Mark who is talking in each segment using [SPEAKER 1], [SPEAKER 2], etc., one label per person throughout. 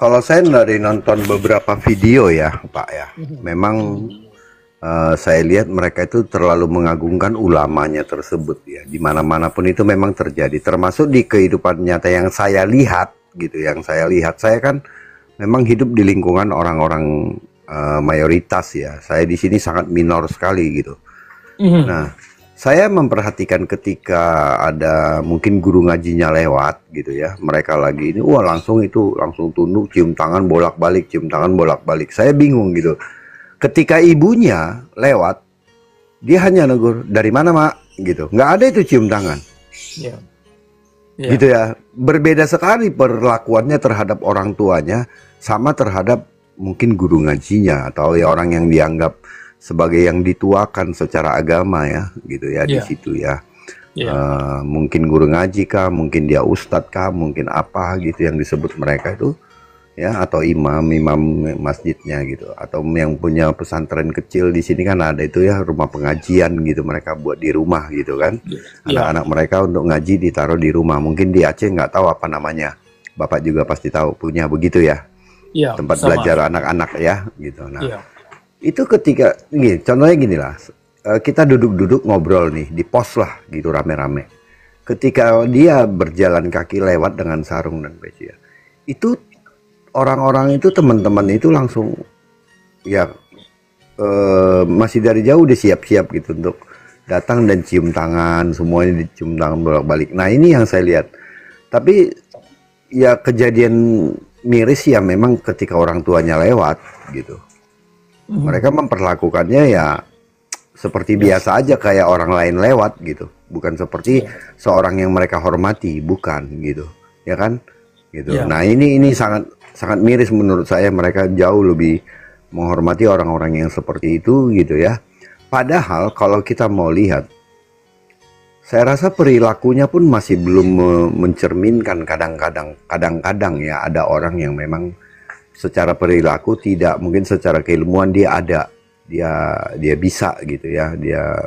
[SPEAKER 1] Kalau saya dari nonton beberapa video ya, Pak ya,
[SPEAKER 2] Mhm,
[SPEAKER 1] memang
[SPEAKER 2] mhm.
[SPEAKER 1] saya lihat mereka itu terlalu mengagungkan ulamanya tersebut ya. Di mana-mana pun itu memang terjadi, termasuk di kehidupan nyata yang saya lihat gitu. Yang saya lihat, saya kan memang hidup di lingkungan orang-orang mayoritas ya. Saya di sini sangat minor sekali gitu.
[SPEAKER 2] Mhm.
[SPEAKER 1] Nah, saya memperhatikan ketika ada mungkin guru ngajinya lewat gitu ya, mereka lagi ini, wah langsung itu langsung tunduk, cium tangan bolak-balik, cium tangan bolak-balik. Saya bingung gitu. Ketika ibunya lewat, dia hanya negur, dari mana mak? Gitu. Nggak ada itu cium tangan.
[SPEAKER 2] Iya,
[SPEAKER 1] Gitu
[SPEAKER 2] iya,
[SPEAKER 1] ya. Berbeda sekali perlakuannya terhadap orang tuanya, sama terhadap mungkin guru ngajinya atau ya orang yang dianggap sebagai yang dituakan secara agama ya, gitu ya di
[SPEAKER 2] iya,
[SPEAKER 1] situ ya.
[SPEAKER 2] iya,
[SPEAKER 1] Mungkin guru ngaji kah, mungkin dia ustadz kah, mungkin apa gitu yang disebut mereka itu ya, atau imam masjidnya gitu, atau yang punya pesantren kecil di sini kan ada itu ya, rumah pengajian gitu, mereka buat di rumah gitu kan,
[SPEAKER 2] iya, iya,
[SPEAKER 1] anak-anak mereka untuk ngaji ditaruh di rumah. Mungkin di Aceh nggak tahu apa namanya, bapak juga pasti tahu punya begitu ya,
[SPEAKER 2] iya,
[SPEAKER 1] tempat
[SPEAKER 2] sama,
[SPEAKER 1] belajar anak-anak ya gitu. Nah
[SPEAKER 2] iya,
[SPEAKER 1] itu ketika gini, contohnya gini lah, kita duduk-duduk ngobrol nih di pos lah gitu rame-rame. Ketika dia berjalan kaki lewat dengan sarung dan peci ya, itu orang-orang itu teman-teman itu langsung ya, masih dari jauh udah siap-siap gitu untuk datang dan cium tangan, semuanya dicium tangan bolak-balik. Nah ini yang saya lihat. Tapi ya kejadian miris ya memang ketika orang tuanya lewat gitu.
[SPEAKER 2] mhm,
[SPEAKER 1] Mereka memperlakukannya ya seperti
[SPEAKER 2] iya,
[SPEAKER 1] biasa aja kayak orang lain lewat gitu. Bukan seperti
[SPEAKER 2] iya,
[SPEAKER 1] seorang yang mereka hormati, bukan gitu. Ya kan? Gitu.
[SPEAKER 2] iya,
[SPEAKER 1] Nah, ini sangat sangat miris menurut saya, mereka jauh lebih menghormati orang-orang yang seperti itu gitu ya. Padahal kalau kita mau lihat, saya rasa perilakunya pun masih belum mencerminkan, kadang-kadang ya ada orang yang memang secara perilaku tidak, mungkin secara keilmuan dia ada, dia bisa gitu ya, dia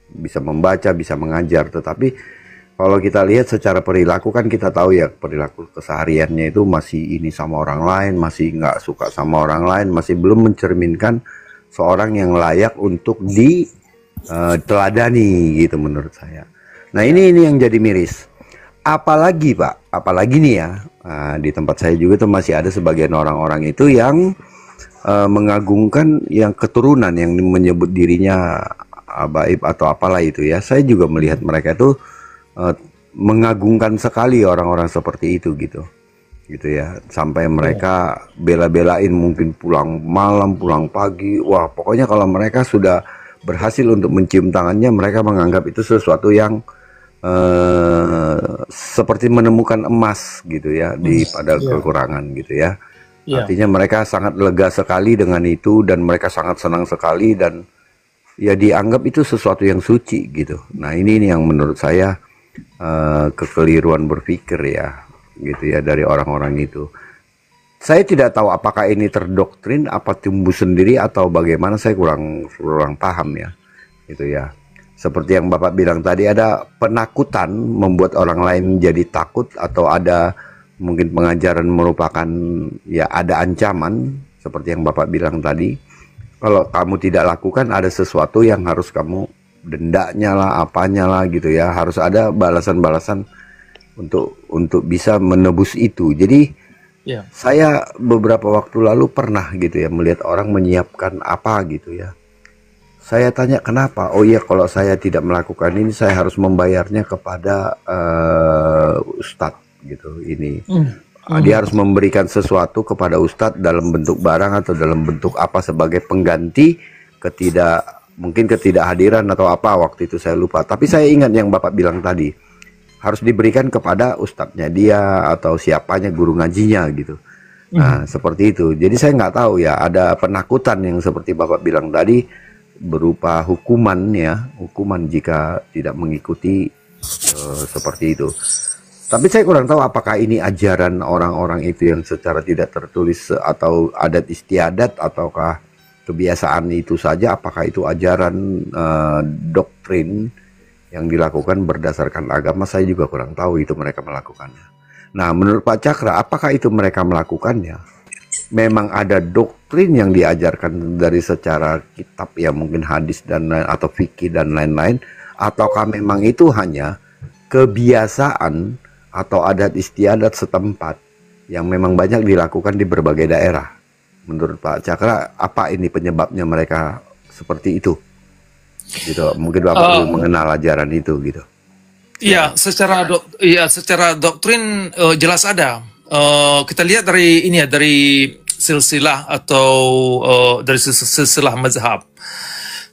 [SPEAKER 1] bisa membaca, bisa mengajar, tetapi kalau kita lihat secara perilaku kan kita tahu ya, perilaku kesehariannya itu masih ini sama orang lain, masih nggak suka sama orang lain, masih belum mencerminkan seorang yang layak untuk diteladani gitu menurut saya. Nah
[SPEAKER 2] iya,
[SPEAKER 1] ini yang jadi miris. Apalagi Pak, apalagi nih ya, di tempat saya juga tuh masih ada sebagian orang-orang itu yang mengagungkan yang keturunan yang menyebut dirinya abaib atau apalah itu ya. Saya juga melihat
[SPEAKER 2] mhm,
[SPEAKER 1] mereka itu eh, mengagungkan sekali orang-orang seperti itu gitu. Gitu ya. Sampai
[SPEAKER 2] iya,
[SPEAKER 1] mereka bela-belain mungkin pulang malam, pulang pagi. Wah, pokoknya kalau mereka sudah berhasil untuk mencium tangannya, mereka menganggap itu sesuatu yang seperti menemukan emas gitu ya
[SPEAKER 2] mhm,
[SPEAKER 1] di pada
[SPEAKER 2] iya,
[SPEAKER 1] kekurangan gitu ya.
[SPEAKER 2] iya,
[SPEAKER 1] Artinya mereka sangat lega sekali dengan itu dan mereka sangat senang sekali dan ya dianggap itu sesuatu yang suci gitu. Nah ini yang menurut saya kekeliruan berpikir ya gitu ya dari orang-orang itu. Saya tidak tahu apakah ini terdoktrin, apa tumbuh sendiri atau bagaimana, saya kurang kurang paham ya. Itu ya. Seperti yang Bapak bilang tadi, ada penakutan membuat orang lain jadi takut, atau ada mungkin pengajaran merupakan ya ada ancaman seperti yang Bapak bilang tadi. Kalau kamu tidak lakukan ada sesuatu yang harus kamu dendanya lah, apanya lah gitu ya. Harus ada balasan-balasan untuk bisa menebus itu. Jadi
[SPEAKER 2] iya,
[SPEAKER 1] saya beberapa waktu lalu pernah gitu ya melihat orang menyiapkan apa gitu ya. Saya tanya kenapa? Oh iya, kalau saya tidak melakukan ini saya harus membayarnya kepada ustadz gitu. Ini
[SPEAKER 2] mhm,
[SPEAKER 1] dia
[SPEAKER 2] mhm,
[SPEAKER 1] harus memberikan sesuatu kepada ustadz dalam bentuk barang atau dalam bentuk apa sebagai pengganti mungkin ketidakhadiran atau apa waktu itu saya lupa. Tapi saya ingat yang Bapak bilang tadi, harus diberikan kepada ustadznya dia atau siapanya, guru ngajinya gitu. Nah,
[SPEAKER 2] mhm,
[SPEAKER 1] seperti itu. Jadi saya nggak tahu ya, ada penakutan yang seperti Bapak bilang tadi, berupa hukuman ya, hukuman jika tidak mengikuti seperti itu. Tapi saya kurang tahu apakah ini ajaran orang-orang itu yang secara tidak tertulis atau adat istiadat, ataukah kebiasaan itu saja, apakah itu ajaran doktrin yang dilakukan berdasarkan agama, saya juga kurang tahu itu mereka melakukannya. Nah, menurut Pak Cakra, apakah itu mereka melakukannya? Memang ada doktrin yang diajarkan dari secara kitab ya mungkin hadis dan lain atau fikih dan lain-lain, ataukah memang itu hanya kebiasaan atau adat istiadat setempat yang memang banyak dilakukan di berbagai daerah? Menurut Pak Cakra, apa ini penyebabnya mereka seperti itu? Gitu, mungkin Bapak mengenal ajaran itu gitu.
[SPEAKER 2] Ya, secara doktrin jelas ada. Kita lihat dari ini ya, dari silsilah atau dari silsilah mazhab.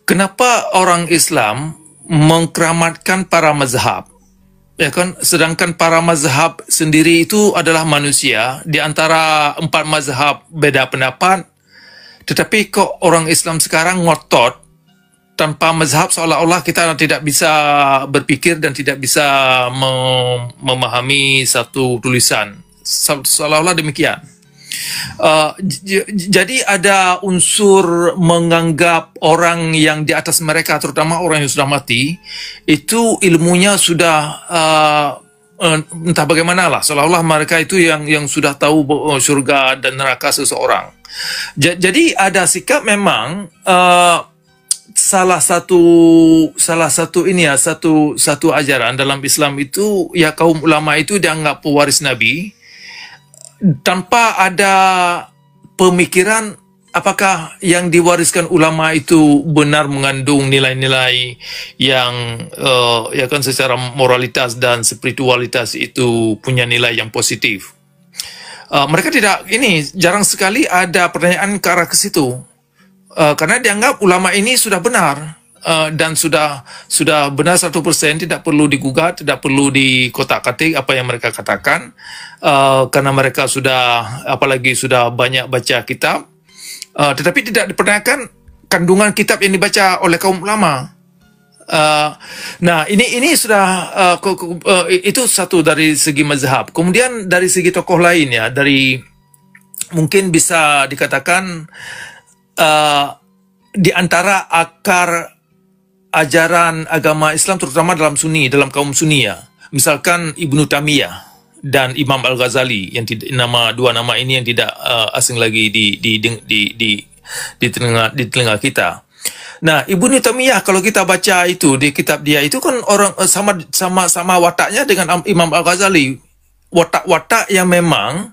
[SPEAKER 2] Kenapa orang Islam mengkeramatkan para mazhab? Ya kan, sedangkan para mazhab sendiri itu adalah manusia. Di antara 4 mazhab beda pendapat, tetapi kok orang Islam sekarang ngotot tanpa mazhab, seolah-olah kita tidak bisa berpikir dan tidak bisa memahami satu tulisan, seolah-olah demikian. Jadi ada unsur menganggap orang yang di atas mereka, terutama orang yang sudah mati, itu ilmunya sudah entah bagaimanlah, seolah-olah mereka itu yang sudah tahu surga dan neraka seseorang. Jadi ada sikap memang salah satu ini ya, satu ajaran dalam Islam itu ya, kaum ulama itu dianggap pewaris Nabi tanpa ada pemikiran apakah yang diwariskan ulama itu benar mengandung nilai-nilai yang ya kan secara moralitas dan spiritualitas itu punya nilai yang positif. Mereka tidak, ini jarang sekali ada pertanyaan ke arah ke situ. Karena dianggap ulama ini sudah benar dan sudah benar 100%, tidak perlu digugat, tidak perlu dikotak-katik apa yang mereka katakan, karena mereka sudah, apalagi sudah banyak baca kitab, tetapi tidak dipertanyakan kandungan kitab yang dibaca oleh kaum ulama. Nah, ini sudah itu satu dari segi mazhab. Kemudian dari segi tokoh lain ya, dari mungkin bisa dikatakan di antara akar ajaran agama Islam, terutama dalam Sunni, dalam kaum Sunni ya, misalkan Ibnu Taimiyah dan Imam Al-Ghazali, yang dua nama ini yang tidak asing lagi di telinga kita. Nah, Ibnu Taimiyah kalau kita baca itu di kitab dia itu kan orang sama wataknya dengan Imam Al-Ghazali, watak-watak yang memang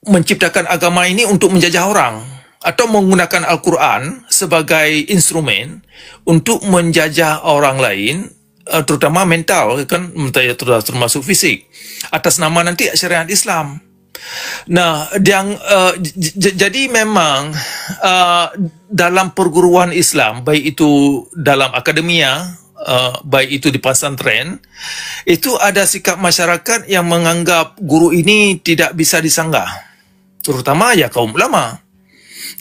[SPEAKER 2] menciptakan agama ini untuk menjajah orang, atau menggunakan Al-Quran sebagai instrumen untuk menjajah orang lain, terutama mental, kan, termasuk fisik, atas nama nanti syariat Islam. Nah, jadi memang dalam perguruan Islam, baik itu dalam akademia, baik itu di pesantren, itu ada sikap masyarakat yang menganggap guru ini tidak bisa disanggah, terutama ya kaum ulama.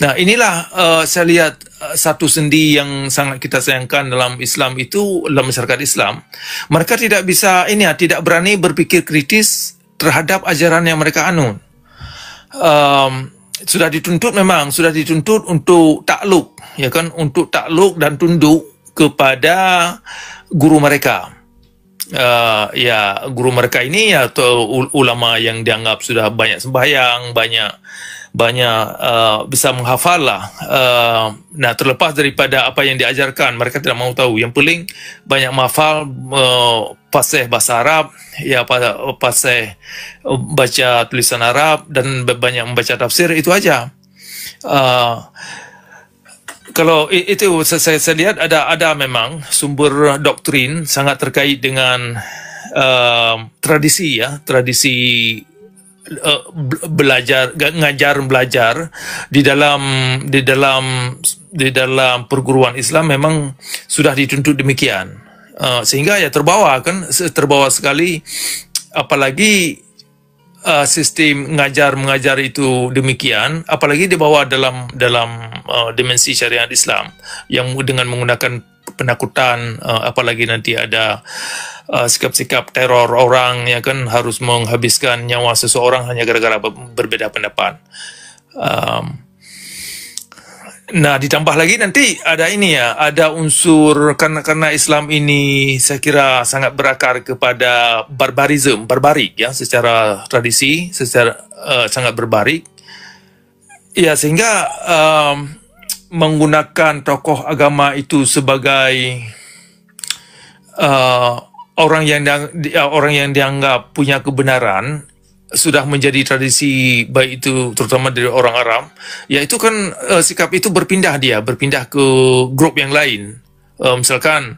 [SPEAKER 2] Nah, inilah saya lihat satu sendi yang sangat kita sayangkan dalam Islam itu, dalam masyarakat Islam. Mereka tidak bisa, tidak berani berpikir kritis terhadap ajaran yang mereka anut. Sudah dituntut untuk takluk, ya kan, untuk takluk dan tunduk kepada guru mereka. Ya, guru mereka ini ya, atau ulama yang dianggap sudah banyak sembahyang, banyak bisa menghafal lah. Nah, terlepas daripada apa yang diajarkan, mereka tidak mau tahu. Yang paling banyak menghafal fasih bahasa Arab, ya, fasih baca tulisan Arab, dan banyak membaca tafsir, itu aja. Kalau itu saya lihat ada memang sumber doktrin sangat terkait dengan tradisi belajar, belajar di dalam perguruan Islam memang sudah dituntut demikian, sehingga ya terbawa sekali, apalagi sistem mengajar itu demikian, apalagi dibawa dalam dimensi syariat Islam yang dengan menggunakan penakutan, apalagi nanti ada sikap-sikap teror orang, ya kan, harus menghabiskan nyawa seseorang hanya gara-gara berbeda pendapat. Nah, ditambah lagi nanti ada ini ya, ada unsur karena Islam ini saya kira sangat berakar kepada barbarik ya, secara tradisi, secara sangat barbarik. Ya, sehingga menggunakan tokoh agama itu sebagai uh, orang yang dianggap punya kebenaran sudah menjadi tradisi, baik itu terutama dari orang Arab, ya itu kan sikap itu berpindah ke grup yang lain. Misalkan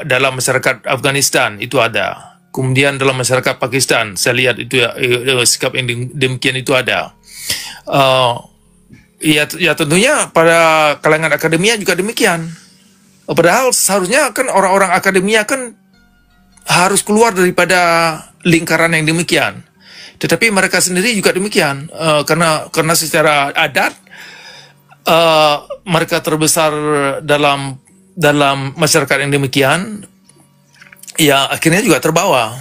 [SPEAKER 2] dalam masyarakat Afghanistan itu ada, kemudian dalam masyarakat Pakistan saya lihat itu ya, sikap yang demikian itu ada. Ya tentunya pada kalangan akademia juga demikian. Padahal seharusnya kan orang-orang akademia kan harus keluar daripada lingkaran yang demikian. Tetapi mereka sendiri juga demikian, karena secara adat mereka terbesar dalam masyarakat yang demikian, ya akhirnya juga terbawa.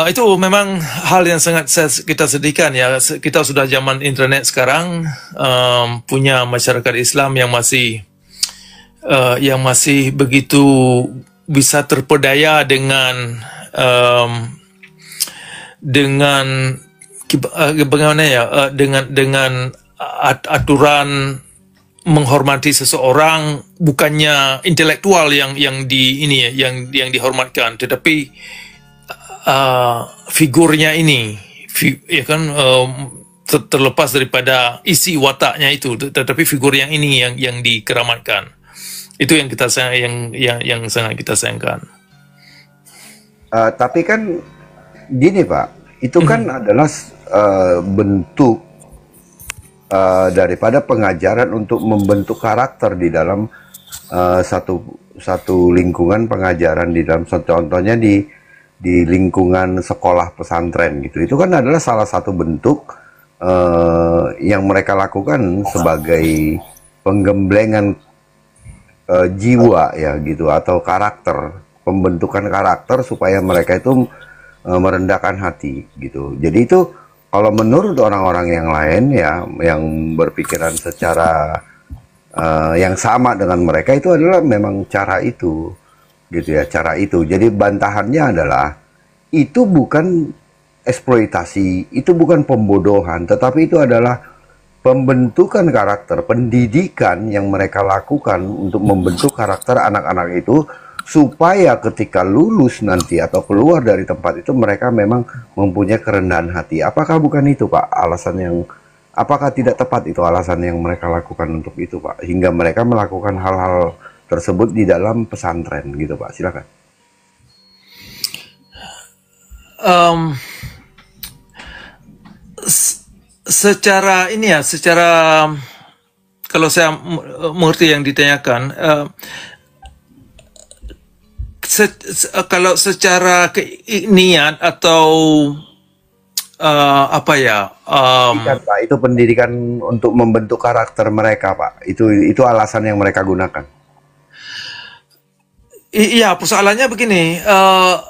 [SPEAKER 2] Itu memang hal yang sangat kita sedihkan ya. Kita sudah zaman internet sekarang, punya masyarakat Islam yang masih begitu bisa terpedaya dengan bagaimana ya, dengan aturan menghormati seseorang, bukannya intelektual yang dihormatkan, tetapi figurnya ini, ya kan, terlepas daripada isi wataknya itu, tetapi figur yang ini yang dikeramatkan. Itu yang sangat kita sayangkan.
[SPEAKER 1] Tapi kan gini Pak, itu kan adalah bentuk daripada pengajaran untuk membentuk karakter di dalam satu lingkungan pengajaran, di dalam contohnya di lingkungan sekolah pesantren gitu. Itu kan adalah salah satu bentuk yang mereka lakukan sebagai penggemblengan jiwa ya gitu, atau karakter, pembentukan karakter supaya mereka itu merendahkan hati gitu. Jadi itu kalau menurut orang-orang yang lain ya, yang berpikiran secara yang sama dengan mereka, itu adalah memang cara itu gitu ya, cara itu. Jadi bantahannya adalah itu bukan eksploitasi, itu bukan pembodohan, tetapi itu adalah pembentukan karakter, pendidikan yang mereka lakukan untuk membentuk karakter anak-anak itu, supaya ketika lulus nanti atau keluar dari tempat itu mereka memang mempunyai kerendahan hati. Apakah bukan itu Pak apakah tidak tepat itu alasan yang mereka lakukan untuk itu Pak, hingga mereka melakukan hal-hal tersebut di dalam pesantren gitu Pak? Silakan.
[SPEAKER 2] Secara kalau saya mengerti yang ditanyakan, kalau secara niat atau apa ya,
[SPEAKER 1] Pak, itu pendidikan untuk membentuk karakter mereka Pak, itu alasan yang mereka gunakan.
[SPEAKER 2] Iya, persoalannya begini,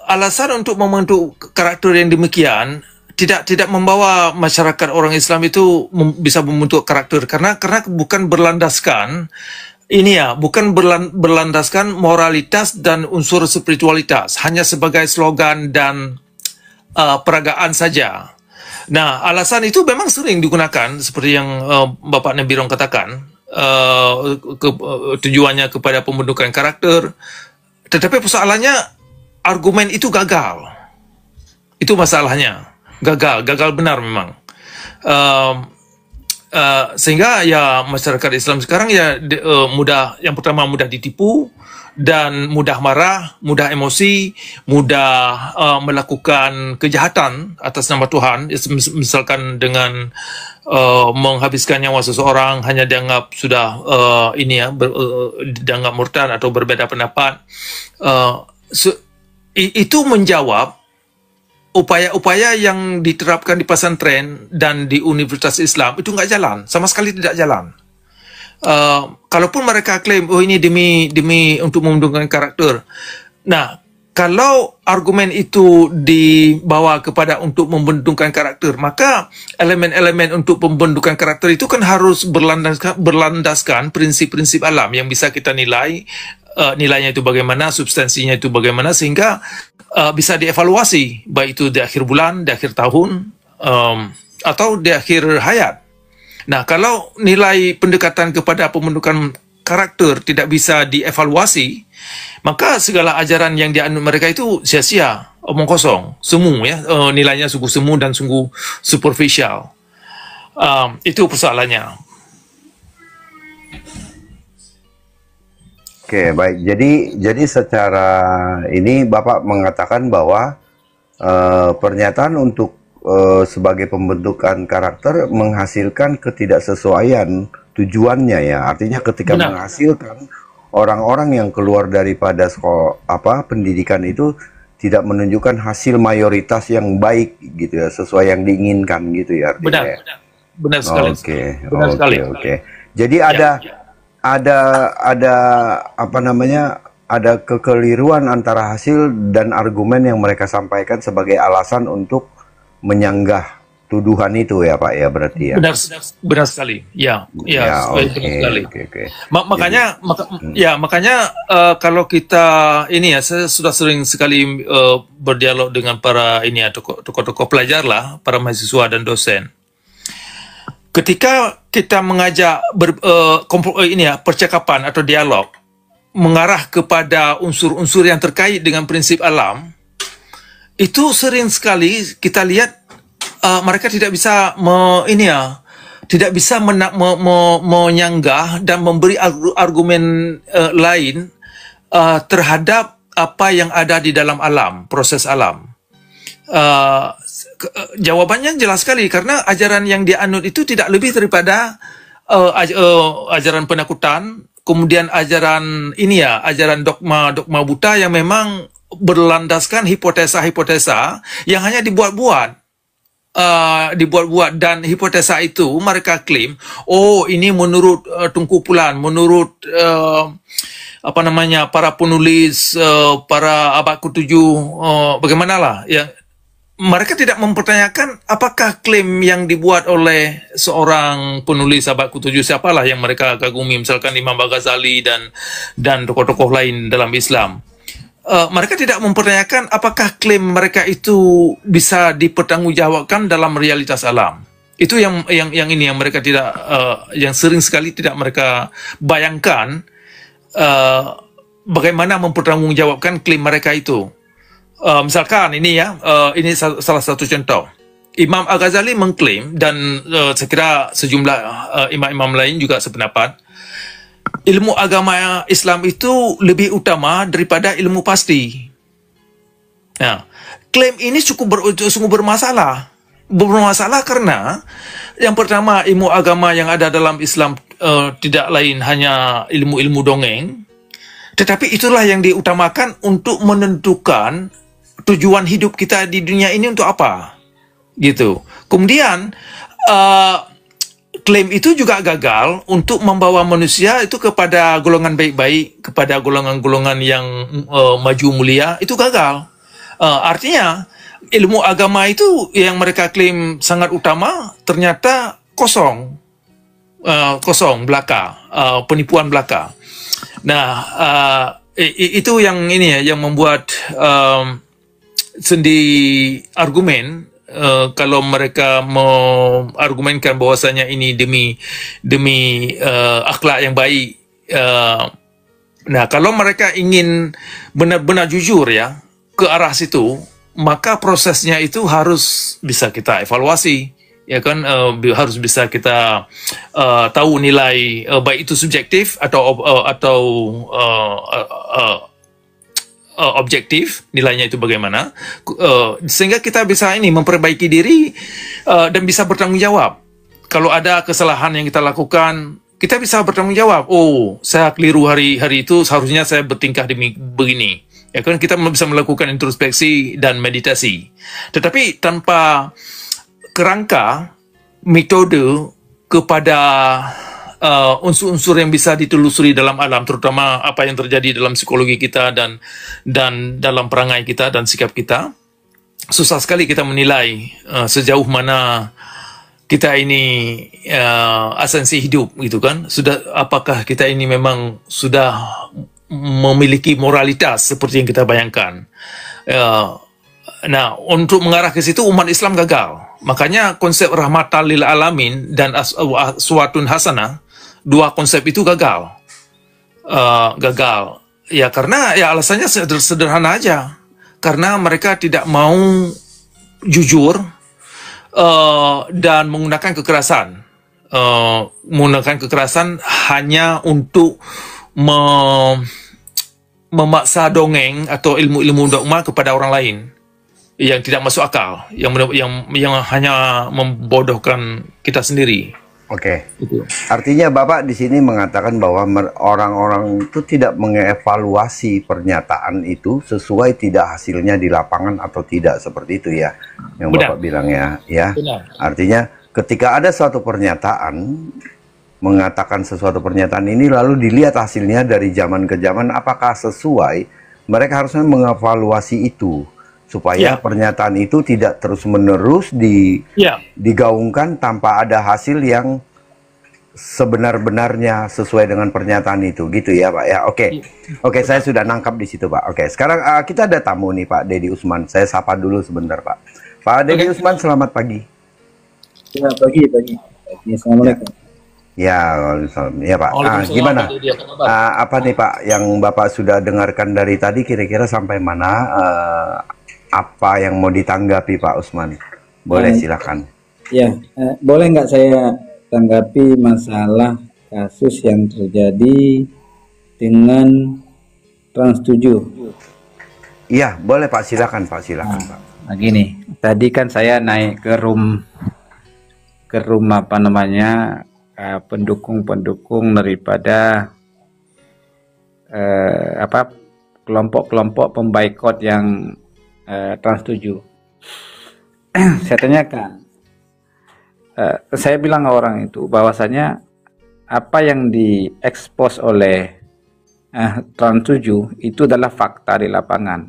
[SPEAKER 2] alasan untuk membentuk karakter yang demikian tidak membawa masyarakat orang Islam itu bisa membentuk karakter, karena bukan berlandaskan berlandaskan moralitas dan unsur spiritualitas, hanya sebagai slogan dan peragaan saja. Nah, alasan itu memang sering digunakan seperti yang Bapak Nabirong katakan, tujuannya kepada pembentukan karakter, tetapi persoalannya argumen itu gagal. Itu masalahnya. Gagal benar memang. Sehingga ya masyarakat Islam sekarang ya yang pertama mudah ditipu, dan mudah marah, mudah emosi, mudah melakukan kejahatan atas nama Tuhan. Misalkan dengan menghabiskan nyawa seseorang hanya dianggap sudah dianggap murtad atau berbeda pendapat. Itu menjawab upaya-upaya yang diterapkan di pesantren dan di universitas Islam itu nggak jalan, sama sekali tidak jalan. Kalaupun mereka klaim, oh ini demi untuk membentukkan karakter. Nah, kalau argumen itu dibawa kepada untuk membentukkan karakter, maka elemen-elemen untuk pembentukan karakter itu kan harus berlandaskan prinsip-prinsip alam yang bisa kita nilai, nilainya itu bagaimana, substansinya itu bagaimana, sehingga bisa dievaluasi, baik itu di akhir bulan, di akhir tahun, atau di akhir hayat. Nah, kalau nilai pendekatan kepada pembentukan karakter tidak bisa dievaluasi, maka segala ajaran yang dianut mereka itu sia-sia, omong kosong, semu ya, nilainya sungguh semu dan sungguh superficial. Itu persoalannya.
[SPEAKER 1] Oke, baik. Jadi secara ini Bapak mengatakan bahwa pernyataan untuk sebagai pembentukan karakter menghasilkan ketidaksesuaian tujuannya ya. Artinya ketika menghasilkan orang-orang yang keluar daripada sekolah pendidikan itu tidak menunjukkan hasil mayoritas yang baik gitu ya, sesuai yang diinginkan gitu ya artinya.
[SPEAKER 2] Benar, benar sekali.
[SPEAKER 1] Oke. Jadi ada apa namanya, ada kekeliruan antara hasil dan argumen yang mereka sampaikan sebagai alasan untuk menyanggah tuduhan itu ya Pak ya, berarti ya.
[SPEAKER 2] Benar sekali. Ya, benar sekali.
[SPEAKER 1] Okay.
[SPEAKER 2] Makanya kalau kita ini ya, saya sudah sering sekali berdialog dengan para ini ya, tokoh-tokoh pelajar lah, para mahasiswa dan dosen. Ketika kita mengajak percakapan atau dialog mengarah kepada unsur-unsur yang terkait dengan prinsip alam, itu sering sekali kita lihat mereka tidak bisa menyanggah dan memberi argumen lain terhadap apa yang ada di dalam alam, proses alam. Jawabannya jelas sekali, karena ajaran yang dianut itu tidak lebih daripada ajaran penakutan, kemudian ajaran dogma buta yang memang berlandaskan hipotesa-hipotesa yang hanya dibuat-buat. Dan hipotesa itu mereka klaim, ini menurut Tunku Pulan, menurut para penulis para abad ke-7, bagaimanalah ya. Mereka tidak mempertanyakan apakah klaim yang dibuat oleh seorang penulis abad ke-7, siapalah yang mereka kagumi, misalkan Imam Al-Ghazali dan tokoh-tokoh lain dalam Islam. Mereka tidak mempertanyakan apakah klaim mereka itu bisa dipertanggungjawabkan dalam realitas alam. Itu yang mereka tidak, yang sering sekali tidak mereka bayangkan, bagaimana mempertanggungjawabkan klaim mereka itu. Misalkan ini salah satu contoh. Imam Al-Ghazali mengklaim, dan saya kira sejumlah imam-imam lain juga sependapat, ilmu agama Islam itu lebih utama daripada ilmu pasti. Nah, klaim ini sungguh bermasalah. Bermasalah karena yang pertama, ilmu agama yang ada dalam Islam tidak lain hanya ilmu-ilmu dongeng, tetapi itulah yang diutamakan untuk menentukan tujuan hidup kita di dunia ini untuk apa, gitu. Kemudian klaim itu juga gagal untuk membawa manusia itu kepada golongan baik-baik, kepada golongan-golongan yang maju mulia, itu gagal. Artinya ilmu agama itu yang mereka klaim sangat utama ternyata kosong belaka, penipuan belaka. Nah, itu yang yang membuat sendi argumen. Kalau mereka mengargumenkan bahwasanya ini demi akhlak yang baik. Nah, kalau mereka ingin benar-benar jujur ya ke arah situ, maka prosesnya itu harus bisa kita evaluasi, ya kan, harus bisa kita tahu nilai, baik itu subjektif atau objektif, nilainya itu bagaimana, sehingga kita bisa memperbaiki diri dan bisa bertanggung jawab. Kalau ada kesalahan yang kita lakukan, kita bisa bertanggung jawab. Saya keliru hari itu, seharusnya saya bertingkah begini. Ya kan, kita bisa melakukan introspeksi dan meditasi. Tetapi tanpa kerangka metode kepada unsur-unsur yang bisa ditelusuri dalam alam, terutama apa yang terjadi dalam psikologi kita dan dalam perangai kita dan sikap kita. Susah sekali kita menilai sejauh mana kita ini esensi hidup, gitu kan? Apakah kita ini memang sudah memiliki moralitas seperti yang kita bayangkan? Nah, untuk mengarah ke situ umat Islam gagal. Makanya konsep rahmatan lil alamin dan aswatun hasanah, dua konsep itu gagal. Gagal. Ya karena ya alasannya sederhana aja. Karena mereka tidak mau jujur dan menggunakan kekerasan. Menggunakan kekerasan hanya untuk memaksa dongeng atau ilmu-ilmu dogma kepada orang lain yang tidak masuk akal, yang hanya membodohkan kita sendiri.
[SPEAKER 1] Oke. Artinya Bapak di sini mengatakan bahwa orang-orang itu tidak mengevaluasi pernyataan itu sesuai tidak hasilnya di lapangan atau tidak, seperti itu ya yang Bapak bilang ya.
[SPEAKER 2] Benar.
[SPEAKER 1] Artinya ketika ada suatu pernyataan, mengatakan sesuatu pernyataan ini lalu dilihat hasilnya dari zaman ke zaman apakah sesuai, mereka harusnya mengevaluasi itu supaya pernyataan itu tidak terus-menerus digaungkan tanpa ada hasil yang sebenar-benarnya sesuai dengan pernyataan itu, gitu ya Pak ya. Oke, saya sudah nangkap di situ Pak. Oke, sekarang kita ada tamu nih Pak Deddy Usman. Saya sapa dulu sebentar Pak. Pak Deddy Usman, selamat pagi.
[SPEAKER 3] Ya, pagi. Assalamualaikum.
[SPEAKER 1] Ya, ya Pak. Gimana? Apa nih Pak yang Bapak sudah dengarkan dari tadi, kira-kira sampai mana? Apa yang mau ditanggapi Pak Usman? Boleh silakan.
[SPEAKER 3] Ya, boleh nggak saya tanggapi masalah kasus yang terjadi dengan Trans 7?
[SPEAKER 1] Iya, boleh Pak, silakan Pak, silakan Pak.
[SPEAKER 3] Nah, gini, tadi kan saya naik ke room apa namanya, pendukung-pendukung daripada kelompok-kelompok pembaikot yang Trans 7. Saya tanyakan, saya bilang ke orang itu bahwasanya apa yang diekspos oleh Trans 7 itu adalah fakta di lapangan,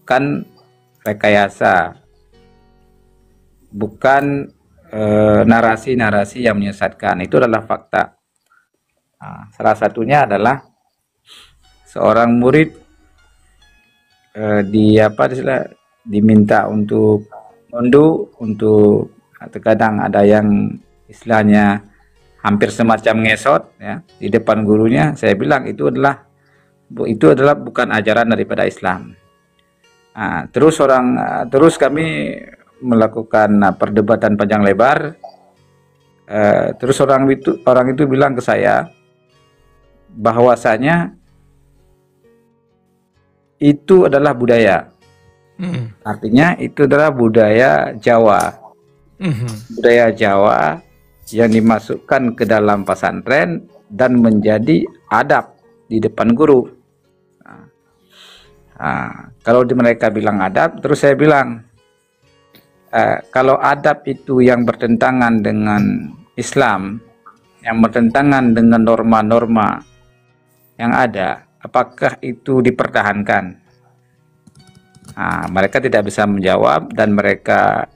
[SPEAKER 3] bukan rekayasa, bukan narasi-narasi yang menyesatkan. Itu adalah fakta. Nah, salah satunya adalah seorang murid diminta untuk mundur, untuk terkadang ada yang istilahnya hampir semacam ngesot ya di depan gurunya. Saya bilang itu adalah bukan ajaran daripada Islam. Nah, terus kami melakukan perdebatan panjang lebar. Terus orang itu bilang ke saya bahwasanya itu adalah budaya. Artinya itu adalah budaya Jawa. Budaya Jawa yang dimasukkan ke dalam pesantren dan menjadi adab di depan guru. Kalau mereka bilang adab, terus saya bilang, kalau adab itu yang bertentangan dengan Islam, yang bertentangan dengan norma-norma yang ada, apakah itu dipertahankan? Mereka tidak bisa menjawab dan mereka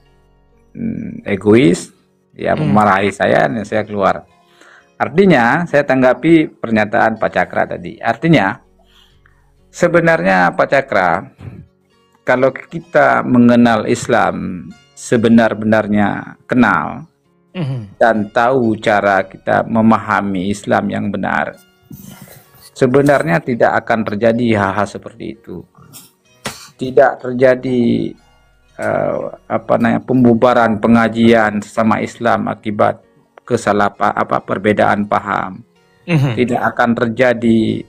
[SPEAKER 3] egois, ya memarahi saya dan saya keluar. Artinya, saya tanggapi pernyataan Pak Cakra tadi. Artinya, sebenarnya Pak Cakra, kalau kita mengenal Islam sebenar-benarnya kenal dan tahu cara kita memahami Islam yang benar, sebenarnya tidak akan terjadi hal-hal seperti itu. Tidak terjadi pembubaran pengajian sesama Islam akibat perbedaan paham. Tidak akan terjadi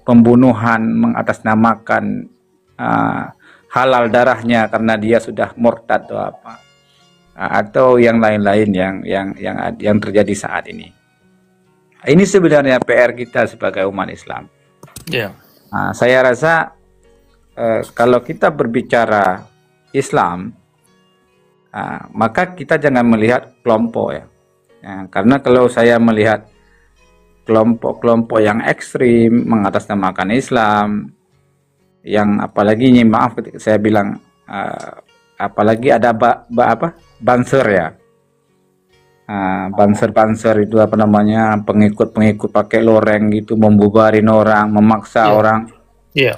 [SPEAKER 3] pembunuhan mengatasnamakan halal darahnya karena dia sudah murtad atau apa, atau yang lain-lain yang terjadi saat ini. Ini sebenarnya PR kita sebagai umat Islam. Saya rasa kalau kita berbicara Islam, maka kita jangan melihat kelompok ya. Ya, karena kalau saya melihat kelompok-kelompok yang ekstrim mengatasnamakan Islam, yang apalagi ini maaf ketika saya bilang apalagi ada banser ya, banser-banser itu apa namanya, pengikut-pengikut pakai loreng gitu, membubarin orang, memaksa orang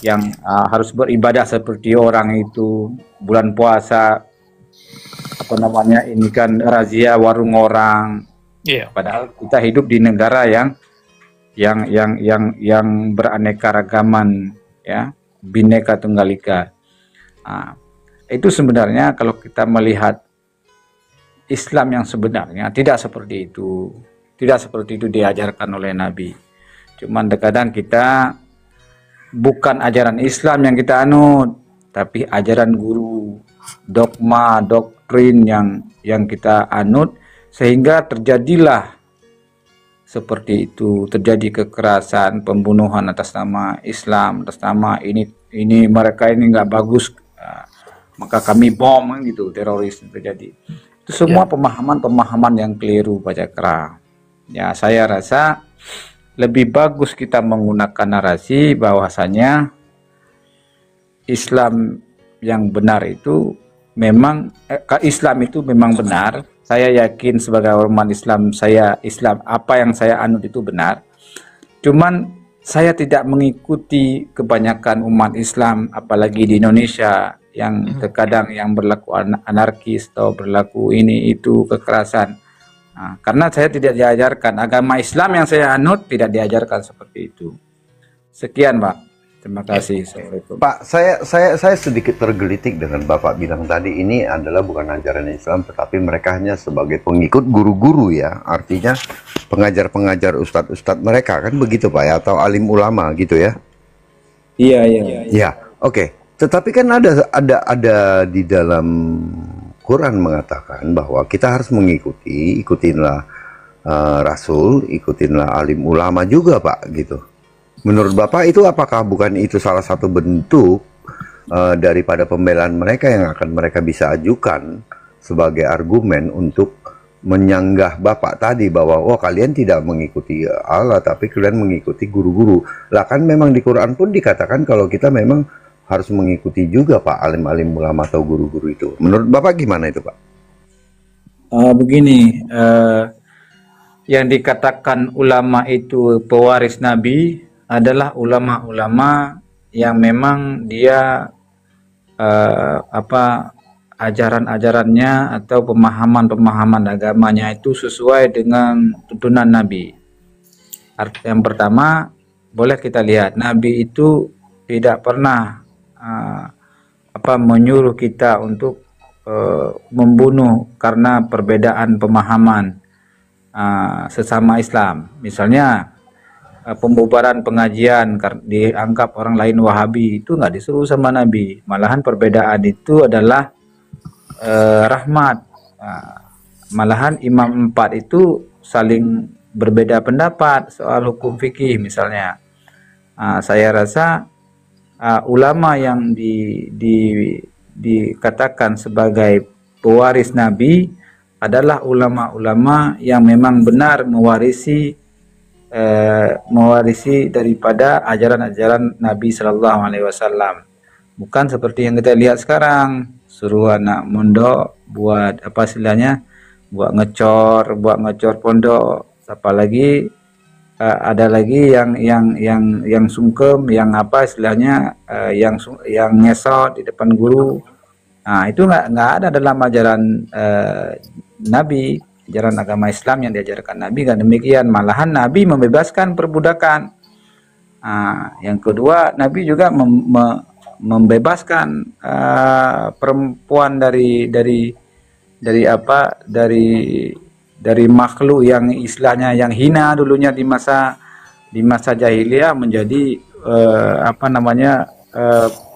[SPEAKER 3] yang harus beribadah seperti orang itu, bulan puasa apa namanya, ini kan razia warung orang. Padahal kita hidup di negara yang beraneka ragaman, ya, Bhinneka Tunggal Ika. Itu sebenarnya kalau kita melihat Islam yang sebenarnya tidak seperti itu, diajarkan oleh Nabi. Cuman terkadang kita bukan ajaran Islam yang kita anut, tapi ajaran guru, dogma, doktrin yang kita anut, sehingga terjadilah seperti itu, terjadi kekerasan, pembunuhan atas nama Islam, atas nama ini mereka ini nggak bagus, maka kami bom gitu, teroris terjadi. Itu semua pemahaman-pemahaman yang keliru, Pak Cakra. Ya, saya rasa lebih bagus kita menggunakan narasi bahwasanya Islam yang benar itu memang Islam itu memang benar. Saya yakin sebagai umat Islam, apa yang saya anut itu benar. Cuman saya tidak mengikuti kebanyakan umat Islam, apalagi di Indonesia, yang terkadang yang berlaku anarkis atau berlaku ini itu kekerasan. Karena saya tidak diajarkan, agama Islam yang saya anut tidak diajarkan seperti itu. Sekian, Pak. Terima kasih. Assalamualaikum.
[SPEAKER 1] Pak, saya sedikit tergelitik dengan Bapak bilang tadi ini adalah bukan ajaran Islam, tetapi mereka hanya sebagai pengikut guru-guru ya, artinya pengajar-pengajar ustadz-ustadz mereka, kan begitu Pak ya, atau alim ulama gitu ya?
[SPEAKER 3] Iya.
[SPEAKER 1] Ya, oke. Tetapi kan ada di dalam Quran mengatakan bahwa kita harus ikutinlah Rasul, ikutinlah alim ulama juga Pak gitu. Menurut Bapak itu apakah bukan itu salah satu bentuk daripada pembelaan mereka yang akan mereka bisa ajukan sebagai argumen untuk menyanggah Bapak tadi bahwa kalian tidak mengikuti Allah tapi kalian mengikuti guru-guru. Lah kan memang di Quran pun dikatakan kalau kita memang harus mengikuti juga Pak alim-alim ulama atau guru-guru itu. Menurut Bapak gimana itu Pak?
[SPEAKER 3] Begini, yang dikatakan ulama itu pewaris Nabi adalah ulama-ulama yang memang dia ajaran-ajarannya atau pemahaman-pemahaman agamanya itu sesuai dengan tuntunan Nabi. Yang pertama, boleh kita lihat Nabi itu tidak pernah menyuruh kita untuk membunuh karena perbedaan pemahaman sesama Islam. Misalnya pembubaran pengajian dianggap orang lain Wahabi, itu nggak disuruh sama Nabi. Malahan perbedaan itu adalah rahmat. Malahan imam 4 itu saling berbeda pendapat soal hukum fikih misalnya. Saya rasa ulama yang dikatakan sebagai pewaris Nabi adalah ulama-ulama yang memang benar mewarisi daripada ajaran-ajaran Nabi Shallallahu Alaihi Wasallam, bukan seperti yang kita lihat sekarang, suruh anak mondok buat apa istilahnya, buat ngecor pondok, apalagi ada lagi yang sungkem, yang apa istilahnya, yang ngesot di depan guru. Nah, itu nggak ada dalam ajaran Nabi. Ajaran agama Islam yang diajarkan Nabi kan demikian. Malahan Nabi membebaskan perbudakan. Yang kedua, Nabi juga membebaskan perempuan dari makhluk yang istilahnya yang hina dulunya di masa jahiliyah menjadi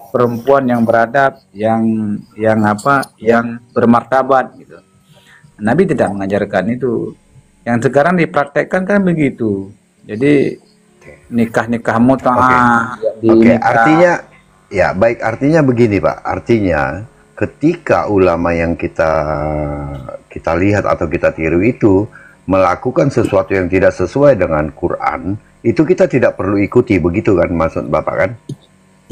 [SPEAKER 3] perempuan yang beradab, yang bermartabat gitu. Nabi tidak mengajarkan itu. Yang sekarang dipraktekkan kan begitu. Jadi nikah mut'ah.
[SPEAKER 1] Artinya ya baik, artinya begini Pak. Artinya ketika ulama yang kita lihat atau kita tiru itu melakukan sesuatu yang tidak sesuai dengan Quran, itu kita tidak perlu ikuti, begitu kan maksud Bapak kan?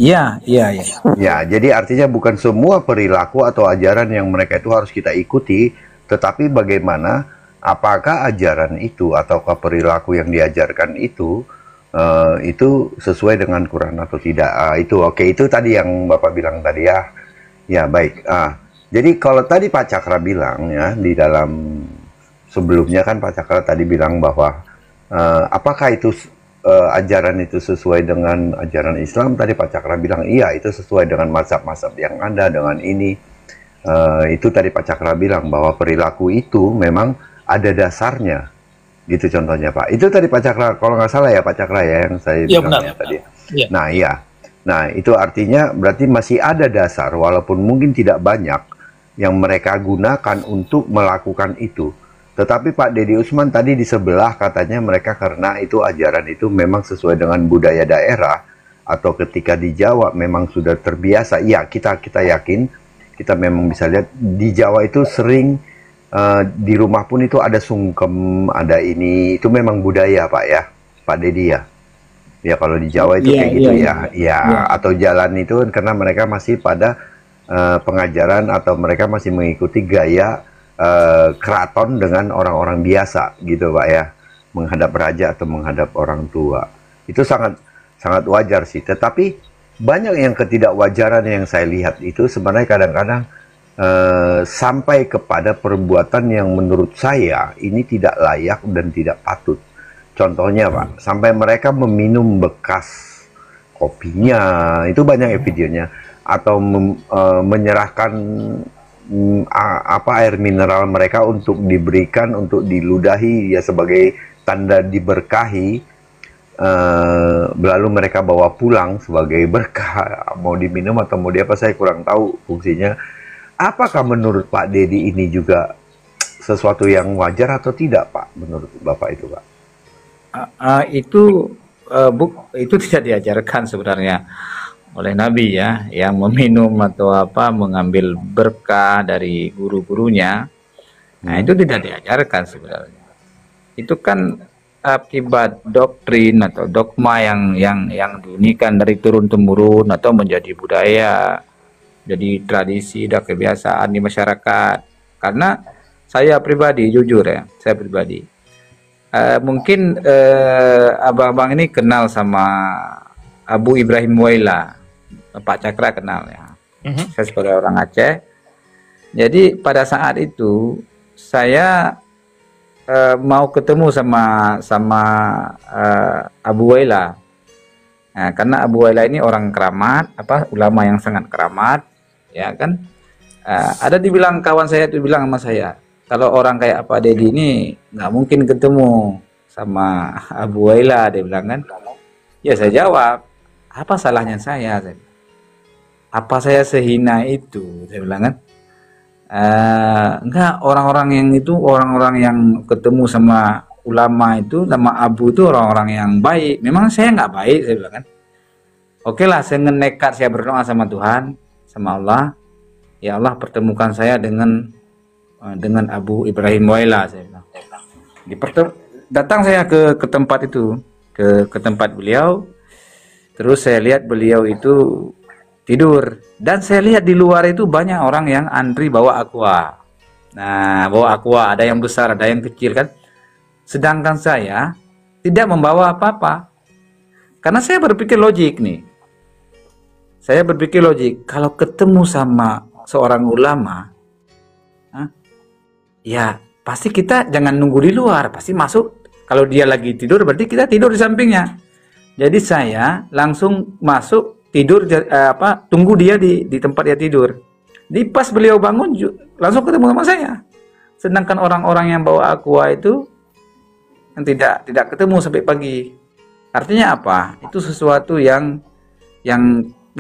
[SPEAKER 3] Iya, iya, iya.
[SPEAKER 1] Ya, jadi artinya bukan semua perilaku atau ajaran yang mereka itu harus kita ikuti, tetapi bagaimana, apakah ajaran itu ataukah perilaku yang diajarkan itu sesuai dengan Quran atau tidak. Itu oke, itu tadi yang Bapak bilang tadi ya. Ya, baik. Jadi kalau tadi Pak Cakra bilang ya, di dalam sebelumnya kan Pak Cakra tadi bilang bahwa apakah itu ajaran itu sesuai dengan ajaran Islam? Tadi Pak Cakra bilang iya, itu sesuai dengan mazhab-mazhab yang ada dengan ini. Itu tadi Pak Cakra bilang bahwa perilaku itu memang ada dasarnya, gitu contohnya Pak. Itu tadi Pak Cakra, kalau nggak salah ya Pak Cakra ya yang saya
[SPEAKER 2] Ya
[SPEAKER 1] bilang
[SPEAKER 2] benar.
[SPEAKER 1] ya tadi.
[SPEAKER 2] Ya.
[SPEAKER 1] Nah iya, nah itu artinya berarti masih ada dasar, walaupun mungkin tidak banyak yang mereka gunakan untuk melakukan itu. Tetapi Pak Deddy Usman tadi di sebelah katanya mereka karena itu ajaran itu memang sesuai dengan budaya daerah, atau ketika di Jawa memang sudah terbiasa. Iya, kita yakin, kita memang bisa lihat di Jawa itu sering di rumah pun itu ada sungkem, ada ini, itu memang budaya Pak ya, Pak Deddy ya. Ya kalau di Jawa itu
[SPEAKER 3] Iya,
[SPEAKER 1] kayak gitu
[SPEAKER 3] iya,
[SPEAKER 1] ya,
[SPEAKER 3] iya.
[SPEAKER 1] ya atau jalan itu karena mereka masih pada pengajaran atau mereka masih mengikuti gaya keraton dengan orang-orang biasa gitu Pak ya, menghadap raja atau menghadap orang tua. Itu sangat sangat wajar sih. Tetapi banyak yang ketidakwajaran yang saya lihat itu sebenarnya kadang-kadang sampai kepada perbuatan yang menurut saya ini tidak layak dan tidak patut. Contohnya Pak, sampai mereka meminum bekas kopinya, itu banyak ya videonya, atau menyerahkan air mineral mereka untuk diberikan, untuk diludahi ya sebagai tanda diberkahi, lalu mereka bawa pulang sebagai berkah, mau diminum atau mau diapa saya kurang tahu fungsinya. Apakah menurut Pak Deddy ini juga sesuatu yang wajar atau tidak Pak, menurut Bapak itu Pak?
[SPEAKER 3] Itu tidak diajarkan sebenarnya oleh Nabi ya, yang meminum atau mengambil berkah dari guru-gurunya. Nah, itu tidak diajarkan sebenarnya. Itu kan akibat doktrin atau dogma yang diunikan dari turun temurun atau menjadi budaya, jadi tradisi dan kebiasaan di masyarakat. Karena saya pribadi, jujur ya, saya pribadi, mungkin abang-abang ini kenal sama Abu Ibrahim Waila, Pak Cakra kenal ya. Saya sebagai orang Aceh. Jadi pada saat itu saya mau ketemu sama Abu Waila. Nah, karena Abu Waila ini orang keramat, ulama yang sangat keramat, ya kan. Ada dibilang kawan saya itu bilang sama saya, kalau orang kayak Pak Deddy ini nggak mungkin ketemu sama Abu Waila, dia bilang kan. Ya saya jawab, apa salahnya saya? Apa saya sehina itu? Saya bilang kan. Enggak, orang-orang yang itu, orang-orang yang ketemu sama ulama itu, sama Abu itu orang-orang yang baik. Memang saya nggak baik, saya bilang kan. Oke lah, saya nekat, saya berdoa sama Tuhan, sama Allah. Ya Allah, pertemukan saya dengan Abu Ibrahim Waila, saya bilang. Datang saya ke tempat itu, ke tempat beliau. Terus saya lihat beliau itu tidur, dan saya lihat di luar itu banyak orang yang antri bawa aqua. Nah, bawa aqua, ada yang besar, ada yang kecil kan. Sedangkan saya tidak membawa apa-apa. Karena saya berpikir logik nih. Saya berpikir logik, kalau ketemu sama seorang ulama, ya pasti kita jangan nunggu di luar, pasti masuk. Kalau dia lagi tidur, berarti kita tidur di sampingnya. Jadi saya langsung masuk, tidur, tunggu dia di tempat dia tidur. Di pas beliau bangun, langsung ketemu sama saya. Sedangkan orang-orang yang bawa aqua itu yang tidak ketemu sampai pagi. Artinya apa? Itu sesuatu yang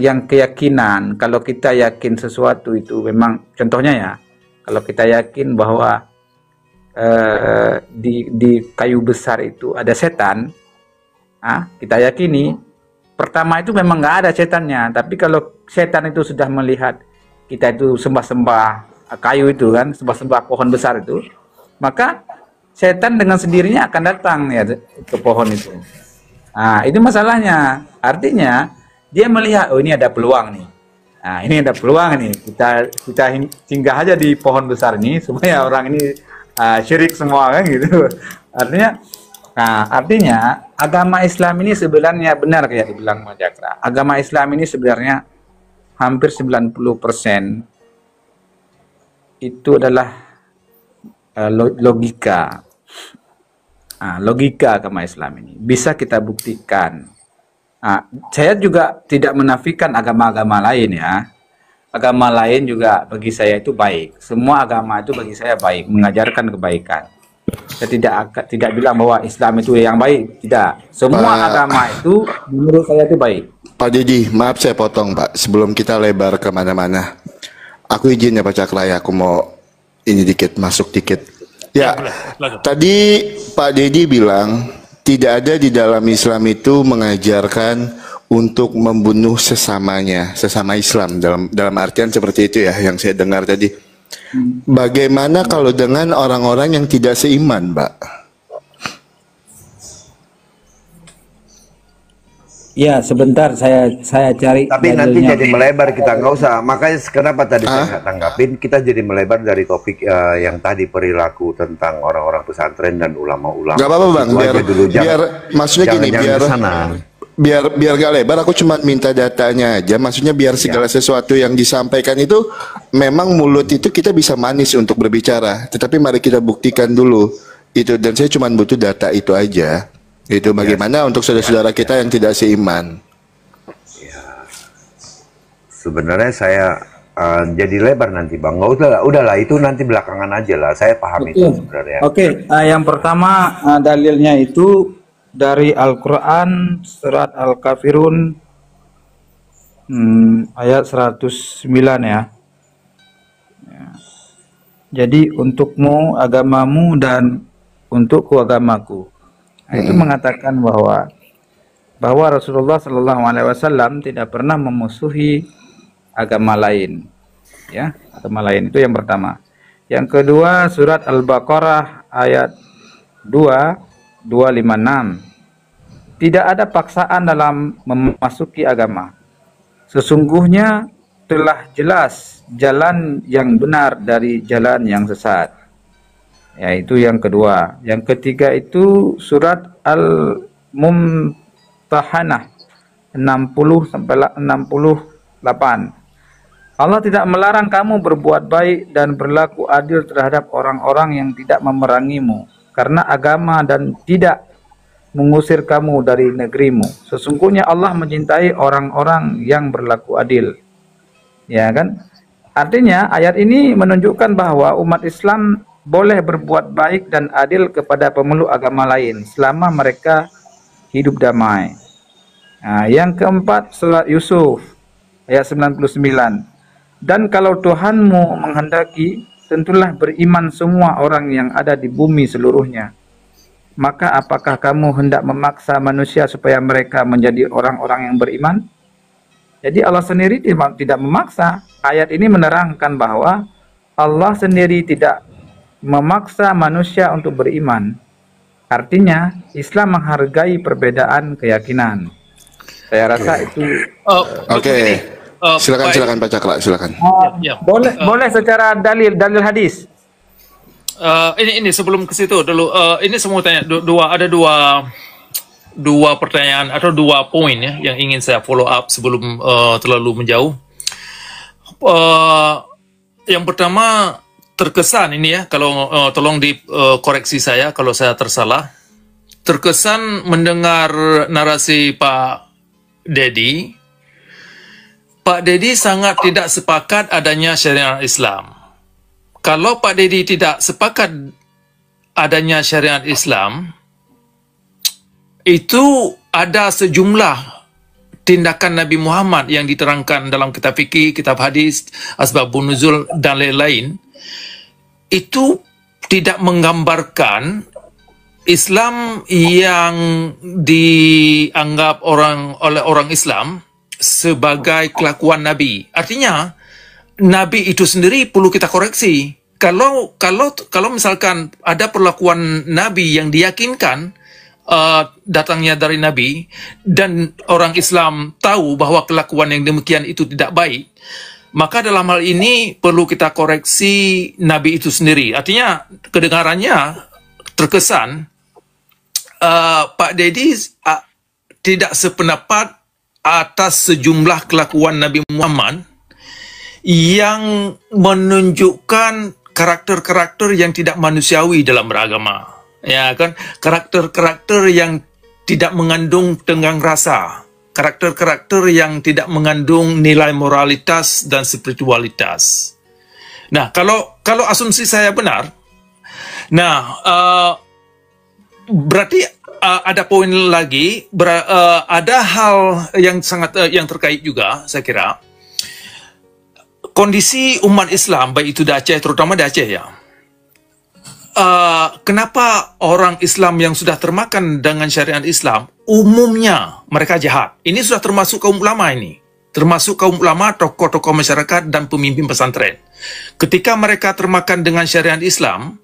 [SPEAKER 3] keyakinan. Kalau kita yakin sesuatu itu memang, contohnya ya, kalau kita yakin bahwa di kayu besar itu ada setan, kita yakini pertama itu memang nggak ada setannya. Tapi kalau setan itu sudah melihat kita itu sembah-sembah kayu itu kan, sembah-sembah pohon besar itu, maka setan dengan sendirinya akan datang ya ke pohon itu. Nah, itu masalahnya. Artinya dia melihat, oh ini ada peluang nih. Nah, ini ada peluang nih. Kita singgah aja di pohon besar ini supaya orang ini syirik semua kan gitu. Artinya agama Islam ini sebenarnya benar kayak dibilang Mas Cakra. Agama Islam ini sebenarnya hampir 90% itu adalah logika. Logika agama Islam ini bisa kita buktikan. Saya juga tidak menafikan agama-agama lain ya. Agama lain juga bagi saya itu baik. Semua agama itu bagi saya baik, mengajarkan kebaikan. Saya tidak bilang bahwa Islam itu yang baik, tidak. Semua agama itu menurut saya itu baik.
[SPEAKER 4] Pak Dedi, maaf saya potong Pak. Sebelum kita lebar kemana-mana, aku izin ya Pak Cakra ya, aku mau ini dikit, masuk dikit. Ya, tadi Pak Dedi bilang tidak ada di dalam Islam itu mengajarkan untuk membunuh sesamanya, sesama Islam dalam artian seperti itu ya yang saya dengar tadi. Bagaimana kalau dengan orang-orang yang tidak seiman, Pak?
[SPEAKER 3] Ya, sebentar saya cari.
[SPEAKER 1] Tapi nanti jadi melebar, kita nggak usah. Makanya kenapa tadi saya nggak tanggapin, kita jadi melebar dari topik yang tadi perilaku tentang orang-orang pesantren dan ulama-ulama.
[SPEAKER 4] Gak apa-apa Bang, biar maksudnya gini, biar gak lebar, aku cuma minta datanya aja. Maksudnya biar segala sesuatu yang disampaikan itu memang mulut itu kita bisa manis untuk berbicara, tetapi mari kita buktikan dulu itu. Dan saya cuma butuh data itu aja. Itu bagaimana untuk saudara-saudara kita yang tidak seiman.
[SPEAKER 1] Sebenarnya saya jadi lebar nanti Bang. Nggak udahlah itu nanti belakangan aja lah. Saya paham itu sebenarnya.
[SPEAKER 3] Yang pertama dalilnya itu dari Al-Quran surat Al-Kafirun ayat 109 ya. Jadi untukmu agamamu dan untukku agamaku. Itu mengatakan bahwa Rasulullah Shallallahu Alaihi Wasallam tidak pernah memusuhi agama lain, ya, agama lain itu yang pertama. Yang kedua surat Al-Baqarah ayat 256. Tidak ada paksaan dalam memasuki agama. Sesungguhnya telah jelas jalan yang benar dari jalan yang sesat. Ya, itu yang kedua. Yang ketiga itu surat Al-Mumtahanah 60 sampai 68. Allah tidak melarang kamu berbuat baik dan berlaku adil terhadap orang-orang yang tidak memerangimu karena agama dan tidak mengusir kamu dari negerimu. Sesungguhnya Allah mencintai orang-orang yang berlaku adil. Ya kan? Artinya ayat ini menunjukkan bahwa umat Islam boleh berbuat baik dan adil kepada pemeluk agama lain selama mereka hidup damai. Yang keempat surat Yusuf ayat 99. Dan kalau Tuhanmu menghendaki, tentulah beriman semua orang yang ada di bumi seluruhnya. Maka apakah kamu hendak memaksa manusia supaya mereka menjadi orang-orang yang beriman? Jadi Allah sendiri tidak memaksa. Ayat ini menerangkan bahwa Allah sendiri tidak memaksa manusia untuk beriman. Artinya Islam menghargai perbedaan keyakinan. Saya rasa itu.
[SPEAKER 4] Silakan Pak Cakra, silakan.
[SPEAKER 3] Boleh secara dalil hadis.
[SPEAKER 2] Ini sebelum ke situ dulu. Ini semua tanya dua pertanyaan atau dua poin ya yang ingin saya follow up sebelum terlalu menjauh. Yang pertama, terkesan ini ya, kalau tolong dikoreksi saya kalau saya tersalah. Terkesan mendengar narasi Pak Dedi sangat tidak sepakat adanya syariat Islam. Kalau Pak Dedi tidak sepakat adanya syariat Islam, itu ada sejumlah tindakan Nabi Muhammad yang diterangkan dalam kitab fikih, kitab hadis, asbabun nuzul dan lain-lain. Itu tidak menggambarkan Islam yang dianggap oleh orang Islam sebagai kelakuan Nabi. Artinya Nabi itu sendiri perlu kita koreksi. kalau misalkan ada perlakuan Nabi yang diyakinkan datangnya dari Nabi, dan orang Islam tahu bahwa kelakuan yang demikian itu tidak baik, maka dalam hal ini perlu kita koreksi Nabi itu sendiri. Artinya kedengarannya terkesan Pak Dedi tidak sependapat atas sejumlah kelakuan Nabi Muhammad yang menunjukkan karakter-karakter yang tidak manusiawi dalam beragama. Ya kan, karakter-karakter yang tidak mengandung tenggang rasa, karakter-karakter yang tidak mengandung nilai moralitas dan spiritualitas. Nah, kalau asumsi saya benar, nah berarti ada poin lagi, ada hal yang sangat yang terkait juga, saya kira. Kondisi umat Islam, baik itu di Aceh, terutama di Aceh ya. Kenapa orang Islam yang sudah termakan dengan syariat Islam, umumnya mereka jahat. Ini sudah termasuk kaum ulama ini. Termasuk kaum ulama, tokoh-tokoh masyarakat, dan pemimpin pesantren. Ketika mereka termakan dengan syariat Islam,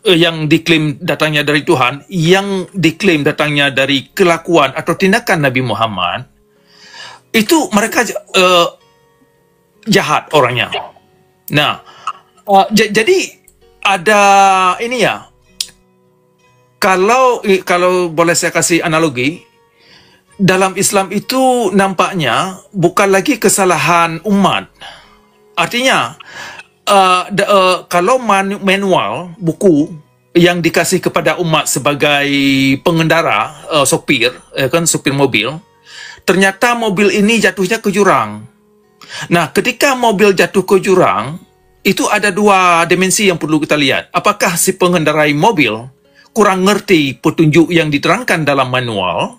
[SPEAKER 2] yang diklaim datangnya dari Tuhan, yang diklaim datangnya dari kelakuan atau tindakan Nabi Muhammad, itu mereka jahat orangnya. Nah, jadi ada ini ya. Kalau boleh saya kasih analogi, dalam Islam itu nampaknya bukan lagi kesalahan umat. Artinya, kalau manual buku yang dikasih kepada umat sebagai pengendara, sopir, kan sopir mobil, ternyata mobil ini jatuhnya ke jurang. Nah, ketika mobil jatuh ke jurang, itu ada dua dimensi yang perlu kita lihat. Apakah si pengendarai mobil kurang ngerti petunjuk yang diterangkan dalam manual,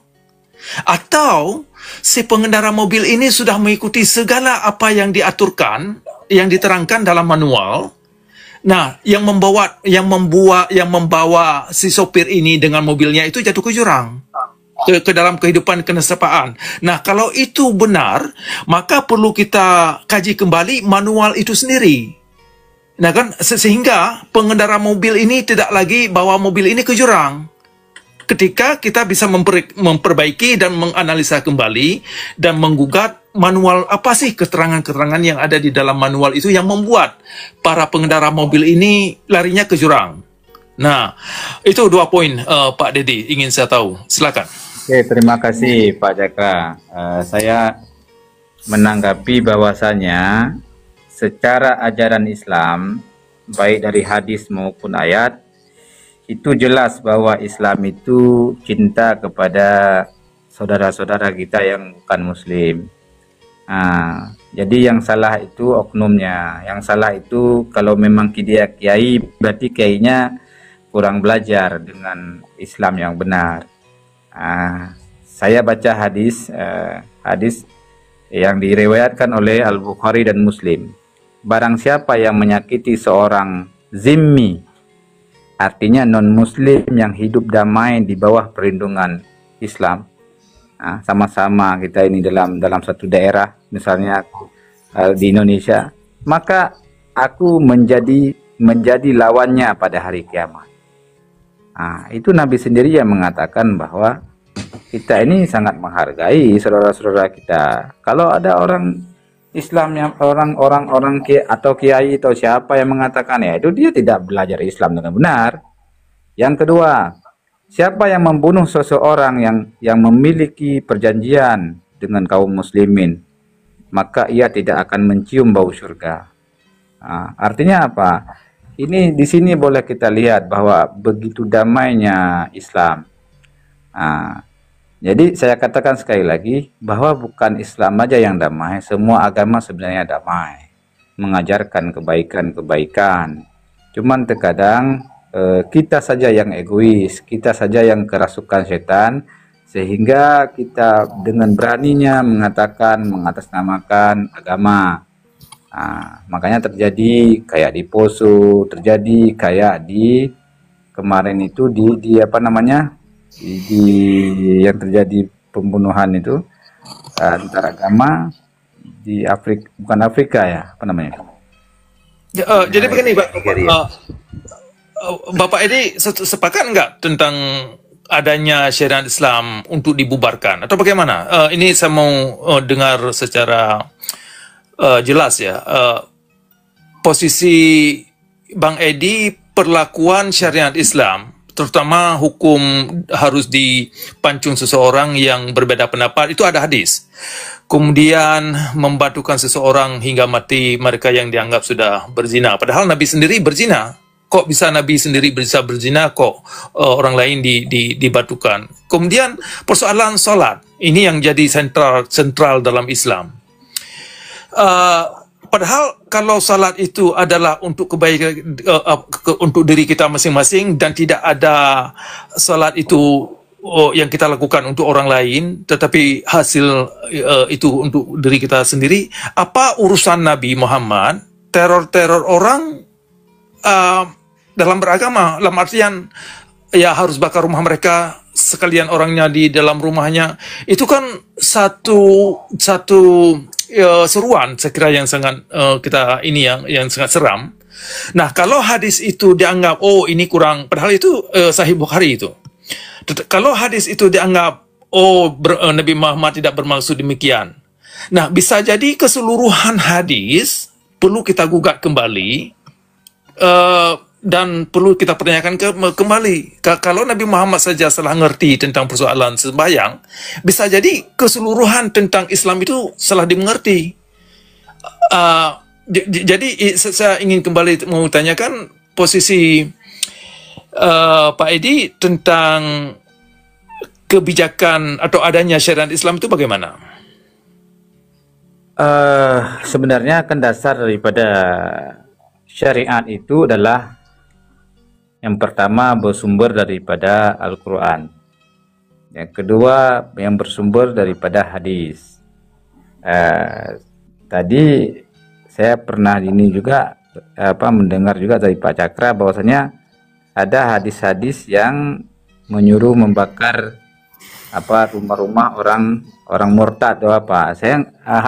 [SPEAKER 2] atau si pengendara mobil ini sudah mengikuti segala apa yang diaturkan, yang diterangkan dalam manual. Nah, yang membawa si sopir ini dengan mobilnya itu jatuh ke jurang, ke dalam kehidupan kenesapaan. Nah, kalau itu benar, maka perlu kita kaji kembali manual itu sendiri. Nah kan, sehingga pengendara mobil ini tidak lagi bawa mobil ini ke jurang. Ketika kita bisa memperbaiki dan menganalisa kembali dan menggugat manual, apa sih keterangan-keterangan yang ada di dalam manual itu yang membuat para pengendara mobil ini larinya ke jurang. Nah, itu dua poin Pak Dedi ingin saya tahu. Silakan.
[SPEAKER 3] Oke, terima kasih Pak Cakra. Saya menanggapi bahwasanya secara ajaran Islam, baik dari hadis maupun ayat, itu jelas bahwa Islam itu cinta kepada saudara-saudara kita yang bukan Muslim. Jadi yang salah itu oknumnya, yang salah itu kalau memang dia kiai, berarti kiainya kurang belajar dengan Islam yang benar. Saya baca hadis yang diriwayatkan oleh Al-Bukhari dan Muslim. Barang siapa yang menyakiti seorang zimmi, artinya non-muslim yang hidup damai di bawah perlindungan Islam, sama-sama kita ini dalam satu daerah, misalnya di Indonesia, maka aku menjadi lawannya pada hari kiamat. Itu Nabi sendiri yang mengatakan bahwa kita ini sangat menghargai saudara-saudara kita. Kalau ada orang Islam yang orang atau kiai atau siapa yang mengatakan ya itu, dia tidak belajar Islam dengan benar. Yang kedua, siapa yang membunuh seseorang yang memiliki perjanjian dengan kaum muslimin, maka ia tidak akan mencium bau surga. Artinya apa? Ini di sini boleh kita lihat bahwa begitu damainya Islam. Jadi saya katakan sekali lagi bahwa bukan Islam aja yang damai, semua agama sebenarnya damai, mengajarkan kebaikan-kebaikan. Cuman terkadang kita saja yang egois, kita saja yang kerasukan setan, sehingga kita dengan beraninya mengatakan, mengatasnamakan agama. Makanya terjadi kayak di Poso, terjadi kayak di kemarin itu di apa namanya, yang terjadi pembunuhan itu antar agama di Afrika, bukan Afrika ya, apa namanya,
[SPEAKER 2] Jadi begini, Pak.
[SPEAKER 1] Nigeria.
[SPEAKER 2] Bapak Edi sepakat nggak tentang adanya syariat Islam untuk dibubarkan atau bagaimana? Ini saya mau dengar secara jelas ya. Posisi Bang Edi, perlakuan syariat Islam, terutama hukum harus dipancung seseorang yang berbeda pendapat, itu ada hadis. Kemudian membatukan seseorang hingga mati mereka yang dianggap sudah berzina. Padahal Nabi sendiri berzina. Kok bisa Nabi sendiri bisa berzina, kok orang lain dibatukan. Kemudian persoalan salat, ini yang jadi sentral dalam Islam. Padahal kalau salat itu adalah untuk kebaikan, untuk diri kita masing-masing, dan tidak ada salat itu yang kita lakukan untuk orang lain, tetapi hasil itu untuk diri kita sendiri. Apa urusan Nabi Muhammad teror-teror orang dalam beragama, dalam artian ya harus bakar rumah mereka sekalian orangnya di dalam rumahnya? Itu kan satu seruan saya kira yang sangat kita ini yang sangat seram. Nah, kalau hadis itu dianggap ini kurang, padahal itu Sahih Bukhari itu. Kalau hadis itu dianggap Nabi Muhammad tidak bermaksud demikian. Nah, bisa jadi keseluruhan hadis perlu kita gugat kembali dan perlu kita pertanyakan kembali. Kalau Nabi Muhammad saja salah ngerti tentang persoalan sembahyang, bisa jadi keseluruhan tentang Islam itu salah dimengerti. Jadi saya ingin kembali mau tanyakan posisi Pak Edi tentang kebijakan atau adanya syariat Islam itu bagaimana?
[SPEAKER 3] Sebenarnya kan dasar daripada syariat itu adalah yang pertama bersumber daripada Al-Quran, yang kedua yang bersumber daripada hadis. Tadi saya pernah ini juga mendengar juga dari Pak Cakra bahwasanya ada hadis-hadis yang menyuruh membakar rumah-rumah orang murtad atau apa. Saya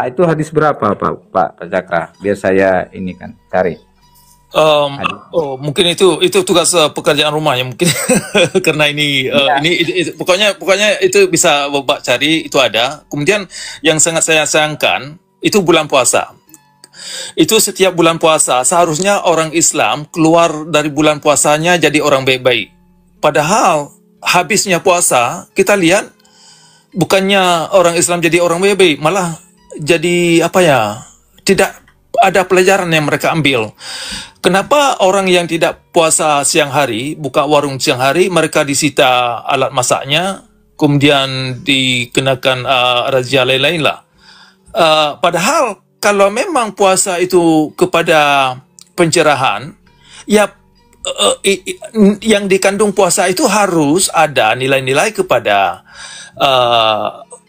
[SPEAKER 3] itu hadis berapa Pak Cakra? Biar saya ini kan cari.
[SPEAKER 2] Mungkin itu tugas pekerjaan rumah ya mungkin karena ini pokoknya itu bisa Bapak cari, itu ada. Kemudian yang sangat saya sayangkan itu bulan puasa. Itu setiap bulan puasa seharusnya orang Islam keluar dari bulan puasanya jadi orang baik-baik. Padahal habisnya puasa kita lihat bukannya orang Islam jadi orang baik-baik, malah jadi tidak ada pelajaran yang mereka ambil. Kenapa orang yang tidak puasa siang hari, buka warung siang hari, mereka disita alat masaknya, kemudian dikenakan razia lain-lain lah. Padahal kalau memang puasa itu kepada pencerahan, ya yang dikandung puasa itu harus ada nilai-nilai kepada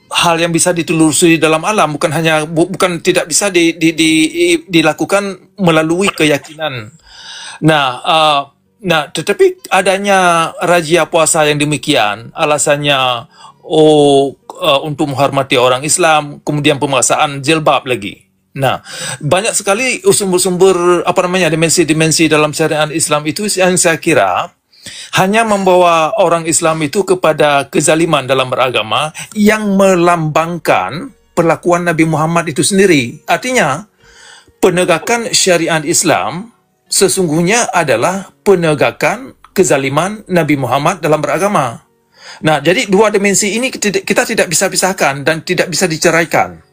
[SPEAKER 2] hal yang bisa ditelusuri dalam alam, bukan tidak bisa dilakukan melalui keyakinan. Nah, tetapi adanya razia puasa yang demikian, alasannya untuk menghormati orang Islam, kemudian pemaksaan jilbab lagi. Nah, banyak sekali sumber-sumber dimensi-dimensi dalam syariat Islam itu yang saya kira hanya membawa orang Islam itu kepada kezaliman dalam beragama yang melambangkan perlakuan Nabi Muhammad itu sendiri. Artinya, penegakan syariat Islam sesungguhnya adalah penegakan kezaliman Nabi Muhammad dalam beragama. Nah, jadi dua dimensi ini kita tidak bisa pisahkan dan tidak bisa diceraikan.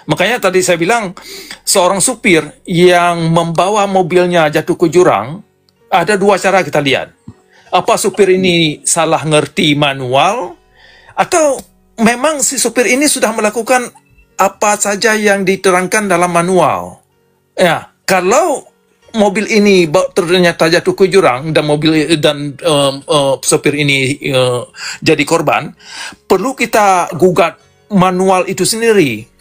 [SPEAKER 2] Makanya tadi saya bilang, seorang supir yang membawa mobilnya jatuh ke jurang, ada dua cara kita lihat. Apa supir ini salah ngerti manual, atau memang si supir ini sudah melakukan apa saja yang diterangkan dalam manual. Ya, kalau mobil ini ternyata jatuh ke jurang dan supir ini jadi korban, perlu kita gugat manual itu sendiri.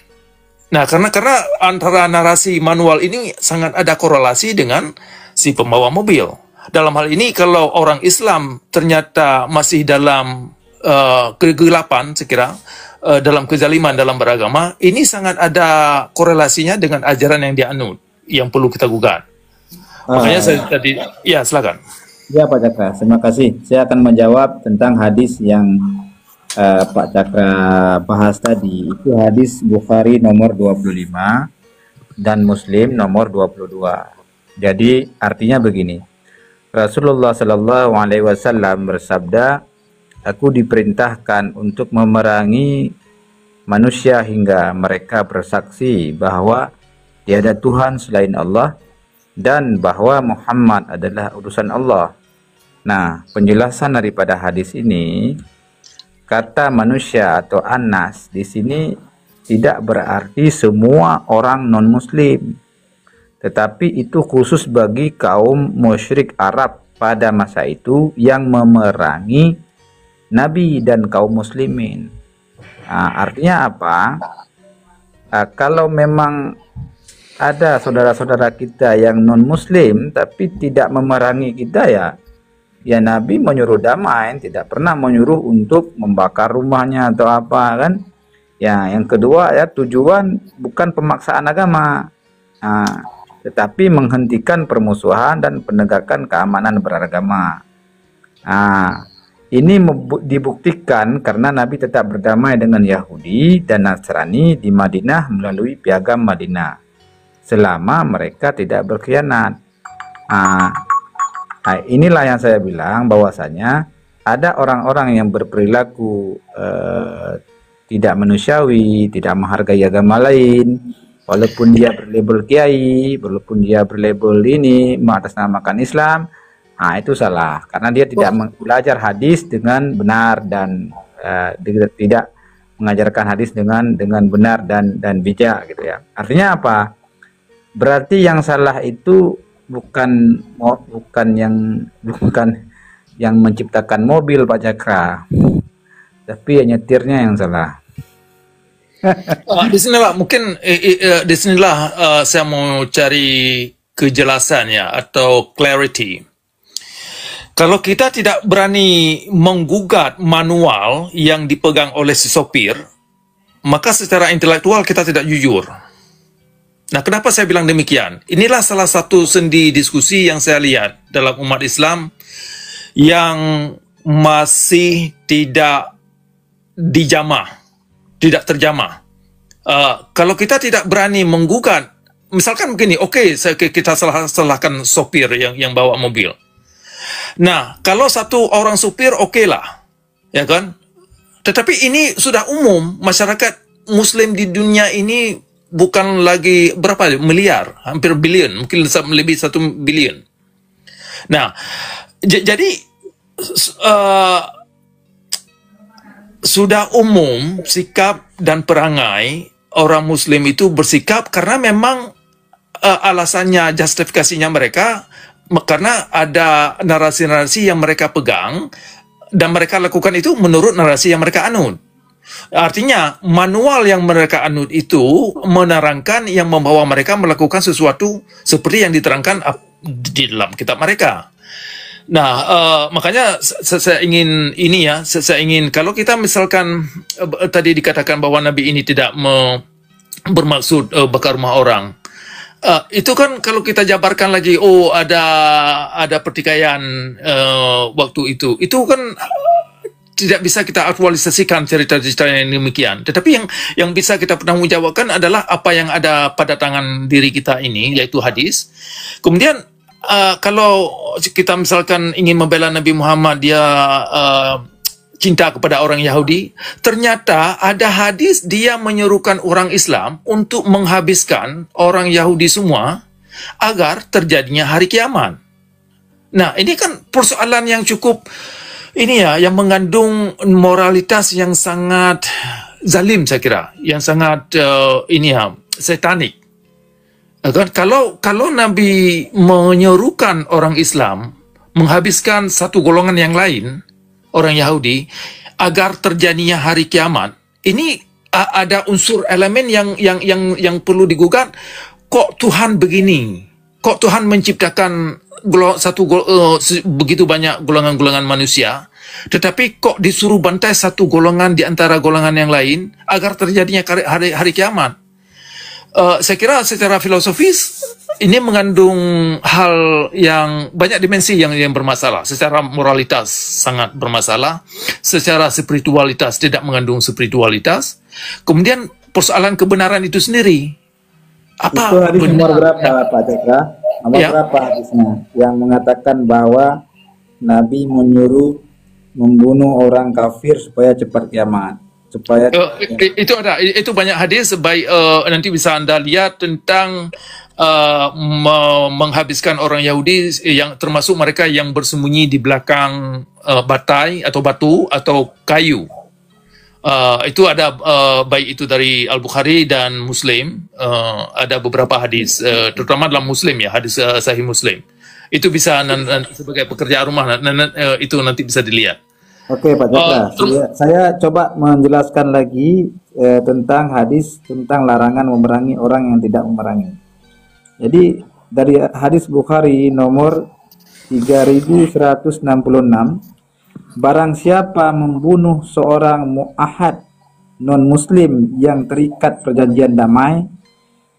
[SPEAKER 2] Nah, karena antara narasi manual ini sangat ada korelasi dengan si pembawa mobil. Dalam hal ini, kalau orang Islam ternyata masih dalam kegelapan, sekira dalam kezaliman dalam beragama, ini sangat ada korelasinya dengan ajaran yang dianut, yang perlu kita gugat. Makanya
[SPEAKER 3] Ah,
[SPEAKER 2] saya tadi, ya silakan.
[SPEAKER 3] ya Pak Cakra, terima kasih. Saya akan menjawab tentang hadis yang Pak Cakra bahas tadi. Itu hadis Bukhari nomor 25 dan Muslim nomor 22. Jadi artinya begini. Rasulullah Shallallahu Alaihi Wasallam bersabda, aku diperintahkan untuk memerangi manusia hingga mereka bersaksi bahwa tiada Tuhan selain Allah dan bahwa Muhammad adalah utusan Allah. Nah, penjelasan daripada hadis ini, kata manusia atau anas di sini tidak berarti semua orang non-muslim, tetapi itu khusus bagi kaum musyrik Arab pada masa itu yang memerangi Nabi dan kaum muslimin. Nah, artinya apa? Kalau memang ada saudara-saudara kita yang non-muslim tapi tidak memerangi kita, ya Nabi menyuruh damai, tidak pernah menyuruh untuk membakar rumahnya atau apa kan. Ya, yang kedua ya, tujuan bukan pemaksaan agama. Nah, tetapi menghentikan permusuhan dan penegakan keamanan beragama. Nah, ini dibuktikan karena Nabi tetap berdamai dengan Yahudi dan Nasrani di Madinah melalui piagam Madinah selama mereka tidak berkhianat. Nah, inilah yang saya bilang bahwasanya ada orang-orang yang berperilaku tidak manusiawi, tidak menghargai agama lain, walaupun dia berlabel kiai, walaupun dia berlabel ini mengatasnamakan Islam. Nah, itu salah karena dia tidak belajar hadis dengan benar dan tidak mengajarkan hadis dengan benar dan bijak gitu ya. Artinya apa? Berarti yang salah itu bukan yang menciptakan mobil Pak Cakra, tapi nyetirnya yang salah.
[SPEAKER 2] Di sinilah mungkin di sinilah saya mau cari kejelasannya atau clarity. Kalau kita tidak berani menggugat manual yang dipegang oleh si sopir, maka secara intelektual kita tidak jujur. Nah, kenapa saya bilang demikian? Inilah salah satu sendi diskusi yang saya lihat dalam umat Islam yang masih tidak dijamah, tidak terjamah. Kalau kita tidak berani menggugat, misalkan begini, oke, kita salahkan sopir yang bawa mobil. Nah, kalau satu orang supir oke lah, ya kan? Tetapi ini sudah umum, masyarakat Muslim di dunia ini bukan lagi berapa miliar, hampir bilion, mungkin lebih 1 bilion. Nah, jadi sudah umum sikap dan perangai orang Muslim itu bersikap karena memang alasannya, justifikasinya mereka karena ada narasi-narasi yang mereka pegang dan mereka lakukan itu menurut narasi yang mereka anut. Artinya manual yang mereka anut itu menerangkan yang membawa mereka melakukan sesuatu seperti yang diterangkan di dalam kitab mereka. Nah, makanya saya ingin ini ya, saya ingin kalau kita misalkan tadi dikatakan bahwa Nabi ini tidak bermaksud bakar rumah orang. Itu kan kalau kita jabarkan lagi, oh ada pertikaian waktu itu kan tidak bisa kita aktualisasikan cerita-cerita yang demikian. Tetapi yang bisa kita pertanggungjawabkan adalah apa yang ada pada tangan diri kita ini, yaitu hadis. Kemudian kalau kita misalkan ingin membela Nabi Muhammad, dia cinta kepada orang Yahudi, ternyata ada hadis dia menyerukan orang Islam untuk menghabiskan orang Yahudi semua agar terjadinya hari kiamat. Nah, ini kan persoalan yang cukup ini ya, yang mengandung moralitas yang sangat zalim saya kira, yang sangat ini ya, satanik. Kan kalau Nabi menyerukan orang Islam menghabiskan satu golongan yang lain, orang Yahudi, agar terjadinya hari kiamat, ini ada unsur elemen yang perlu digugat. Kok Tuhan begini? Kok Tuhan menciptakan begitu banyak golongan-golongan manusia, tetapi kok disuruh bantai satu golongan di antara golongan yang lain agar terjadinya hari kiamat? Saya kira secara filosofis ini mengandung hal yang banyak dimensi yang bermasalah. Secara moralitas sangat bermasalah, secara spiritualitas tidak mengandung spiritualitas. Kemudian persoalan kebenaran itu sendiri. Apa
[SPEAKER 5] itu hadis nomor
[SPEAKER 2] benar?
[SPEAKER 5] berapa Pak Cakra? Nomor
[SPEAKER 2] Ya.
[SPEAKER 5] berapa hadisnya? Yang mengatakan bahwa Nabi menyuruh membunuh orang kafir supaya cepat kiamat. Supaya
[SPEAKER 2] Itu ada, itu banyak hadis. Baik, nanti bisa Anda lihat tentang menghabiskan orang Yahudi yang termasuk mereka yang bersembunyi di belakang batai atau batu atau kayu. Itu ada, baik itu dari Al-Bukhari dan Muslim. Ada beberapa hadis, terutama dalam Muslim ya, hadis Sahih Muslim. Itu bisa sebagai pekerjaan rumah, itu nanti bisa dilihat.
[SPEAKER 5] Oke Pak Cakra, saya coba menjelaskan lagi tentang hadis tentang larangan memerangi orang yang tidak memerangi. Jadi dari hadis Bukhari nomor 3166, barang siapa membunuh seorang mu'ahad non-muslim yang terikat perjanjian damai,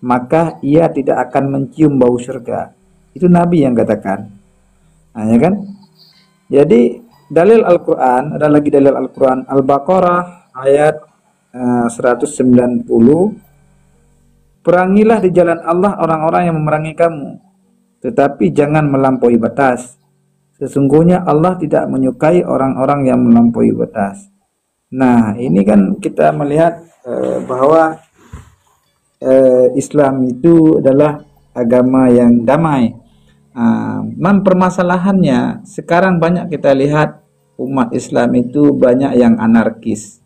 [SPEAKER 5] maka ia tidak akan mencium bau surga. Itu Nabi yang katakan. Nah, ya kan? Jadi dalil Al-Quran, ada lagi dalil Al-Quran, Al-Baqarah ayat 190, perangilah di jalan Allah orang-orang yang memerangi kamu, tetapi jangan melampaui batas. Sesungguhnya Allah tidak menyukai orang-orang yang melampaui batas. Nah, ini kan kita melihat bahwa Islam itu adalah agama yang damai. Permasalahannya sekarang banyak kita lihat umat Islam itu banyak yang anarkis,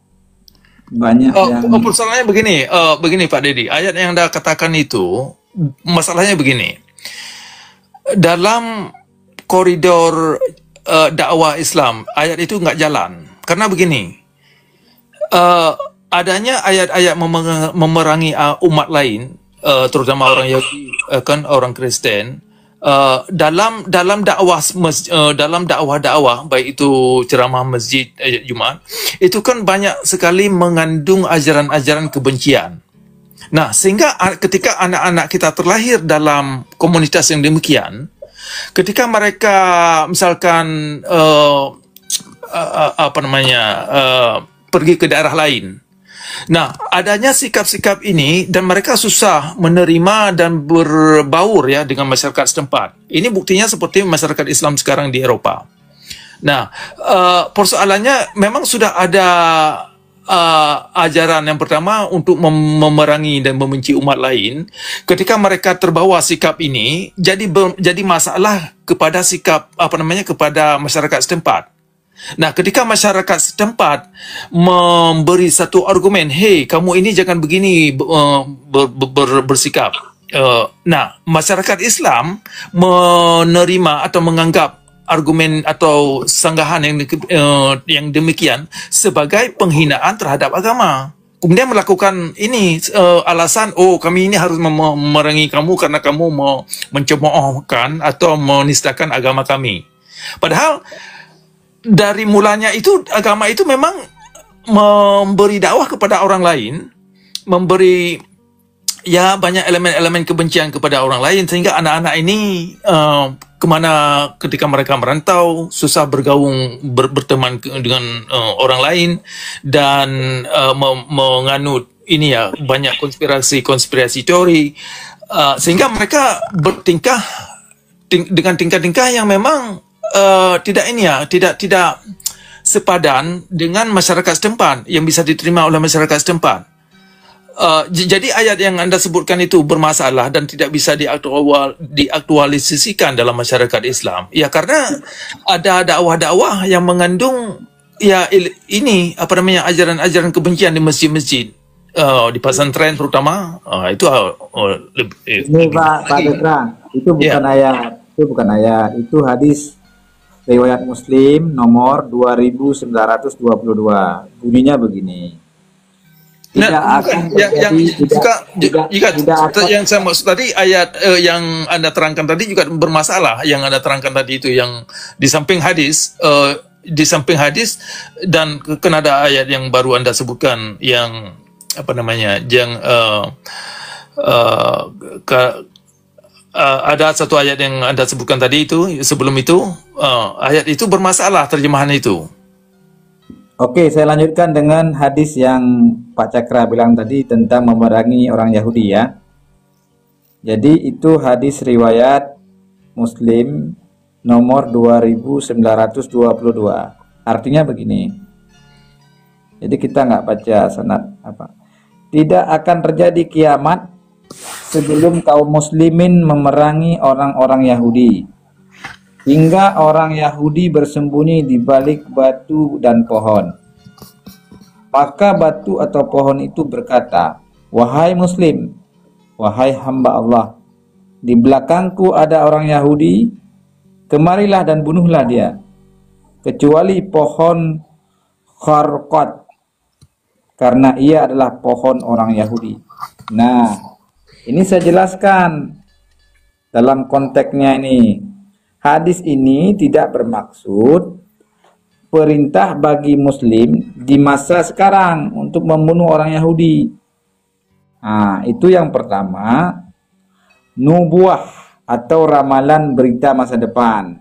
[SPEAKER 5] banyak yang
[SPEAKER 2] Persoalannya begini Pak Dedi, ayat yang Anda katakan itu masalahnya begini. Dalam koridor dakwah Islam, ayat itu nggak jalan karena begini. Adanya ayat-ayat memerangi umat lain, terutama orang Yahudi, kan orang Kristen. Dalam dakwah baik itu ceramah masjid Jumat, itu kan banyak sekali mengandung ajaran-ajaran kebencian. Nah, sehingga ketika anak-anak kita terlahir dalam komunitas yang demikian, ketika mereka misalkan pergi ke daerah lain, nah, adanya sikap-sikap ini dan mereka susah menerima dan berbaur ya dengan masyarakat setempat. Ini buktinya seperti masyarakat Islam sekarang di Eropa. Nah, persoalannya memang sudah ada ajaran yang pertama untuk memerangi dan membenci umat lain. Ketika mereka terbawa sikap ini, jadi masalah kepada sikap kepada masyarakat setempat. Nah, ketika masyarakat setempat memberi satu argumen, hey, kamu ini jangan begini bersikap. Nah, masyarakat Islam menerima atau menganggap argumen atau sanggahan yang demikian sebagai penghinaan terhadap agama. Kemudian melakukan ini alasan, oh kami ini harus memerangi kamu karena kamu mencemoohkan atau menistakan agama kami. Padahal dari mulanya itu agama itu memang memberi dakwah kepada orang lain, memberi ya banyak elemen-elemen kebencian kepada orang lain sehingga anak-anak ini kemana ketika mereka merantau susah bergaung berteman dengan orang lain dan menganut ini ya banyak konspirasi teori sehingga mereka bertingkah dengan tingkah-tingkah yang memang tidak sepadan dengan masyarakat setempat yang bisa diterima oleh masyarakat setempat. Jadi ayat yang Anda sebutkan itu bermasalah dan tidak bisa diaktualisasikan dalam masyarakat Islam. Ya karena ada dakwah-dakwah yang mengandung ya ini ajaran-ajaran kebencian di masjid-masjid. Di pesantren terutama itu
[SPEAKER 5] ini Pak Petra, itu bukan ayat, itu hadis riwayat Muslim nomor 2922. Bunyinya begini.
[SPEAKER 2] Yang saya maksud tadi ayat yang Anda terangkan tadi juga bermasalah. Yang Anda terangkan tadi itu yang di samping hadis dan ada ayat yang baru Anda sebutkan yang yang uh, ke, ada satu ayat yang Anda sebutkan tadi itu, sebelum itu, ayat itu bermasalah terjemahan itu.
[SPEAKER 5] Oke, saya lanjutkan dengan hadis yang Pak Cakra bilang tadi tentang memerangi orang Yahudi ya. Jadi itu hadis riwayat Muslim nomor 2922. Artinya begini. Jadi kita nggak baca sanad apa. Tidak akan terjadi kiamat sebelum kaum muslimin memerangi orang-orang Yahudi. Hingga orang Yahudi bersembunyi di balik batu dan pohon. Maka batu atau pohon itu berkata, "Wahai Muslim, wahai hamba Allah, di belakangku ada orang Yahudi, kemarilah dan bunuhlah dia, kecuali pohon Kharqat, karena ia adalah pohon orang Yahudi." Nah, ini saya jelaskan dalam konteksnya ini. Hadis ini tidak bermaksud perintah bagi Muslim di masa sekarang untuk membunuh orang Yahudi. Nah, itu yang pertama, nubuah atau ramalan berita masa depan.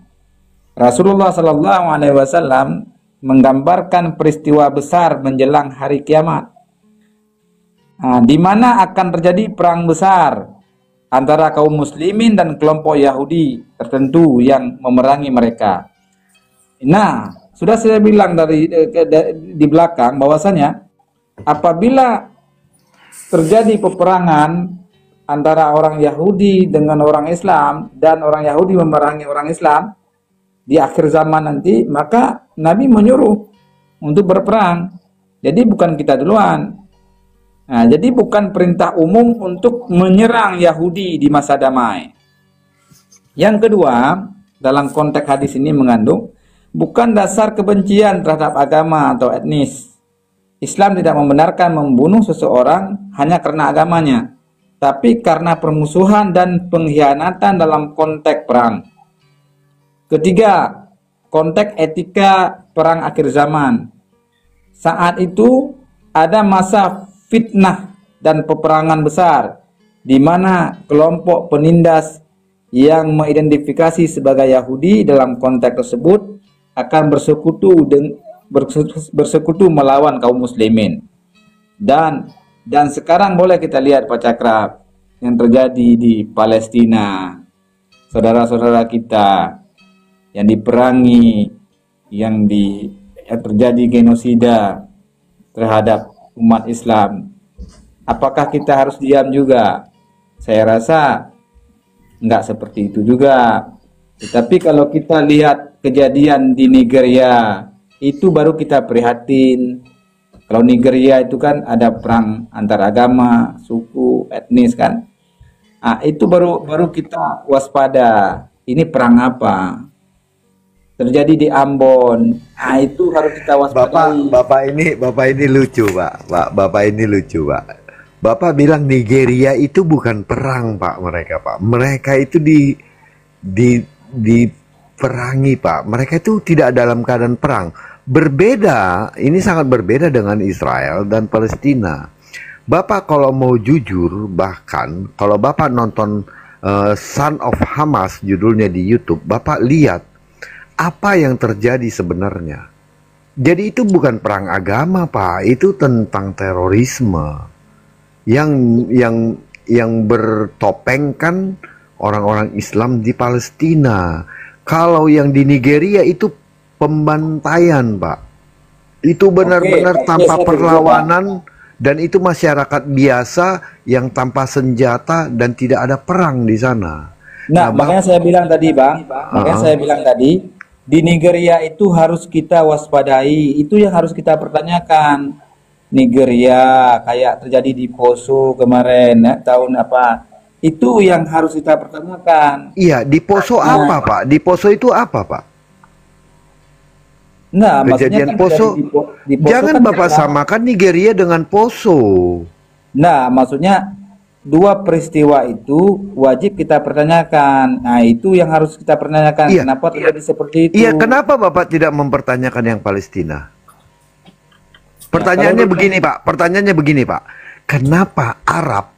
[SPEAKER 5] Rasulullah SAW menggambarkan peristiwa besar menjelang hari kiamat, di mana akan terjadi perang besar antara kaum muslimin dan kelompok Yahudi tertentu yang memerangi mereka. Nah, sudah saya bilang di belakang bahwasanya apabila terjadi peperangan antara orang Yahudi dengan orang Islam dan orang Yahudi memerangi orang Islam di akhir zaman nanti, maka Nabi menyuruh untuk berperang. Jadi bukan kita duluan. Nah, jadi bukan perintah umum untuk menyerang Yahudi di masa damai. Yang kedua, dalam konteks hadis ini mengandung bukan dasar kebencian terhadap agama atau etnis. Islam tidak membenarkan membunuh seseorang hanya karena agamanya, tapi karena permusuhan dan pengkhianatan dalam konteks perang. Ketiga, konteks etika perang akhir zaman. Saat itu ada masa fitnah dan peperangan besar di mana kelompok penindas yang mengidentifikasi sebagai Yahudi dalam konteks tersebut akan bersekutu melawan kaum muslimin. Dan sekarang boleh kita lihat Pak Cakra yang terjadi di Palestina, saudara-saudara kita yang diperangi, yang terjadi genosida terhadap umat Islam. Apakah kita harus diam juga? Saya rasa enggak seperti itu juga. Tetapi kalau kita lihat kejadian di Nigeria, itu baru kita prihatin. Kalau Nigeria itu kan ada perang antar agama, suku, etnis kan. Nah, itu baru kita waspada. Ini perang apa? Terjadi di Ambon. Nah, itu harus kita waspadai.
[SPEAKER 1] Bapak ini lucu, Pak. Bapak ini lucu, Pak. Bapak bilang Nigeria itu bukan perang, Pak, mereka, Pak. Mereka itu diperangi, Pak. Mereka itu tidak dalam keadaan perang. Berbeda, ini sangat berbeda dengan Israel dan Palestina. Bapak kalau mau jujur, bahkan kalau Bapak nonton Son of Hamas judulnya di YouTube, Bapak lihat apa yang terjadi sebenarnya. Jadi itu bukan perang agama, Pak. Itu tentang terorisme yang bertopengkan orang-orang Islam di Palestina. Kalau yang di Nigeria itu pembantaian, Pak. Itu benar-benar tanpa perlawanan, dan itu masyarakat biasa yang tanpa senjata dan tidak ada perang di sana.
[SPEAKER 5] Nah, makanya saya bilang tadi, Bang. Makanya saya bilang tadi, di Nigeria itu harus kita waspadai. Itu yang harus kita pertanyakan. Nigeria kayak terjadi di Poso kemarin, ya, tahun apa? Itu yang harus kita pertanyakan.
[SPEAKER 1] Iya, di Poso apa, Pak? Di Poso itu apa, Pak?
[SPEAKER 5] Nah,
[SPEAKER 1] kejadian
[SPEAKER 5] kan
[SPEAKER 1] Poso.
[SPEAKER 5] di Poso
[SPEAKER 1] Jangan
[SPEAKER 5] kan
[SPEAKER 1] Bapak samakan Nigeria dengan Poso.
[SPEAKER 5] Nah, maksudnya dua peristiwa itu wajib kita pertanyakan. Nah, itu yang harus kita pertanyakan.
[SPEAKER 1] Iya,
[SPEAKER 5] kenapa terjadi seperti itu?
[SPEAKER 1] Iya, kenapa Bapak tidak mempertanyakan yang Palestina? Pertanyaannya begini, Pak. Pertanyaannya begini, Pak. Kenapa Arab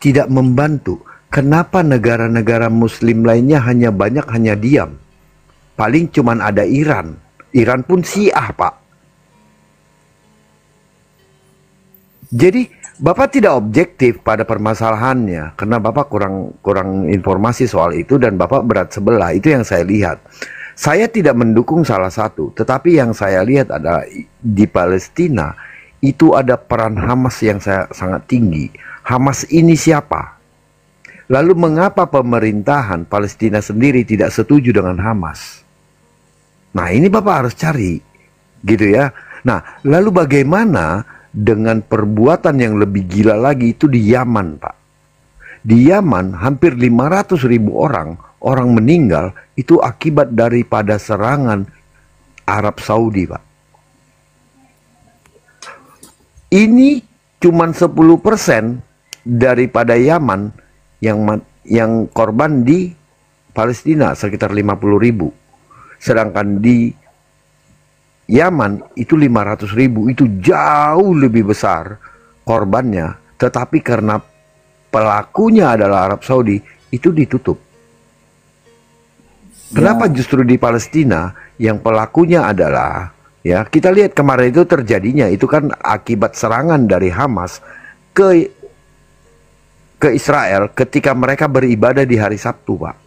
[SPEAKER 1] tidak membantu. Kenapa negara-negara Muslim lainnya hanya diam? Paling cuman ada Iran. Iran pun Syiah, Pak. Jadi Bapak tidak objektif pada permasalahannya karena Bapak kurang informasi soal itu dan Bapak berat sebelah. Itu yang saya lihat. Saya tidak mendukung salah satu, tetapi yang saya lihat adalah di Palestina itu ada peran Hamas yang sangat tinggi. Hamas ini siapa? Lalu mengapa pemerintahan Palestina sendiri tidak setuju dengan Hamas? Nah, ini Bapak harus cari, gitu ya. Nah, lalu bagaimana dengan perbuatan yang lebih gila lagi itu di Yaman, Pak? Di Yaman hampir 500.000 orang meninggal itu akibat daripada serangan Arab Saudi, Pak. Ini cuman 10% daripada Yaman yang korban di Palestina sekitar 50.000. Sedangkan di Yaman itu 500.000, itu jauh lebih besar korbannya. Tetapi karena pelakunya adalah Arab Saudi, itu ditutup. Kenapa justru di Palestina yang pelakunya adalah, ya kita lihat kemarin itu terjadinya itu kan akibat serangan dari Hamas ke Israel ketika mereka beribadah di hari Sabtu, Pak.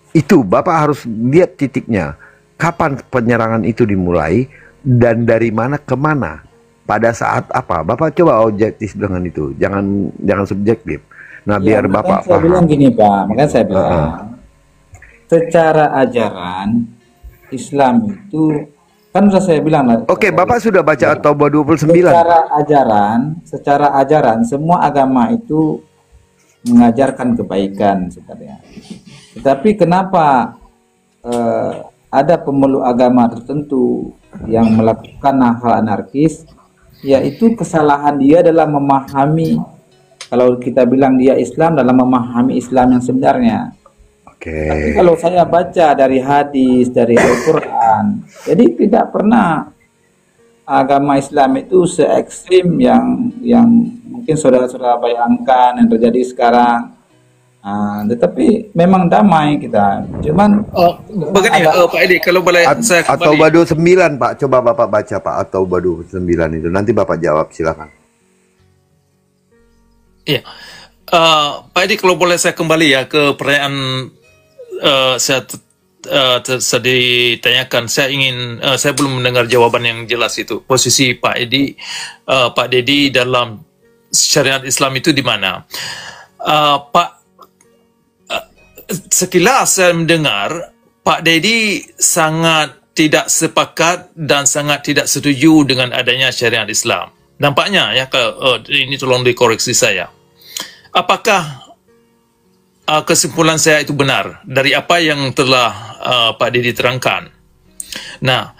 [SPEAKER 1] Itu Bapak harus lihat titiknya. Kapan penyerangan itu dimulai dan dari mana ke mana? Pada saat apa? Bapak coba objektif dengan itu. Jangan subjektif. Nah, biar Bapak
[SPEAKER 5] saya
[SPEAKER 1] paham.
[SPEAKER 5] bilang gini, Pak. Makanya saya bilang secara ajaran Islam itu kan sudah saya bilang lah.
[SPEAKER 1] Oke, Bapak sudah baca At-Taubah 29.
[SPEAKER 5] Secara ajaran semua agama itu mengajarkan kebaikan sebenarnya. Tetapi kenapa ada pemeluk agama tertentu yang melakukan hal anarkis? Yaitu kesalahan dia dalam memahami, kalau kita bilang dia Islam, dalam memahami Islam yang sebenarnya. Tapi kalau saya baca dari hadis, dari Al-Quran, jadi tidak pernah agama Islam itu se ekstrim yang mungkin saudara-saudara bayangkan yang terjadi sekarang. Tetapi memang damai kita. Cuman
[SPEAKER 2] begini Pak Edi, kalau boleh saya
[SPEAKER 1] Atau
[SPEAKER 2] kembali.
[SPEAKER 1] Badu 9, Pak. Coba Bapak baca, Pak. Atau Badu 9 itu. Nanti Bapak jawab, silakan.
[SPEAKER 2] Iya. Pak Edi, kalau boleh saya kembali ya ke pertanyaan saya ditanyakan. Saya belum mendengar jawaban yang jelas itu. Posisi Pak Edi, Pak Dedi dalam syariat Islam itu di mana? Pak, sekilas saya mendengar Pak Dedi sangat tidak sepakat dan sangat tidak setuju dengan adanya syariat Islam. Nampaknya ya, ini tolong dikoreksi saya. Apakah kesimpulan saya itu benar dari apa yang telah Pak Dedi terangkan? Nah,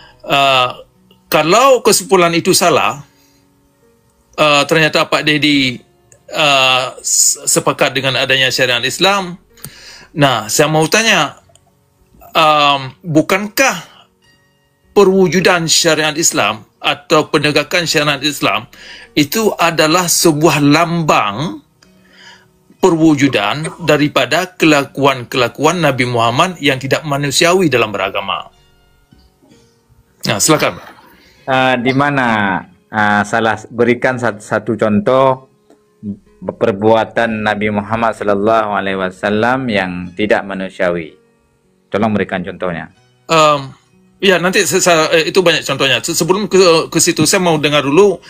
[SPEAKER 2] kalau kesimpulan itu salah, ternyata Pak Dedi sepakat dengan adanya syariat Islam. Nah, saya mau tanya, bukankah perwujudan syariat Islam atau penegakan syariat Islam itu adalah sebuah lambang perwujudan daripada kelakuan-kelakuan Nabi Muhammad yang tidak manusiawi dalam beragama? Nah, silakan.
[SPEAKER 3] Di mana berikan satu contoh perbuatan Nabi Muhammad SAW yang tidak manusiawi. Tolong berikan contohnya.
[SPEAKER 2] Ya, nanti itu banyak contohnya. Sebelum ke situ, saya mau dengar dulu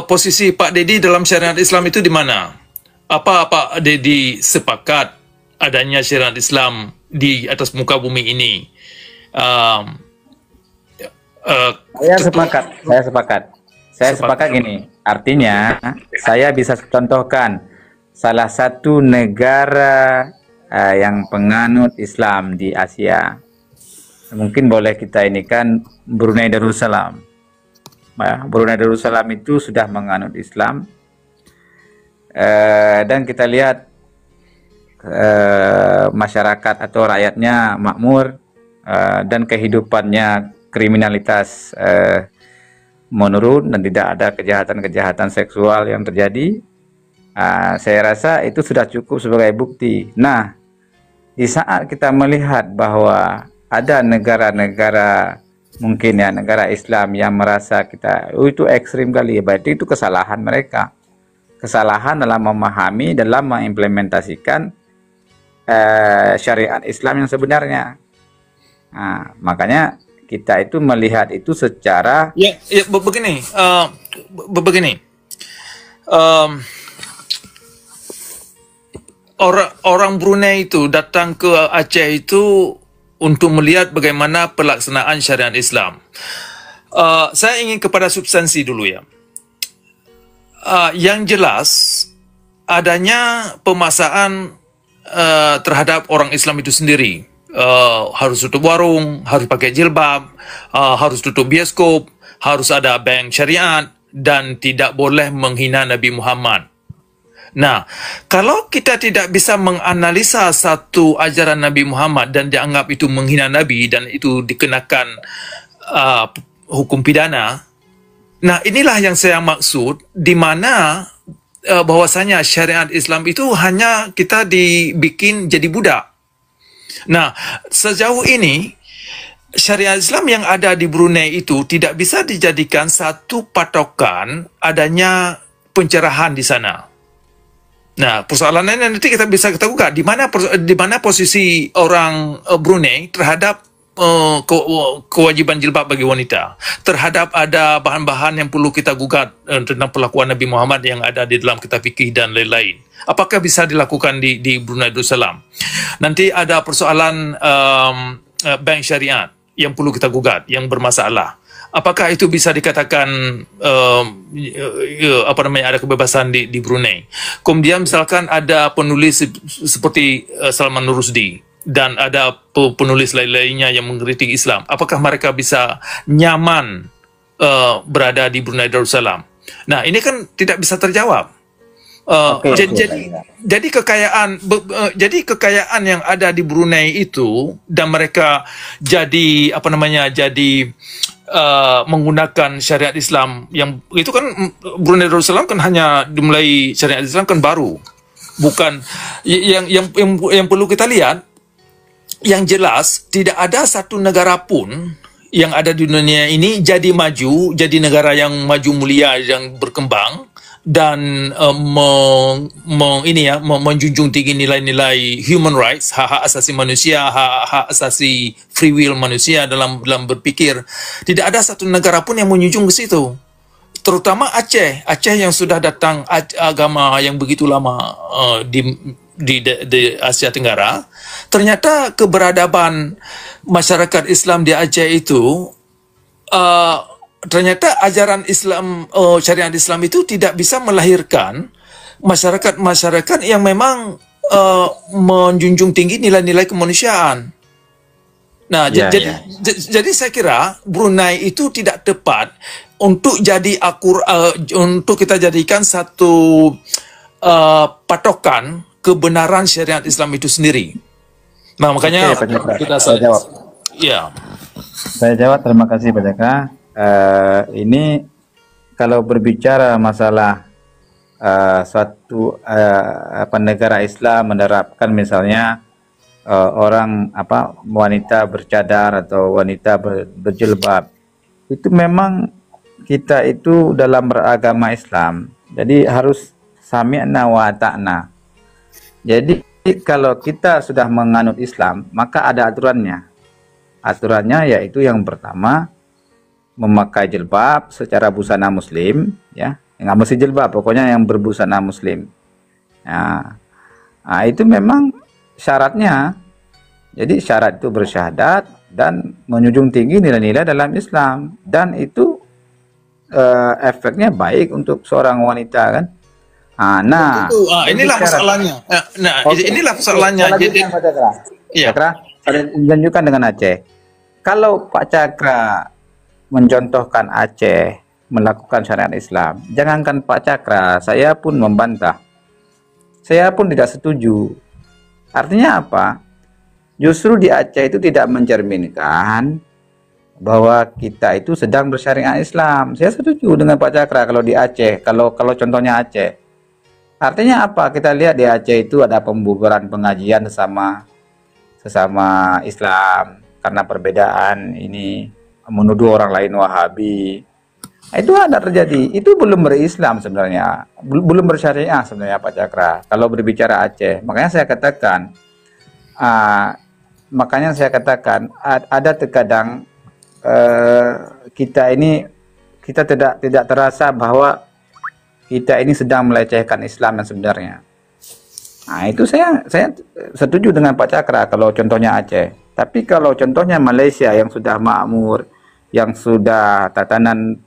[SPEAKER 2] posisi Pak Dedi dalam syariat Islam itu di mana? Apa Pak Dedi sepakat adanya syariat Islam di atas muka bumi ini?
[SPEAKER 3] Saya sepakat gini. Artinya, saya bisa contohkan salah satu negara yang penganut Islam di Asia. Mungkin boleh kita ini kan Brunei Darussalam. Brunei Darussalam itu sudah menganut Islam. Dan kita lihat masyarakat atau rakyatnya makmur dan kehidupannya kriminalitas menurun dan tidak ada kejahatan-kejahatan seksual yang terjadi. Saya rasa itu sudah cukup sebagai bukti. Nah, di saat kita melihat bahwa ada negara-negara, mungkin ya negara Islam yang merasa kita itu ekstrim kali, berarti itu kesalahan mereka, kesalahan dalam memahami, dalam mengimplementasikan syariat Islam yang sebenarnya. Nah, makanya kita itu melihat itu secara
[SPEAKER 2] begini, begini. Orang Brunei itu datang ke Aceh itu untuk melihat bagaimana pelaksanaan syariat Islam. Saya ingin kepada substansi dulu ya. Yang jelas adanya pemaksaan terhadap orang Islam itu sendiri. Harus tutup warung, harus pakai jilbab, harus tutup bioskop, harus ada bank syariat, dan tidak boleh menghina Nabi Muhammad. Nah, kalau kita tidak bisa menganalisa satu ajaran Nabi Muhammad dan dianggap itu menghina Nabi dan itu dikenakan hukum pidana, nah inilah yang saya maksud, di mana bahwasanya syariat Islam itu hanya kita dibikin jadi budak. Nah, sejauh ini syariat Islam yang ada di Brunei itu tidak bisa dijadikan satu patokan adanya pencerahan di sana. Nah, persoalannya nanti kita bisa ketahui di mana posisi orang Brunei terhadap kewajiban jilbab bagi wanita, terhadap ada bahan-bahan yang perlu kita gugat tentang perlakuan Nabi Muhammad yang ada di dalam kitab fikih dan lain-lain. Apakah bisa dilakukan di Brunei Darussalam? Nanti ada persoalan bank syariat yang perlu kita gugat, yang bermasalah. Apakah itu bisa dikatakan ada kebebasan di Brunei? Kemudian misalkan ada penulis seperti Salman Rushdie dan ada penulis lain-lainnya yang mengkritik Islam. Apakah mereka bisa nyaman berada di Brunei Darussalam? Nah, ini kan tidak bisa terjawab. Jadi kekayaan yang ada di Brunei itu, dan mereka jadi menggunakan syariat Islam yang itu kan, Brunei Darussalam kan hanya dimulai syariat Islam kan baru, bukan yang perlu kita lihat. Yang jelas tidak ada satu negara pun yang ada di dunia ini jadi maju, jadi negara yang maju mulia yang berkembang dan menjunjung tinggi nilai-nilai human rights, hak-hak asasi manusia, hak-hak asasi free will manusia dalam berpikir. Tidak ada satu negara pun yang menjunjung ke situ. Terutama Aceh yang sudah datang agama yang begitu lama di Asia Tenggara. Ternyata keberadaban masyarakat Islam di Aceh itu ternyata ajaran Islam, syariat Islam itu tidak bisa melahirkan masyarakat yang memang menjunjung tinggi nilai-nilai kemanusiaan. Nah, jadi saya kira Brunei itu tidak tepat untuk untuk kita jadikan satu patokan kebenaran syariat Islam itu sendiri. Nah, makanya saya
[SPEAKER 3] jawab.
[SPEAKER 2] Ya.
[SPEAKER 3] Saya jawab, terima kasih Pak Jaka. Ini kalau berbicara masalah suatu negara Islam menerapkan misalnya wanita bercadar atau wanita berjilbab, itu memang kita itu dalam beragama Islam, jadi harus sami'na wa ta'na. Jadi kalau kita sudah menganut Islam, maka ada aturannya. Aturannya yaitu yang pertama, memakai jilbab secara busana muslim, ya, nggak mesti jilbab, pokoknya yang berbusana muslim. Nah, itu memang syaratnya. Jadi syarat itu bersyahadat dan menjunjung tinggi nilai-nilai dalam Islam, dan itu efeknya baik untuk seorang wanita, kan. Nah,
[SPEAKER 2] inilah masalahnya. Inilah masalahnya. Jadi,
[SPEAKER 3] Cakra, saya lanjutkan dengan Aceh. Kalau Pak Cakra mencontohkan Aceh melakukan syariat Islam, jangankan Pak Cakra, saya pun membantah. Saya pun tidak setuju. Artinya apa? Justru di Aceh itu tidak mencerminkan bahwa kita itu sedang bersyariat Islam. Saya setuju dengan Pak Cakra kalau di Aceh, kalau contohnya Aceh. Artinya apa? Kita lihat di Aceh itu ada pembubaran pengajian sesama Islam karena perbedaan ini, menuduh orang lain Wahabi. Nah, itu ada terjadi. Itu belum berislam sebenarnya, belum bersyariah sebenarnya Pak Cakra. Kalau berbicara Aceh, ah, makanya saya katakan ada terkadang kita tidak terasa bahwa kita ini sedang melecehkan Islam yang sebenarnya. Nah, itu saya setuju dengan Pak Cakra kalau contohnya Aceh. Tapi kalau contohnya Malaysia yang sudah makmur, yang sudah tatanan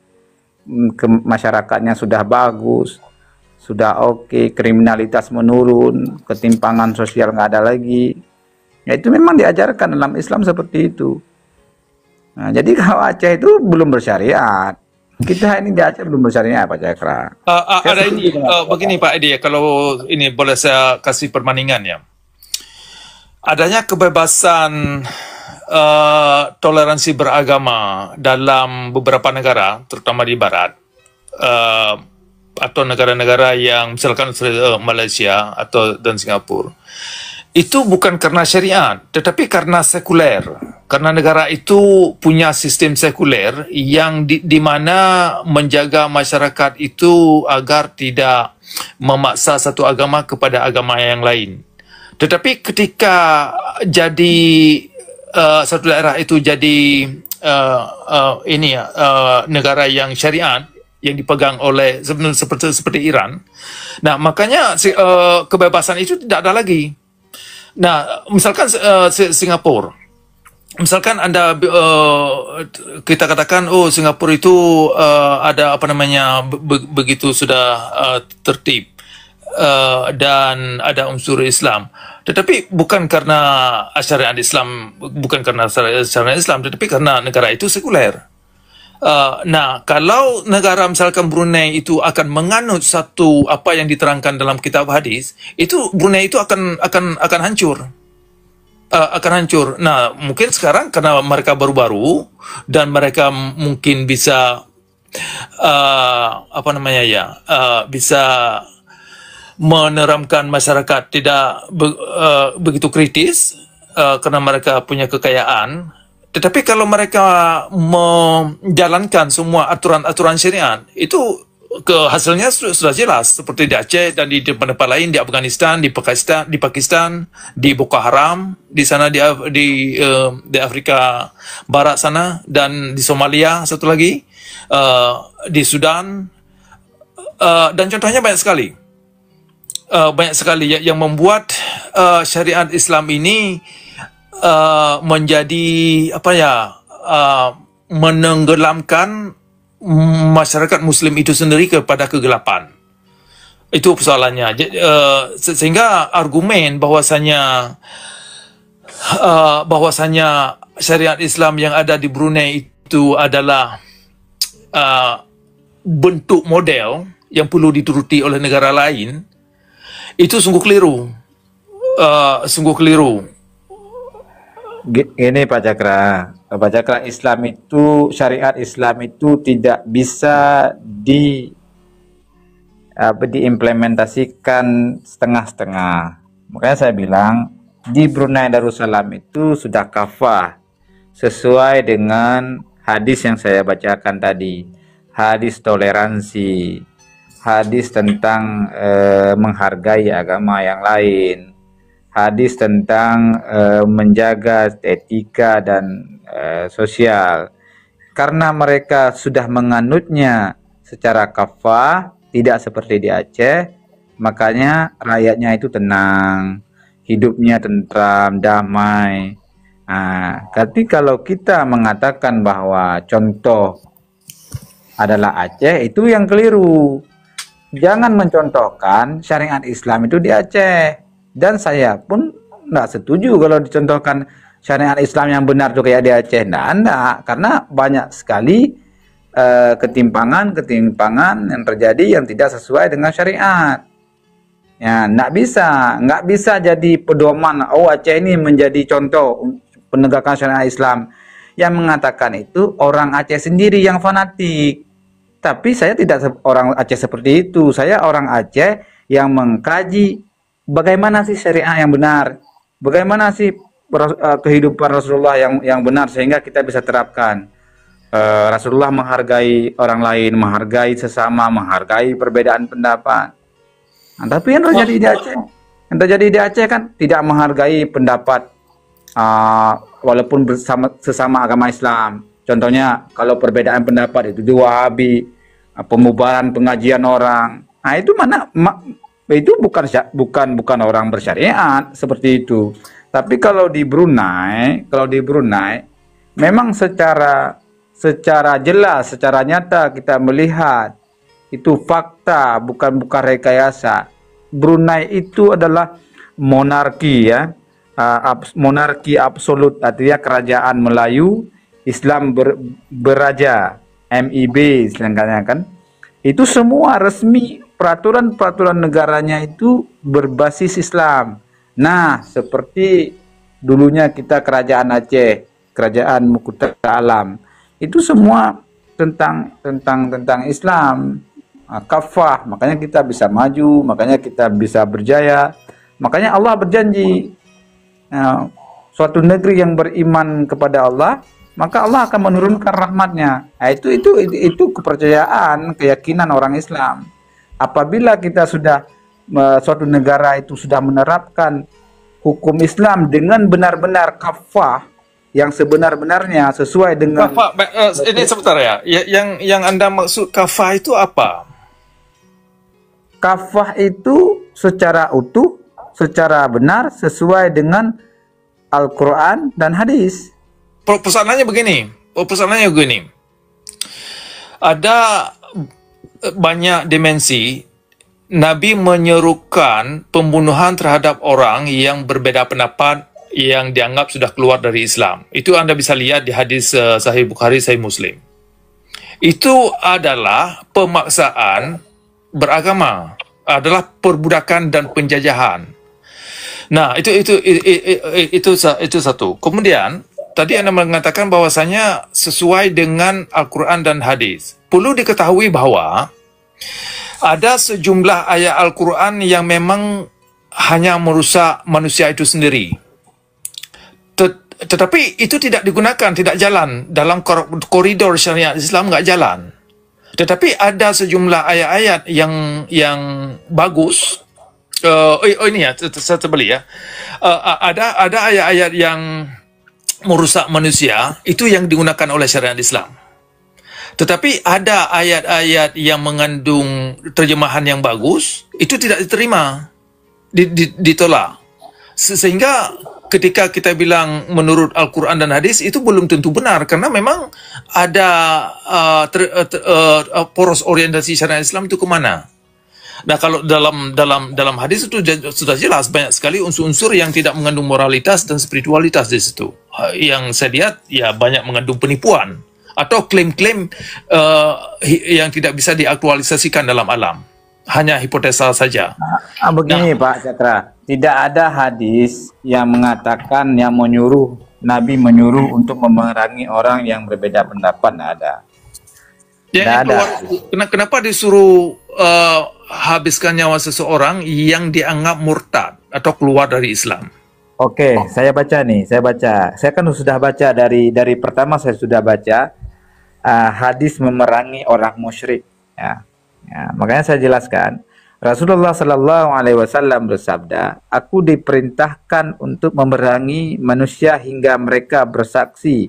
[SPEAKER 3] ke masyarakatnya sudah bagus, sudah oke, kriminalitas menurun, ketimpangan sosial nggak ada lagi. Ya itu memang diajarkan dalam Islam seperti itu. Nah, jadi kalau Aceh itu belum bersyariat. Kita ini di Aceh belum bersyariat Pak Cakra.
[SPEAKER 2] Ada ini begini Pak Edi, kalau ini boleh saya kasih perbandingan ya. Adanya kebebasan toleransi beragama dalam beberapa negara, terutama di Barat, atau negara-negara yang misalkan Malaysia dan Singapura. Itu bukan karena syariat, tetapi karena sekuler. Karena negara itu punya sistem sekuler yang di mana menjaga masyarakat itu agar tidak memaksa satu agama kepada agama yang lain. Tetapi ketika jadi satu daerah itu jadi negara yang syariat yang dipegang oleh seperti Iran, nah makanya kebebasan itu tidak ada lagi. Nah, misalkan Singapura, misalkan Anda kita katakan Singapura itu ada begitu sudah tertib dan ada unsur Islam. Tetapi bukan karena syariat Islam, tetapi karena negara itu sekuler. Nah, kalau negara misalkan Brunei itu akan menganut satu apa yang diterangkan dalam kitab hadis, itu Brunei itu akan hancur. Akan hancur. Nah, mungkin sekarang karena mereka baru-baru dan mereka mungkin bisa bisa meneramkan masyarakat tidak begitu kritis karena mereka punya kekayaan. Tetapi kalau mereka menjalankan semua aturan-aturan syariat, itu hasilnya sudah jelas. Seperti di Aceh dan di tempat lain, di Afghanistan, di Pakistan, di Boko Haram, di sana di Afrika Barat sana, dan di Somalia satu lagi, di Sudan, dan contohnya banyak sekali. Yang membuat syariat Islam ini menjadi menenggelamkan masyarakat Muslim itu sendiri kepada kegelapan. Itu persoalannya. Sehingga argumen bahwasanya syariat Islam yang ada di Brunei itu adalah bentuk model yang perlu dituruti oleh negara lain, itu sungguh keliru. Sungguh keliru.
[SPEAKER 3] Ini Pak Cakra, syariat Islam itu tidak bisa diimplementasikan setengah-setengah. Makanya saya bilang di Brunei Darussalam itu sudah kafah sesuai dengan hadis yang saya bacakan tadi, hadis toleransi, hadis tentang menghargai agama yang lain, hadis tentang menjaga etika dan sosial. Karena mereka sudah menganutnya secara kafah, tidak seperti di Aceh, makanya rakyatnya itu tenang, hidupnya tentram, damai. Nah, tapi kalau kita mengatakan bahwa contoh adalah Aceh, itu yang keliru. Jangan mencontohkan syariat Islam itu di Aceh. Dan saya pun nggak setuju kalau dicontohkan syariat Islam yang benar tuh kayak di Aceh. Nggak, karena banyak sekali ketimpangan yang terjadi yang tidak sesuai dengan syariat. Ya, nggak bisa jadi pedoman. Aceh ini menjadi contoh penegakan syariat Islam. Yang mengatakan itu orang Aceh sendiri yang fanatik. Tapi saya tidak orang Aceh seperti itu. Saya orang Aceh yang mengkaji bagaimana sih syariah yang benar, bagaimana sih kehidupan Rasulullah yang benar sehingga kita bisa terapkan. Rasulullah menghargai orang lain, menghargai sesama, menghargai perbedaan pendapat. Nah, tapi yang terjadi di Aceh kan tidak menghargai pendapat walaupun sesama agama Islam. Contohnya kalau perbedaan pendapat itu di Wahabi, pemubaran pengajian orang. Nah, itu itu bukan orang bersyariat seperti itu. Tapi kalau di Brunei memang secara jelas, secara nyata kita melihat itu fakta, bukan rekayasa. Brunei itu adalah monarki ya, monarki absolut, artinya kerajaan Melayu, Islam beraja, MIB istilahnya kan. Itu semua resmi, peraturan negaranya itu berbasis Islam. Nah, seperti dulunya kita kerajaan Aceh, kerajaan Mukuta Alam, itu semua tentang Islam, kafah. Makanya kita bisa maju, makanya kita bisa berjaya. Makanya Allah berjanji, suatu negeri yang beriman kepada Allah, maka Allah akan menurunkan rahmatnya. Nah, itu kepercayaan, keyakinan orang Islam. Apabila kita sudah suatu negara itu sudah menerapkan hukum Islam dengan benar-benar kafah yang sebenar-benarnya sesuai dengan
[SPEAKER 2] kafah. Ini sebentar ya. Yang Anda maksud kafah itu apa?
[SPEAKER 3] Kafah itu secara utuh, secara benar sesuai dengan Al-Quran dan hadis.
[SPEAKER 2] Persoalannya begini. Ada banyak dimensi. Nabi menyerukan pembunuhan terhadap orang yang berbeda pendapat yang dianggap sudah keluar dari Islam. Itu Anda bisa lihat di hadis Sahih Bukhari, Sahih Muslim. Itu adalah pemaksaan beragama, adalah perbudakan dan penjajahan. Nah, itu satu. Kemudian tadi Anda mengatakan bahwasanya sesuai dengan Al-Quran dan hadis. Perlu diketahui bahwa ada sejumlah ayat Al-Quran yang memang hanya merusak manusia itu sendiri. Tetapi itu tidak digunakan, tidak jalan. Dalam koridor syariat Islam nggak jalan. Tetapi ada sejumlah ayat-ayat yang bagus. Ini ya, saya terbeli ya. Ada ayat-ayat yang merusak manusia, itu yang digunakan oleh syariat Islam. Tetapi ada ayat-ayat yang mengandung terjemahan yang bagus, itu tidak diterima, ditolak. Sehingga ketika kita bilang menurut Al-Quran dan hadis, itu belum tentu benar, karena memang ada poros orientasi syariat Islam itu kemana. Nah, kalau dalam hadis itu sudah jelas banyak sekali unsur-unsur yang tidak mengandung moralitas dan spiritualitas di situ. Yang saya lihat ya banyak mengandung penipuan atau klaim-klaim yang tidak bisa diaktualisasikan dalam alam. Hanya hipotesa saja.
[SPEAKER 3] Begini Pak Cakra, tidak ada hadis yang mengatakan yang Nabi menyuruh untuk memerangi orang yang berbeda pendapat, tidak ada.
[SPEAKER 2] Kenapa disuruh habiskan nyawa seseorang yang dianggap murtad atau keluar dari Islam?
[SPEAKER 3] Oke, saya baca. Saya kan sudah baca dari pertama, saya sudah baca hadis memerangi orang musyrik. Ya, makanya saya jelaskan. Rasulullah Shallallahu Alaihi Wasallam bersabda, aku diperintahkan untuk memerangi manusia hingga mereka bersaksi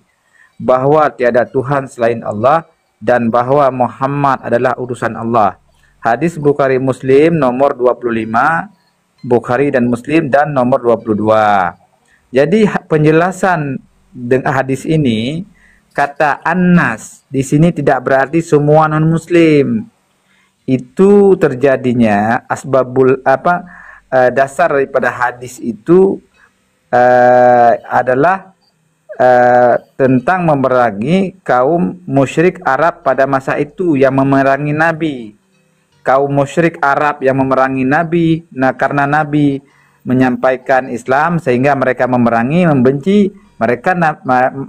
[SPEAKER 3] bahwa tiada Tuhan selain Allah dan bahwa Muhammad adalah utusan Allah. Hadis Bukhari Muslim nomor 25, Bukhari dan Muslim dan nomor 22. Jadi penjelasan dengan hadis ini, kata An-Nas di sini tidak berarti semua non-muslim. Itu terjadinya asbabul dasar daripada hadis itu adalah tentang memerangi kaum musyrik Arab pada masa itu yang memerangi Nabi. Kaum musyrik Arab yang memerangi Nabi. Nah, karena Nabi menyampaikan Islam sehingga mereka memerangi, membenci mereka,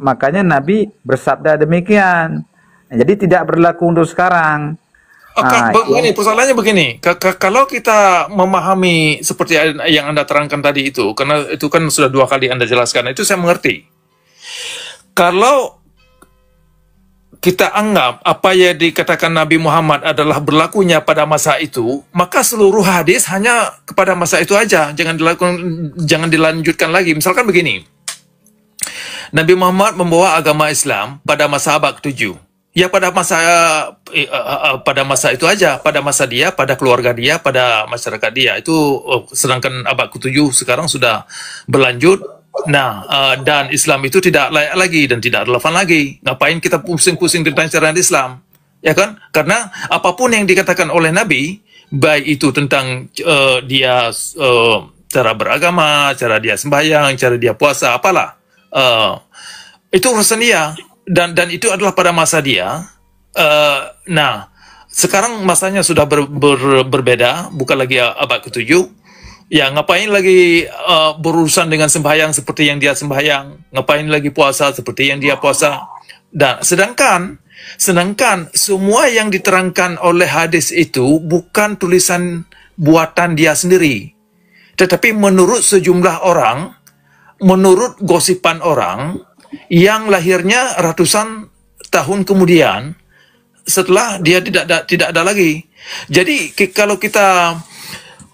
[SPEAKER 3] makanya Nabi bersabda demikian. Nah, jadi tidak berlaku untuk sekarang.
[SPEAKER 2] Begini, persoalannya begini, kalau kita memahami seperti yang Anda terangkan tadi itu, karena itu kan sudah 2 kali Anda jelaskan, itu saya mengerti. Kalau kita anggap apa yang dikatakan Nabi Muhammad adalah berlakunya pada masa itu, maka seluruh hadis hanya kepada masa itu aja, jangan dilanjutkan lagi. Misalkan begini, Nabi Muhammad membawa agama Islam pada masa abad ke-7. Ya pada masa itu aja, pada masa dia, pada keluarga dia, pada masyarakat dia. Itu sedangkan abad ke-7 sekarang sudah berlanjut. Nah, dan Islam itu tidak layak lagi dan tidak relevan lagi. Ngapain kita pusing-pusing tentang syariat Islam? Ya kan? Karena apapun yang dikatakan oleh Nabi, baik itu tentang dia cara beragama, cara dia sembahyang, cara dia puasa, apalah. Itu urusan dia. Dan itu adalah pada masa dia. Nah, sekarang masanya sudah berbeda, bukan lagi abad ke-7. Ya, ngapain lagi berurusan dengan sembahyang seperti yang dia sembahyang? Ngapain lagi puasa seperti yang dia puasa? Dan sedangkan semua yang diterangkan oleh hadis itu bukan tulisan buatan dia sendiri. Tetapi menurut sejumlah orang, menurut gosipan orang, yang lahirnya ratusan tahun kemudian setelah dia tidak ada lagi. Jadi kalau kita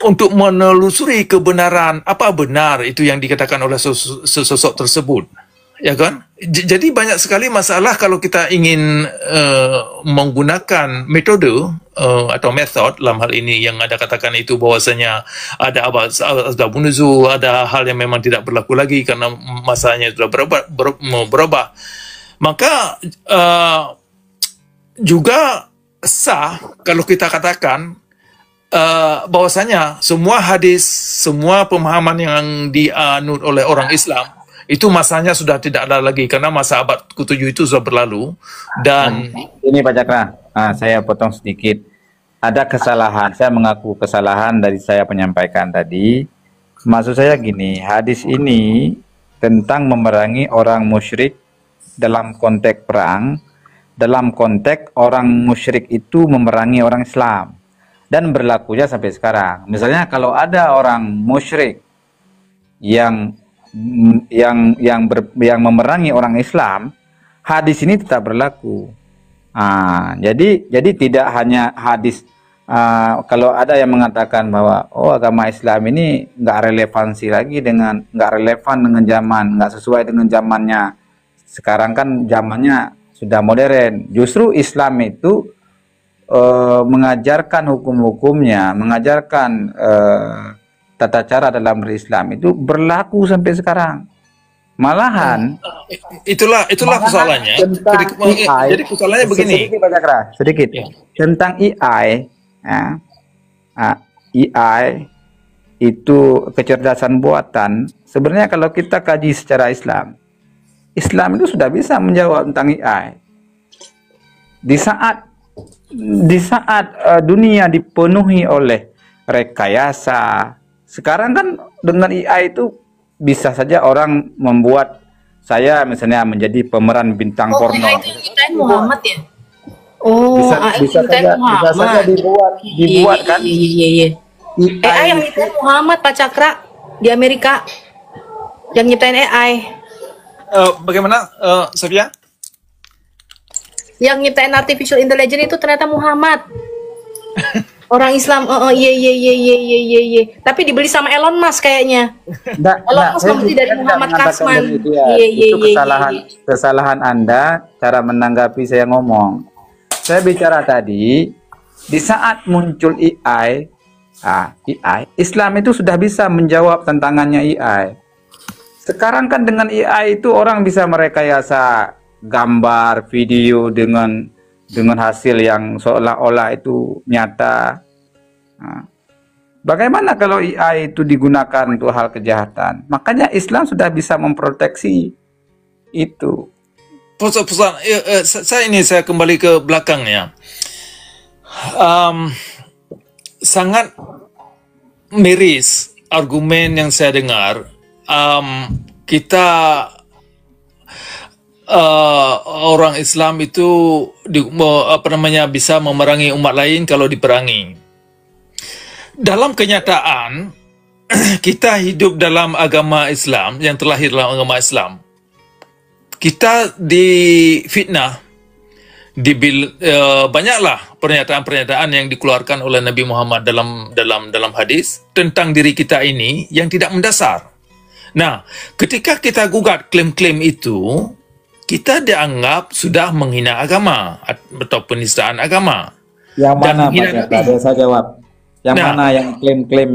[SPEAKER 2] untuk menelusuri kebenaran apa benar itu yang dikatakan oleh sosok tersebut, ya kan? Jadi banyak sekali masalah kalau kita ingin menggunakan metode atau metode dalam hal ini yang ada katakan itu bahwasanya ada asbabun nuzul, ada hal yang memang tidak berlaku lagi karena masanya sudah berubah. Maka juga sah kalau kita katakan bahwasanya semua hadis, semua pemahaman yang dianut oleh orang Islam itu masanya sudah tidak ada lagi karena masa abad ke-7 itu sudah berlalu. Dan
[SPEAKER 3] ini Pak Cakra, saya potong sedikit. Ada kesalahan, saya mengaku kesalahan dari saya menyampaikan tadi. Maksud saya gini, hadis ini tentang memerangi orang musyrik dalam konteks perang, dalam konteks orang musyrik itu memerangi orang Islam. Dan berlakunya sampai sekarang. Misalnya kalau ada orang musyrik yang memerangi orang Islam, hadis ini tetap berlaku. Jadi tidak hanya hadis. Kalau ada yang mengatakan bahwa agama Islam ini nggak relevansi lagi nggak relevan dengan zaman, nggak sesuai dengan zamannya. Sekarang kan zamannya sudah modern. Justru Islam itu mengajarkan hukum-hukumnya, mengajarkan tata cara dalam berislam itu berlaku sampai sekarang. Malahan
[SPEAKER 2] itulah persoalannya. Jadi persoalannya begini.
[SPEAKER 3] Sedikit
[SPEAKER 2] Ya.
[SPEAKER 3] tentang AI. AI itu kecerdasan buatan. Sebenarnya kalau kita kaji secara Islam itu sudah bisa menjawab tentang AI. Di saat dunia dipenuhi oleh rekayasa, sekarang kan dengan AI itu bisa saja orang membuat saya misalnya menjadi pemeran bintang porno.
[SPEAKER 6] AI itu yang nyiptain Muhammad ya?
[SPEAKER 3] Bisa saja dibuat kan?
[SPEAKER 6] Iya. AI yang nyiptain Muhammad, Pak Cakra, di Amerika yang nyiptain AI.
[SPEAKER 2] Bagaimana, Sofia?
[SPEAKER 6] Yang nyiptain artificial intelligence itu ternyata Muhammad. Orang Islam. Iya. Tapi dibeli sama Elon Musk kayaknya. Elon Musk membeli dari Muhammad Kasman.
[SPEAKER 3] Itu kesalahan Anda cara menanggapi saya ngomong. Saya bicara tadi di saat muncul AI, Islam itu sudah bisa menjawab tantangannya AI. Sekarang kan dengan AI itu orang bisa merekayasa gambar, video dengan hasil yang seolah-olah itu nyata. Bagaimana kalau AI itu digunakan untuk hal kejahatan? Makanya Islam sudah bisa memproteksi itu.
[SPEAKER 2] Saya kembali ke belakang ya. Sangat miris argumen yang saya dengar. Kita orang Islam itu bisa memerangi umat lain kalau diperangi. Dalam kenyataan, kita hidup dalam agama Islam yang terlahir dalam agama Islam. Kita difitnah, banyaklah pernyataan-pernyataan yang dikeluarkan oleh Nabi Muhammad dalam hadis tentang diri kita ini yang tidak mendasar. Nah, ketika kita gugat klaim-klaim itu, kita dianggap sudah menghina agama atau penistaan agama.
[SPEAKER 5] Yang mana Pak Cakra? Saya jawab. Yang mana yang klaim-klaim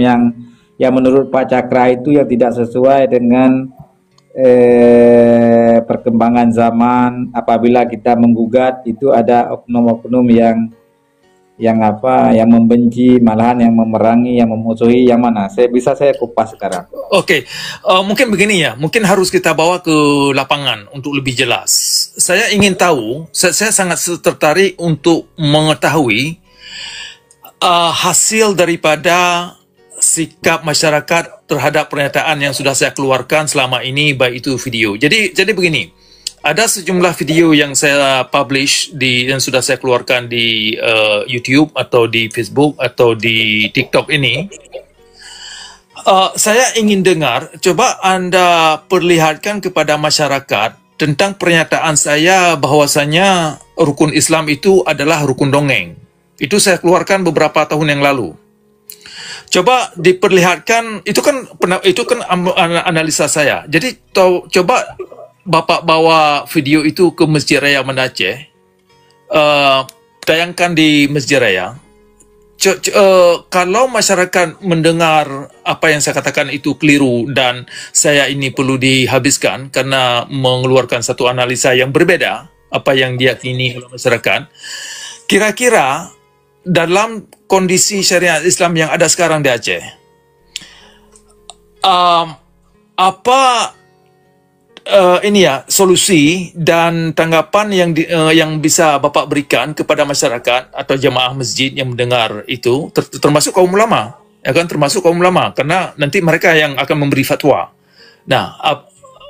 [SPEAKER 5] yang menurut Pak Cakra itu yang tidak sesuai dengan perkembangan zaman. Apabila kita menggugat itu ada oknum-oknum yang membenci, malahan yang memerangi, yang memusuhi, yang mana? Saya kupas sekarang.
[SPEAKER 2] Oke, mungkin begini ya, mungkin harus kita bawa ke lapangan untuk lebih jelas. Saya ingin tahu, saya sangat tertarik untuk mengetahui hasil daripada sikap masyarakat terhadap pernyataan yang sudah saya keluarkan selama ini, baik itu video. Jadi begini. Ada sejumlah video yang saya publish yang sudah saya keluarkan di YouTube atau di Facebook atau di TikTok ini. Saya ingin dengar, coba Anda perlihatkan kepada masyarakat tentang pernyataan saya bahwasanya rukun Islam itu adalah rukun dongeng. Itu saya keluarkan beberapa tahun yang lalu. Coba diperlihatkan, itu kan analisa saya. Jadi coba Bapak bawa video itu ke Masjid Raya Banda Aceh, tayangkan di Masjid Raya. Kalau masyarakat mendengar apa yang saya katakan itu keliru dan saya ini perlu dihabiskan karena mengeluarkan satu analisa yang berbeda apa yang diyakini oleh masyarakat, kira-kira dalam kondisi syariat Islam yang ada sekarang di Aceh, apa solusi dan tanggapan yang bisa Bapak berikan kepada masyarakat atau jamaah masjid yang mendengar itu, termasuk kaum ulama, termasuk kaum ulama, karena nanti mereka yang akan memberi fatwa. Nah,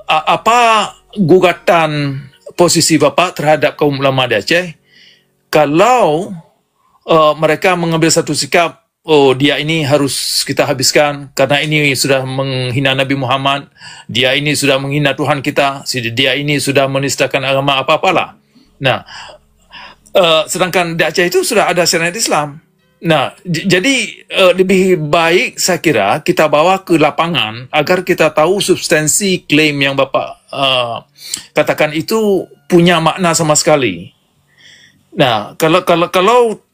[SPEAKER 2] apa gugatan posisi Bapak terhadap kaum ulama di Aceh kalau mereka mengambil satu sikap, dia ini harus kita habiskan karena ini sudah menghina Nabi Muhammad, dia ini sudah menghina Tuhan kita, dia ini sudah menistakan agama apa-apalah. Nah, sedangkan di Aceh itu sudah ada syariat Islam. Nah, jadi lebih baik saya kira kita bawa ke lapangan agar kita tahu substansi klaim yang Bapak katakan itu punya makna sama sekali. Nah, kalau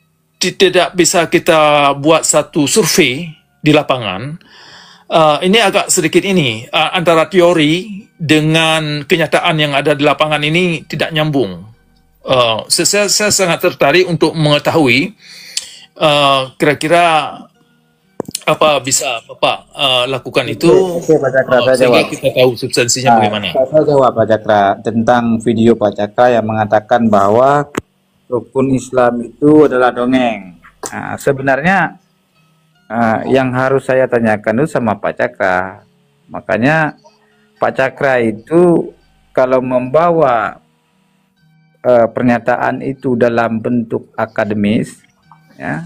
[SPEAKER 2] tidak bisa kita buat satu survei di lapangan, ini agak sedikit antara teori dengan kenyataan yang ada di lapangan ini tidak nyambung. Saya sangat tertarik untuk mengetahui kira-kira apa bisa Bapak lakukan itu sehingga kita tahu substansinya bagaimana.
[SPEAKER 5] Saya jawab Pak Cakra tentang video Pak Cakra yang mengatakan bahwa rukun Islam itu adalah dongeng. Nah, sebenarnya yang harus saya tanyakan itu sama Pak Cakra. Makanya Pak Cakra itu kalau membawa pernyataan itu dalam bentuk akademis, ya,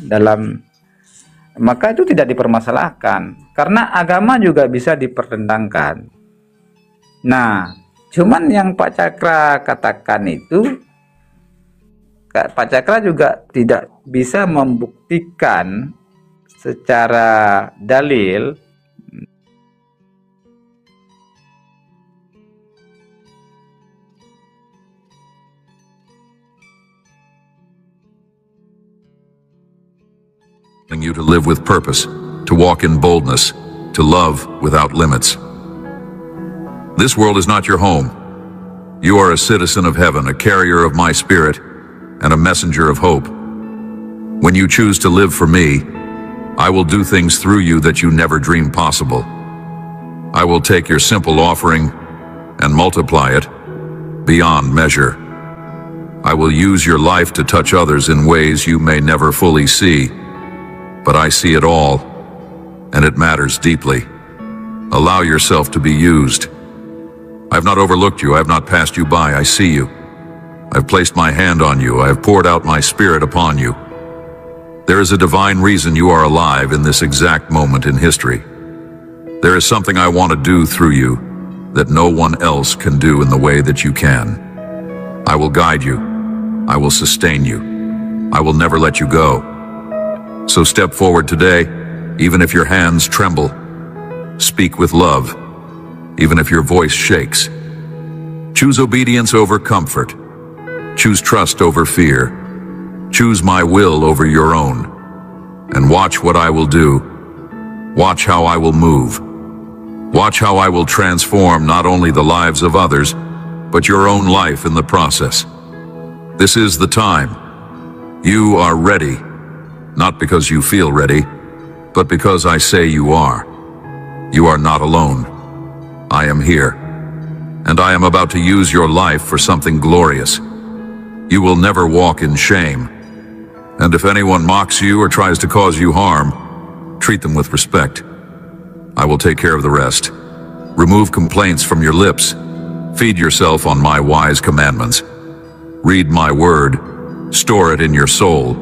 [SPEAKER 5] maka itu tidak dipermasalahkan. Karena agama juga bisa dipertentangkan. Nah, cuman yang Pak Cakra katakan itu, Pak Cakra juga tidak bisa membuktikan secara dalil
[SPEAKER 7] you to live with purpose, to walk in boldness, to love without limits. This world is not your home. You are a citizen of heaven, a carrier of my spirit, and a messenger of hope. When you choose to live for me, I will do things through you that you never dreamed possible. I will take your simple offering and multiply it beyond measure. I will use your life to touch others in ways you may never fully see, but I see it all, and it matters deeply. Allow yourself to be used. I have not overlooked you. I have not passed you by. I see you. I have placed my hand on you. I have poured out my spirit upon you. There is a divine reason you are alive in this exact moment in history. There is something I want to do through you that no one else can do in the way that you can. I will guide you. I will sustain you. I will never let you go. So step forward today, even if your hands tremble. Speak with love, even if your voice shakes. Choose obedience over comfort. Choose trust over fear. Choose my will over your own. And watch what I will do. Watch how I will move. Watch how I will transform not only the lives of others, but your own life in the process. This is the time. You are ready, not because you feel ready, but because I say you are. You are not alone. I am here, and I am about to use your life for something glorious. You will never walk in shame, and if anyone mocks you or tries to cause you harm, treat them with respect. I will take care of the rest. Remove complaints from your lips. Feed yourself on my wise commandments. Read my word. Store it in your soul.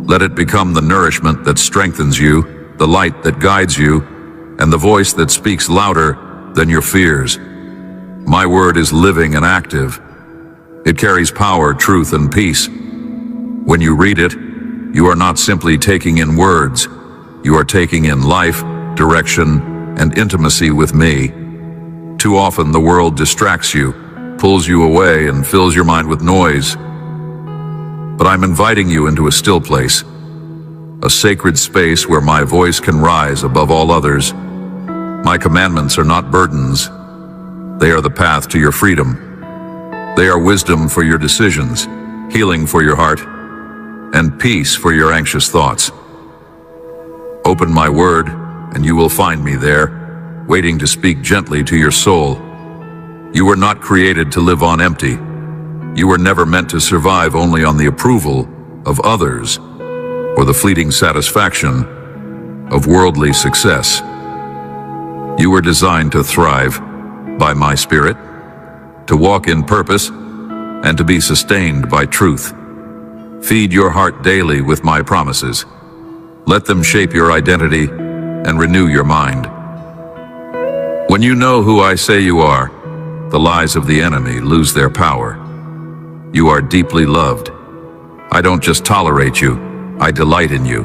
[SPEAKER 7] Let it become the nourishment that strengthens you, the light that guides you, and the voice that speaks louder than your fears. My word is living and active. It carries power, truth, and peace. When you read it, you are not simply taking in words. You are taking in life, direction, and intimacy with me. Too often the world distracts you, pulls you away, and fills your mind with noise. But I'm inviting you into a still place, a sacred space where my voice can rise above all others. My commandments are not burdens. They are the path to your freedom. They are wisdom for your decisions, healing for your heart, and peace for your anxious thoughts. Open my word, and you will find me there, waiting to speak gently to your soul. You were not created to live on empty. You were never meant to survive only on the approval of others or the fleeting satisfaction of worldly success. You were designed to thrive by my spirit, to walk in purpose, and to be sustained by truth. Feed your heart daily with my promises. Let them shape your identity and renew your mind. When you know who I say you are, the lies of the enemy lose their power. You are deeply loved. I don't just tolerate you, I delight in you.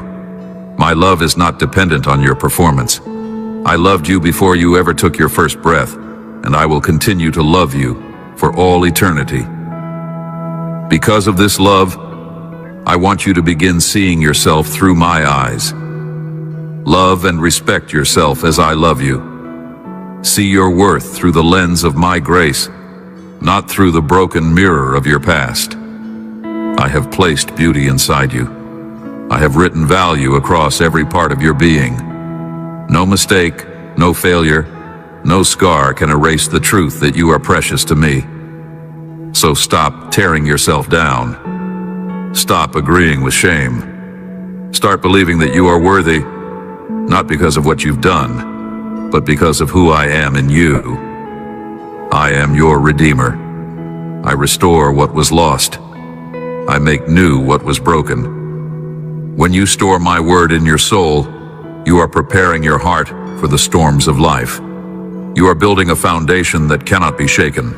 [SPEAKER 7] My love is not dependent on your performance. I loved you before you ever took your first breath, and I will continue to love you for all eternity. Because of this love, I want you to begin seeing yourself through my eyes. Love and respect yourself as I love you. See your worth through the lens of my grace, not through the broken mirror of your past. I have placed beauty inside you. I have written value across every part of your being. No mistake, no failure, no scar can erase the truth that you are precious to me. So stop tearing yourself down. Stop agreeing with shame. Start believing that you are worthy, not because of what you've done, but because of who I am in you. I am your Redeemer. I restore what was lost. I make new what was broken. When you store my word in your soul, you are preparing your heart for the storms of life. You are building a foundation that cannot be shaken.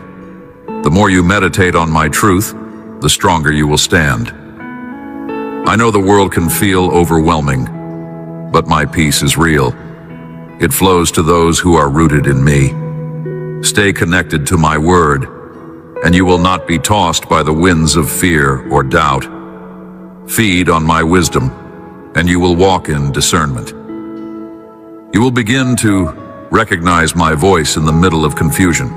[SPEAKER 7] The more you meditate on my truth, the stronger you will stand. I know the world can feel overwhelming, but my peace is real. It flows to those who are rooted in me. Stay connected to my word, and you will not be tossed by the winds of fear or doubt. Feed on my wisdom, and you will walk in discernment. You will begin to recognize my voice in the middle of confusion.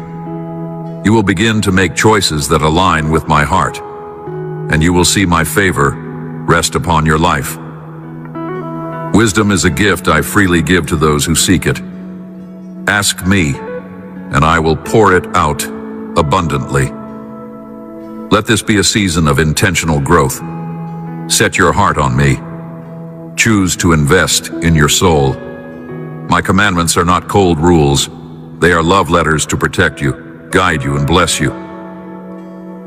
[SPEAKER 7] You will begin to make choices that align with my heart, and you will see my favor rest upon your life. Wisdom is a gift I freely give to those who seek it. Ask me, and I will pour it out abundantly. Let this be a season of intentional growth. Set your heart on me. Choose to invest in your soul. My commandments are not cold rules. They are love letters to protect you. guide you, and bless you.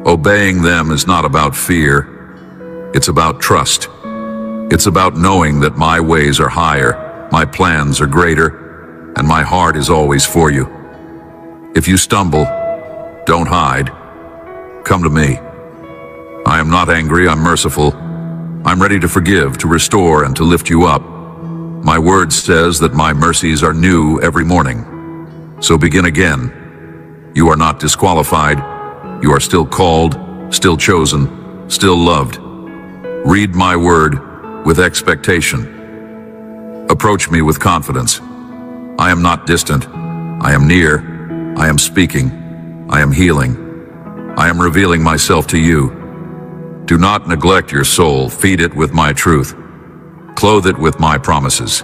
[SPEAKER 7] Obeying them is not about fear, it's about trust. It's about knowing that my ways are higher, my plans are greater, and my heart is always for you. If you stumble, don't hide. Come to me. I am not angry, I'm merciful. I'm ready to forgive, to restore, and to lift you up. My word says that my mercies are new every morning. So begin again. You are not disqualified. You are still called, still chosen, still loved. Read my word with expectation. Approach me with confidence. I am not distant. I am near. I am speaking. I am healing. I am revealing myself to you. Do not neglect your soul. Feed it with my truth. Clothe it with my promises.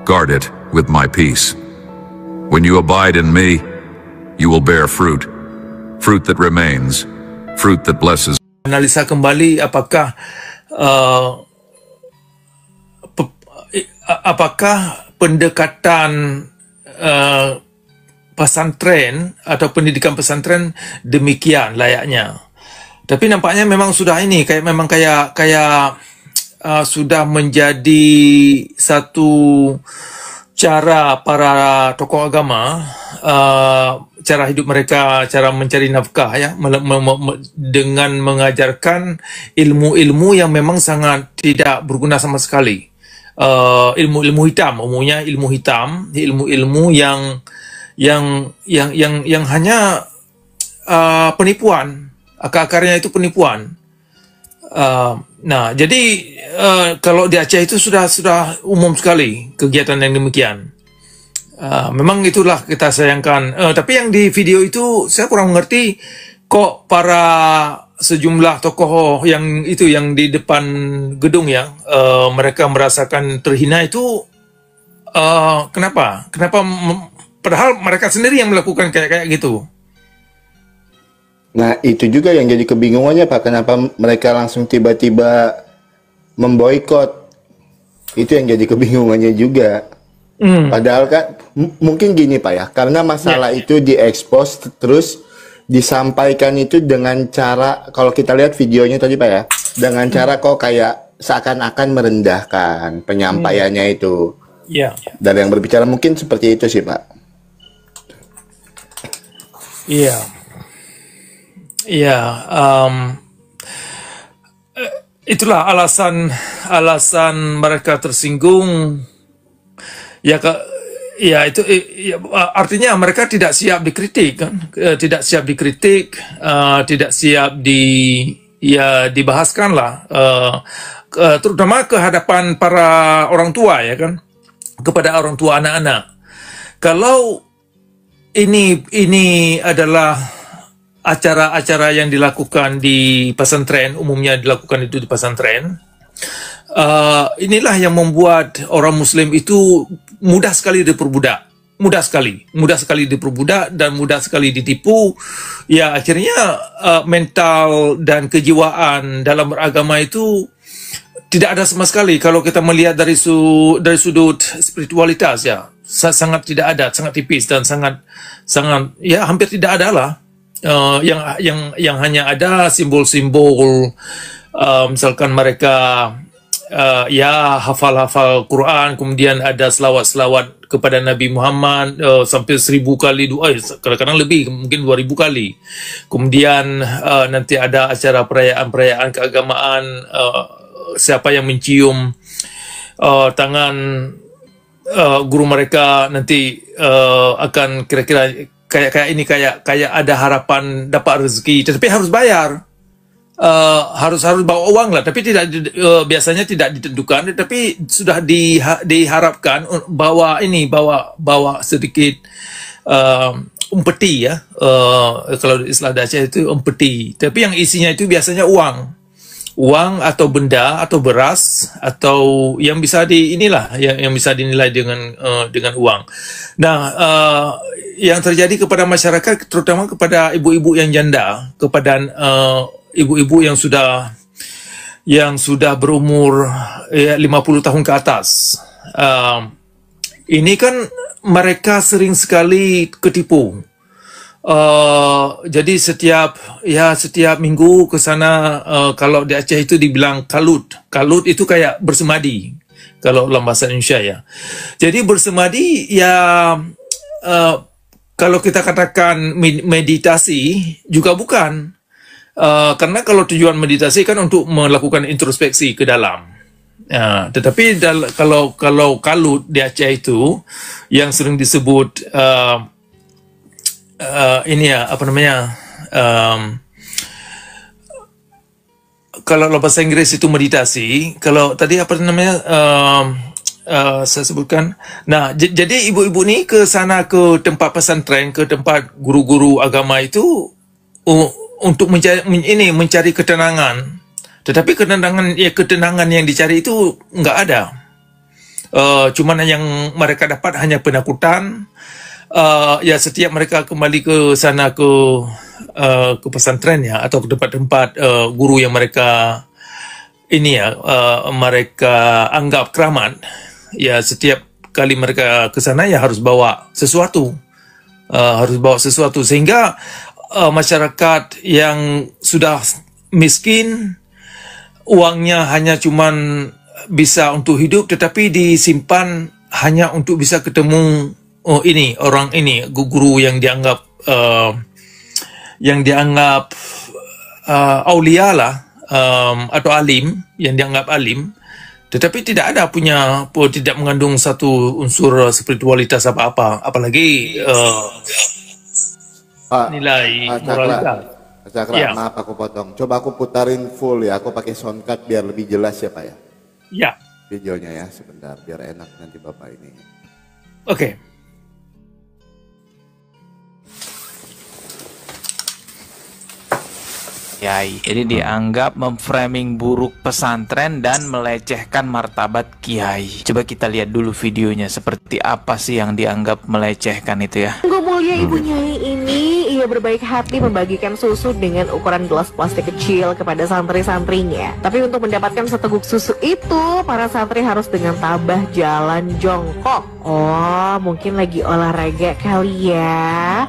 [SPEAKER 7] Guard it with my peace. When you abide in me, you will bear fruit. Fruit that remains. Fruit that blesses.
[SPEAKER 2] Analisa kembali apakah pendekatan pesantren atau pendidikan pesantren demikian layaknya. Tapi nampaknya memang sudah ini kayak sudah menjadi satu cara para tokoh agama, cara hidup mereka, cara mencari nafkah ya, dengan mengajarkan ilmu-ilmu yang memang sangat tidak berguna sama sekali. Ilmu-ilmu hitam, umumnya ilmu hitam, ilmu-ilmu yang hanya penipuan, akar-akarnya itu penipuan. Nah, jadi kalau di Aceh itu sudah umum sekali kegiatan yang demikian. Memang itulah kita sayangkan. Tapi yang di video itu saya kurang mengerti kok para sejumlah tokoh yang di depan gedung ya, mereka merasakan terhina itu. Kenapa? Padahal mereka sendiri yang melakukan kayak gitu.
[SPEAKER 4] Nah, itu juga yang jadi kebingungannya, Pak. Kenapa mereka langsung tiba-tiba memboikot? Itu yang jadi kebingungannya juga. Padahal kan, mungkin gini, Pak ya. Karena masalah itu diekspos, terus disampaikan itu dengan cara, kalau kita lihat videonya tadi, Pak ya, dengan cara kok kayak seakan-akan merendahkan penyampaiannya itu. Dan yang berbicara mungkin seperti itu sih, Pak.
[SPEAKER 2] Itulah alasan mereka tersinggung. Artinya mereka tidak siap dikritik kan, tidak siap dikritik, tidak siap dibahaskan lah, terutama ke hadapan para orang tua ya kan, kepada orang tua anak-anak. Kalau ini adalah acara-acara yang dilakukan di pesantren, umumnya dilakukan itu di pesantren. Inilah yang membuat orang Muslim itu mudah sekali diperbudak, mudah sekali diperbudak dan mudah sekali ditipu. Ya akhirnya mental dan kejiwaan dalam beragama itu tidak ada sama sekali. Kalau kita melihat dari sudut spiritualitas ya, sangat tidak ada, sangat tipis dan sangat ya hampir tidak ada lah. Yang hanya ada simbol-simbol, misalkan mereka hafal-hafal Quran, kemudian ada selawat-selawat kepada Nabi Muhammad sampai 1000 kali doa, kadang-kadang lebih, mungkin 2000 kali. Kemudian nanti ada acara perayaan keagamaan, siapa yang mencium tangan guru mereka nanti akan kira-kira kayak ada harapan dapat rezeki, tapi harus bayar, harus bawa uang lah, tapi biasanya tidak ditentukan, tapi sudah diharapkan bawa sedikit umpeti ya, kalau istilah Aceh itu umpeti, tapi yang isinya itu biasanya uang atau benda atau beras atau yang bisa yang bisa dinilai dengan uang. Nah, yang terjadi kepada masyarakat, terutama kepada ibu-ibu yang janda, kepada ibu-ibu yang sudah berumur 50 tahun ke atas, ini kan mereka sering sekali ketipu. Jadi setiap minggu ke sana, kalau di Aceh itu dibilang kalut. Kalut itu kayak bersemadi kalau dalam bahasa Indonesia ya. Jadi bersemadi ya, kalau kita katakan meditasi juga bukan. Karena kalau tujuan meditasi kan untuk melakukan introspeksi ke dalam. Tetapi kalau kalut di Aceh itu yang sering disebut ini ya, apa namanya, kalau bahasa Inggris itu meditasi, kalau tadi apa namanya, saya sebutkan. Nah, jadi ibu-ibu ni ke sana, ke tempat pesantren, ke tempat guru-guru agama itu untuk mencari ketenangan. Tetapi ketenangan yang dicari itu nggak ada. Cuman yang mereka dapat hanya penakutan. Ya, setiap mereka kembali ke sana, ke pesantren ya, atau ke tempat-tempat guru yang mereka mereka anggap keramat, ya setiap kali mereka ke sana ya harus bawa sesuatu, sehingga masyarakat yang sudah miskin, uangnya hanya cuman bisa untuk hidup, tetapi disimpan hanya untuk bisa ketemu orang ini, guru yang dianggap aulia lah, atau alim, yang dianggap alim, tetapi tidak mengandung satu unsur spiritualitas apa-apa, apalagi nilai moralitas.
[SPEAKER 4] Pak Cakra, maaf aku potong. Coba aku putarin full ya, aku pakai soundcard biar lebih jelas ya Pak ya.
[SPEAKER 2] Ya.
[SPEAKER 4] Videonya ya, sebentar biar enak nanti Bapak ini.
[SPEAKER 2] Oke.
[SPEAKER 3] Kiai. Jadi dianggap memframing buruk pesantren dan melecehkan martabat kiai. Coba kita lihat dulu videonya, seperti apa sih yang dianggap melecehkan itu ya.
[SPEAKER 8] Sungguh mulia Ibu Nyai ini, ia berbaik hati membagikan susu dengan ukuran gelas plastik kecil kepada santri-santrinya. Tapi untuk mendapatkan seteguk susu itu, para santri harus dengan tabah jalan jongkok. Oh, mungkin lagi olahraga kali ya.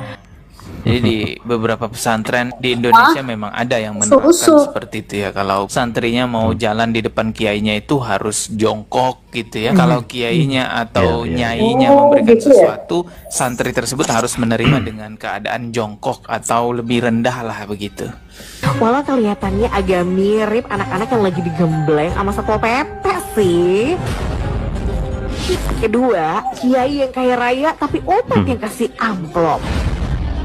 [SPEAKER 3] Jadi di beberapa pesantren di Indonesia memang ada yang menerapkan seperti itu ya. Kalau santrinya mau jalan di depan kiainya itu harus jongkok gitu ya. Kalau kiainya atau nyainya memberikan sesuatu, santri tersebut harus menerima dengan keadaan jongkok atau lebih rendah lah begitu.
[SPEAKER 8] Walau kelihatannya agak mirip anak-anak yang lagi digembleng sama Satpol PP sih. Kedua, kiai yang kaya raya tapi umat yang kasih amplop.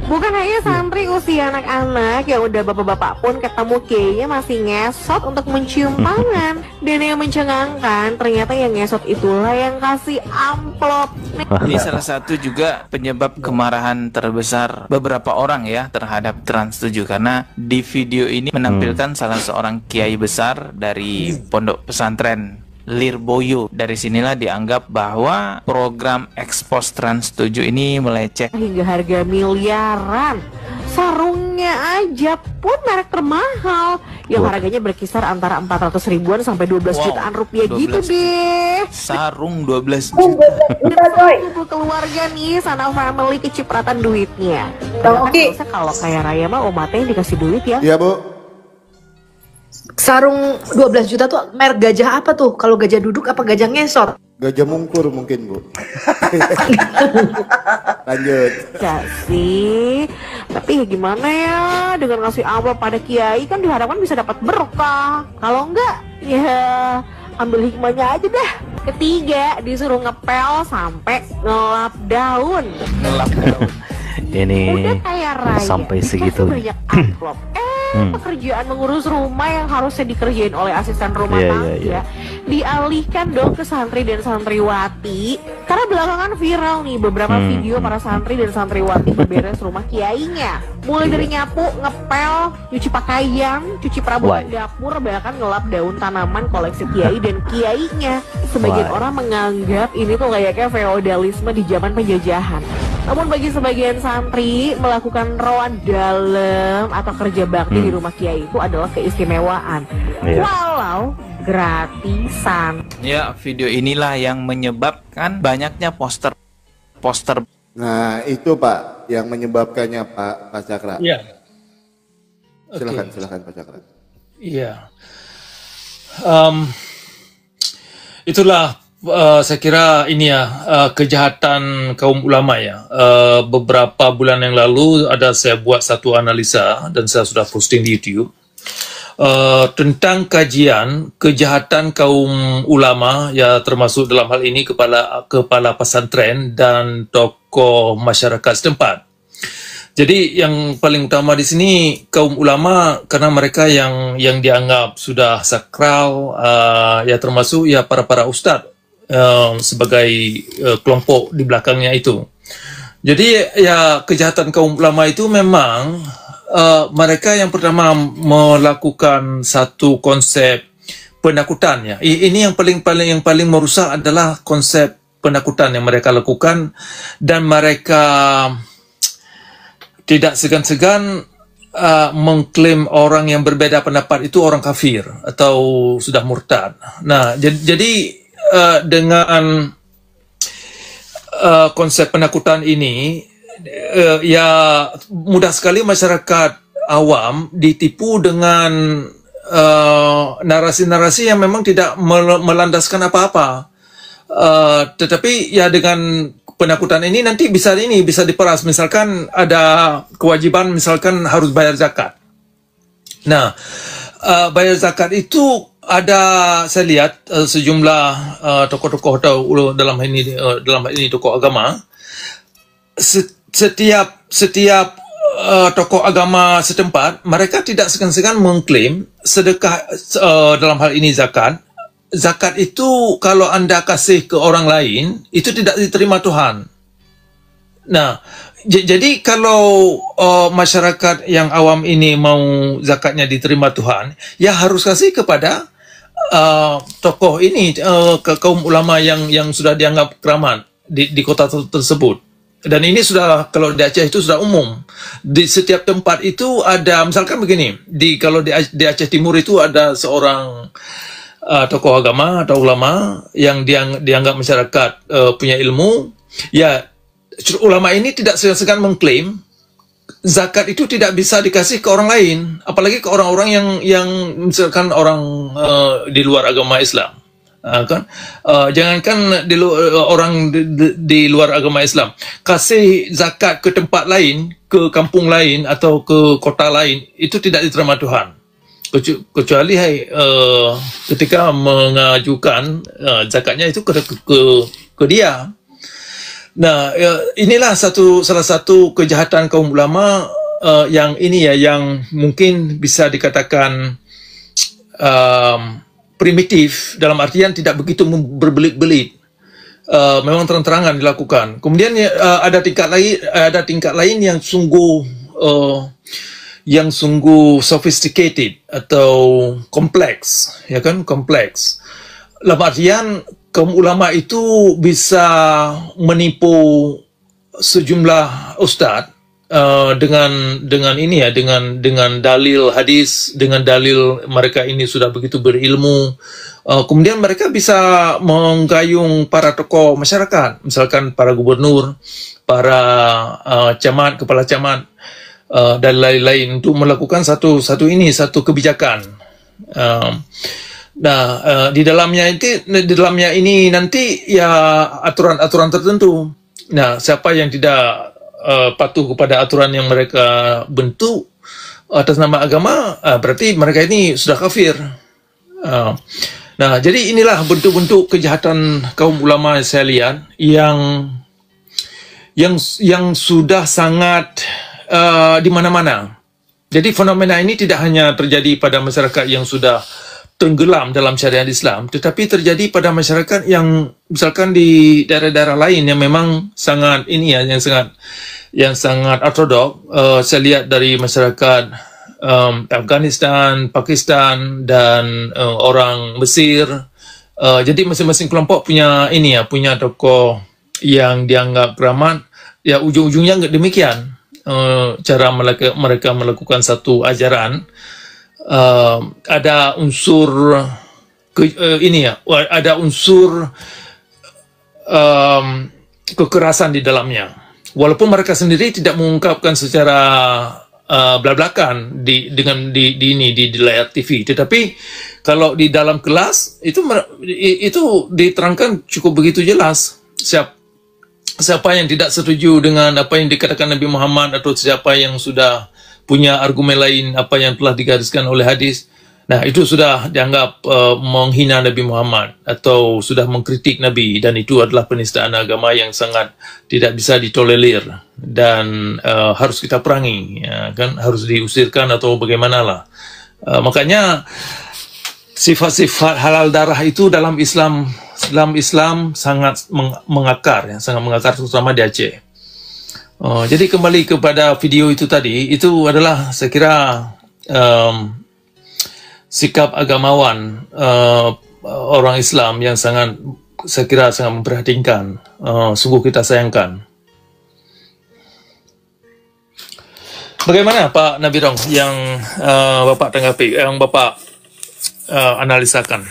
[SPEAKER 8] Bukan hanya santri usia anak-anak, yang udah bapak-bapak pun ketemu kiainya masih ngesot untuk mencium tangan. Dan yang mencengangkan, ternyata yang ngesot itulah yang kasih amplop.
[SPEAKER 3] Ini salah satu juga penyebab kemarahan terbesar beberapa orang ya terhadap Trans7, karena di video ini menampilkan salah seorang kiai besar dari pondok pesantren Lirboyo. Dari sinilah dianggap bahwa program ekspos Trans7 ini meleceh
[SPEAKER 8] hingga harga miliaran. Sarungnya aja pun merek termahal yang harganya berkisar antara 400 ribuan sampai 12 jutaan rupiah gitu deh.
[SPEAKER 3] Sarung 12 juta.
[SPEAKER 8] Keluarga nih, sana family kecipratan duitnya. Oke. Kalau kaya raya mah umatnya yang dikasih duit ya.
[SPEAKER 4] Iya Bu.
[SPEAKER 6] Sarung 12 juta tuh merek gajah apa tuh? Kalau gajah duduk apa gajah ngesot?
[SPEAKER 4] Gajah mungkur mungkin Bu. Lanjut.
[SPEAKER 8] Ya sih, tapi gimana ya, dengan ngasih amplop pada kiai kan diharapkan bisa dapat berkah. Kalau enggak, ya ambil hikmahnya aja dah. Ketiga, disuruh ngepel sampai ngelap daun.
[SPEAKER 3] Ngelap daun.
[SPEAKER 9] Ini
[SPEAKER 8] udah kaya raya,
[SPEAKER 9] sampai segitu.
[SPEAKER 8] Banyak amplop. Pekerjaan mengurus rumah yang harusnya dikerjain oleh asisten rumah tangga dialihkan dong ke santri dan santriwati. Karena belakangan viral nih beberapa video para santri dan santriwati beberes rumah kiainya. Mulai dari nyapu, ngepel, nyuci pakaian, cuci perabotan dapur, bahkan ngelap daun tanaman koleksi kiai dan kiainya. Sebagian orang menganggap ini tuh kayaknya feodalisme di zaman penjajahan. Namun bagi sebagian santri, melakukan roan dalam atau kerja bakti di rumah kiai itu adalah keistimewaan. Walau gratisan.
[SPEAKER 3] Ya, video inilah yang menyebabkan banyaknya poster.
[SPEAKER 4] Nah itu Pak, yang menyebabkannya Pak Cakra?
[SPEAKER 2] Iya.
[SPEAKER 4] Silakan, silakan Pak Cakra.
[SPEAKER 2] Iya. Itulah saya kira ini ya kejahatan kaum ulama ya. Beberapa bulan yang lalu saya buat satu analisa dan saya sudah posting di YouTube tentang kajian kejahatan kaum ulama ya, termasuk dalam hal ini kepala pesantren dan tokoh masyarakat setempat. Jadi yang paling utama di sini kaum ulama, karena mereka yang dianggap sudah sakral ya, termasuk ya para ustadz sebagai kelompok di belakangnya itu. Jadi ya kejahatan kaum ulama itu memang mereka yang pertama melakukan satu konsep penakutan ya. Ini yang paling merusak adalah konsep penakutan yang mereka lakukan, dan mereka tidak segan-segan mengklaim orang yang berbeda pendapat itu orang kafir atau sudah murtad. Nah, jadi dengan konsep penakutan ini ya mudah sekali masyarakat awam ditipu dengan narasi-narasi yang memang tidak melandaskan apa-apa. Tetapi ya dengan penakutan ini nanti bisa diperas. Misalkan ada kewajiban, misalkan harus bayar zakat. Nah, bayar zakat itu ada, saya lihat sejumlah tokoh-tokoh atau dalam ini tokoh agama. Setiap tokoh agama setempat, mereka tidak segan-segan mengklaim sedekah dalam hal ini zakat. Zakat itu kalau Anda kasih ke orang lain, itu tidak diterima Tuhan. Nah, jadi kalau masyarakat yang awam ini mau zakatnya diterima Tuhan, ya harus kasih kepada tokoh ini, ke kaum ulama yang sudah dianggap keramat di kota tersebut. Dan ini sudah, kalau di Aceh itu sudah umum. Di setiap tempat itu ada, misalkan begini, kalau di Aceh Timur itu ada seorang tokoh agama atau ulama yang dianggap masyarakat punya ilmu. Ya, ulama ini tidak segan-segan mengklaim zakat itu tidak bisa dikasih ke orang lain, apalagi ke orang-orang yang misalkan orang di luar agama Islam. Jangankan orang di luar agama Islam, kasih zakat ke tempat lain, ke kampung lain atau ke kota lain, itu tidak diterima Tuhan. Kecuali ketika mengajukan zakatnya itu ke dia. Nah, inilah salah satu kejahatan kaum ulama yang ini ya, yang mungkin bisa dikatakan primitif, dalam artian tidak begitu berbelit-belit. Memang terang-terangan dilakukan. Kemudian ada tingkat lain yang sungguh sophisticated atau kompleks, ya kan, kompleks. Dalam artian kaum ulama itu bisa menipu sejumlah ustadz dengan ini ya, dengan dalil hadis, dengan dalil mereka ini sudah begitu berilmu. Kemudian mereka bisa menggayung para tokoh masyarakat, misalkan para gubernur, para camat, kepala camat, dan lain-lain, untuk melakukan satu kebijakan. Nah, di dalamnya ini nanti ya aturan-aturan tertentu. Nah, siapa yang tidak patuh kepada aturan yang mereka bentuk atas nama agama, berarti mereka ini sudah kafir. Nah, jadi inilah bentuk-bentuk kejahatan kaum ulama yang saya lihat yang sudah sangat di mana-mana. Jadi fenomena ini tidak hanya terjadi pada masyarakat yang sudah tenggelam dalam syariat Islam, tetapi terjadi pada masyarakat yang misalkan di daerah-daerah lain yang memang sangat ini ya, yang sangat ortodok. Saya lihat dari masyarakat Afghanistan, Pakistan, dan orang Mesir. Jadi masing-masing kelompok punya ini ya, punya tokoh yang dianggap keramat. Ya, ujung-ujungnya demikian. Cara mereka melakukan satu ajaran, ada unsur ada unsur kekerasan di dalamnya. walaupun mereka sendiri tidak mengungkapkan secara belak-belakan di layar TV, tetapi kalau di dalam kelas itu diterangkan cukup begitu jelas siapa yang tidak setuju dengan apa yang dikatakan Nabi Muhammad atau siapa yang sudah punya argumen lain apa yang telah digariskan oleh hadis. Nah, itu sudah dianggap menghina Nabi Muhammad atau sudah mengkritik Nabi, dan itu adalah penistaan agama yang sangat tidak bisa ditolerir dan harus kita perangi, ya, kan, harus diusirkan atau bagaimanalah. Makanya sifat-sifat halal darah itu dalam Islam sangat mengakar, ya, sangat mengakar terutama di Aceh. Jadi kembali kepada video itu tadi, itu adalah saya kira sikap agamawan orang Islam yang saya kira sangat memperhatikan, sungguh kita sayangkan. Bagaimana Pak Nabirong yang Bapak tanggapi, yang Bapak analisakan?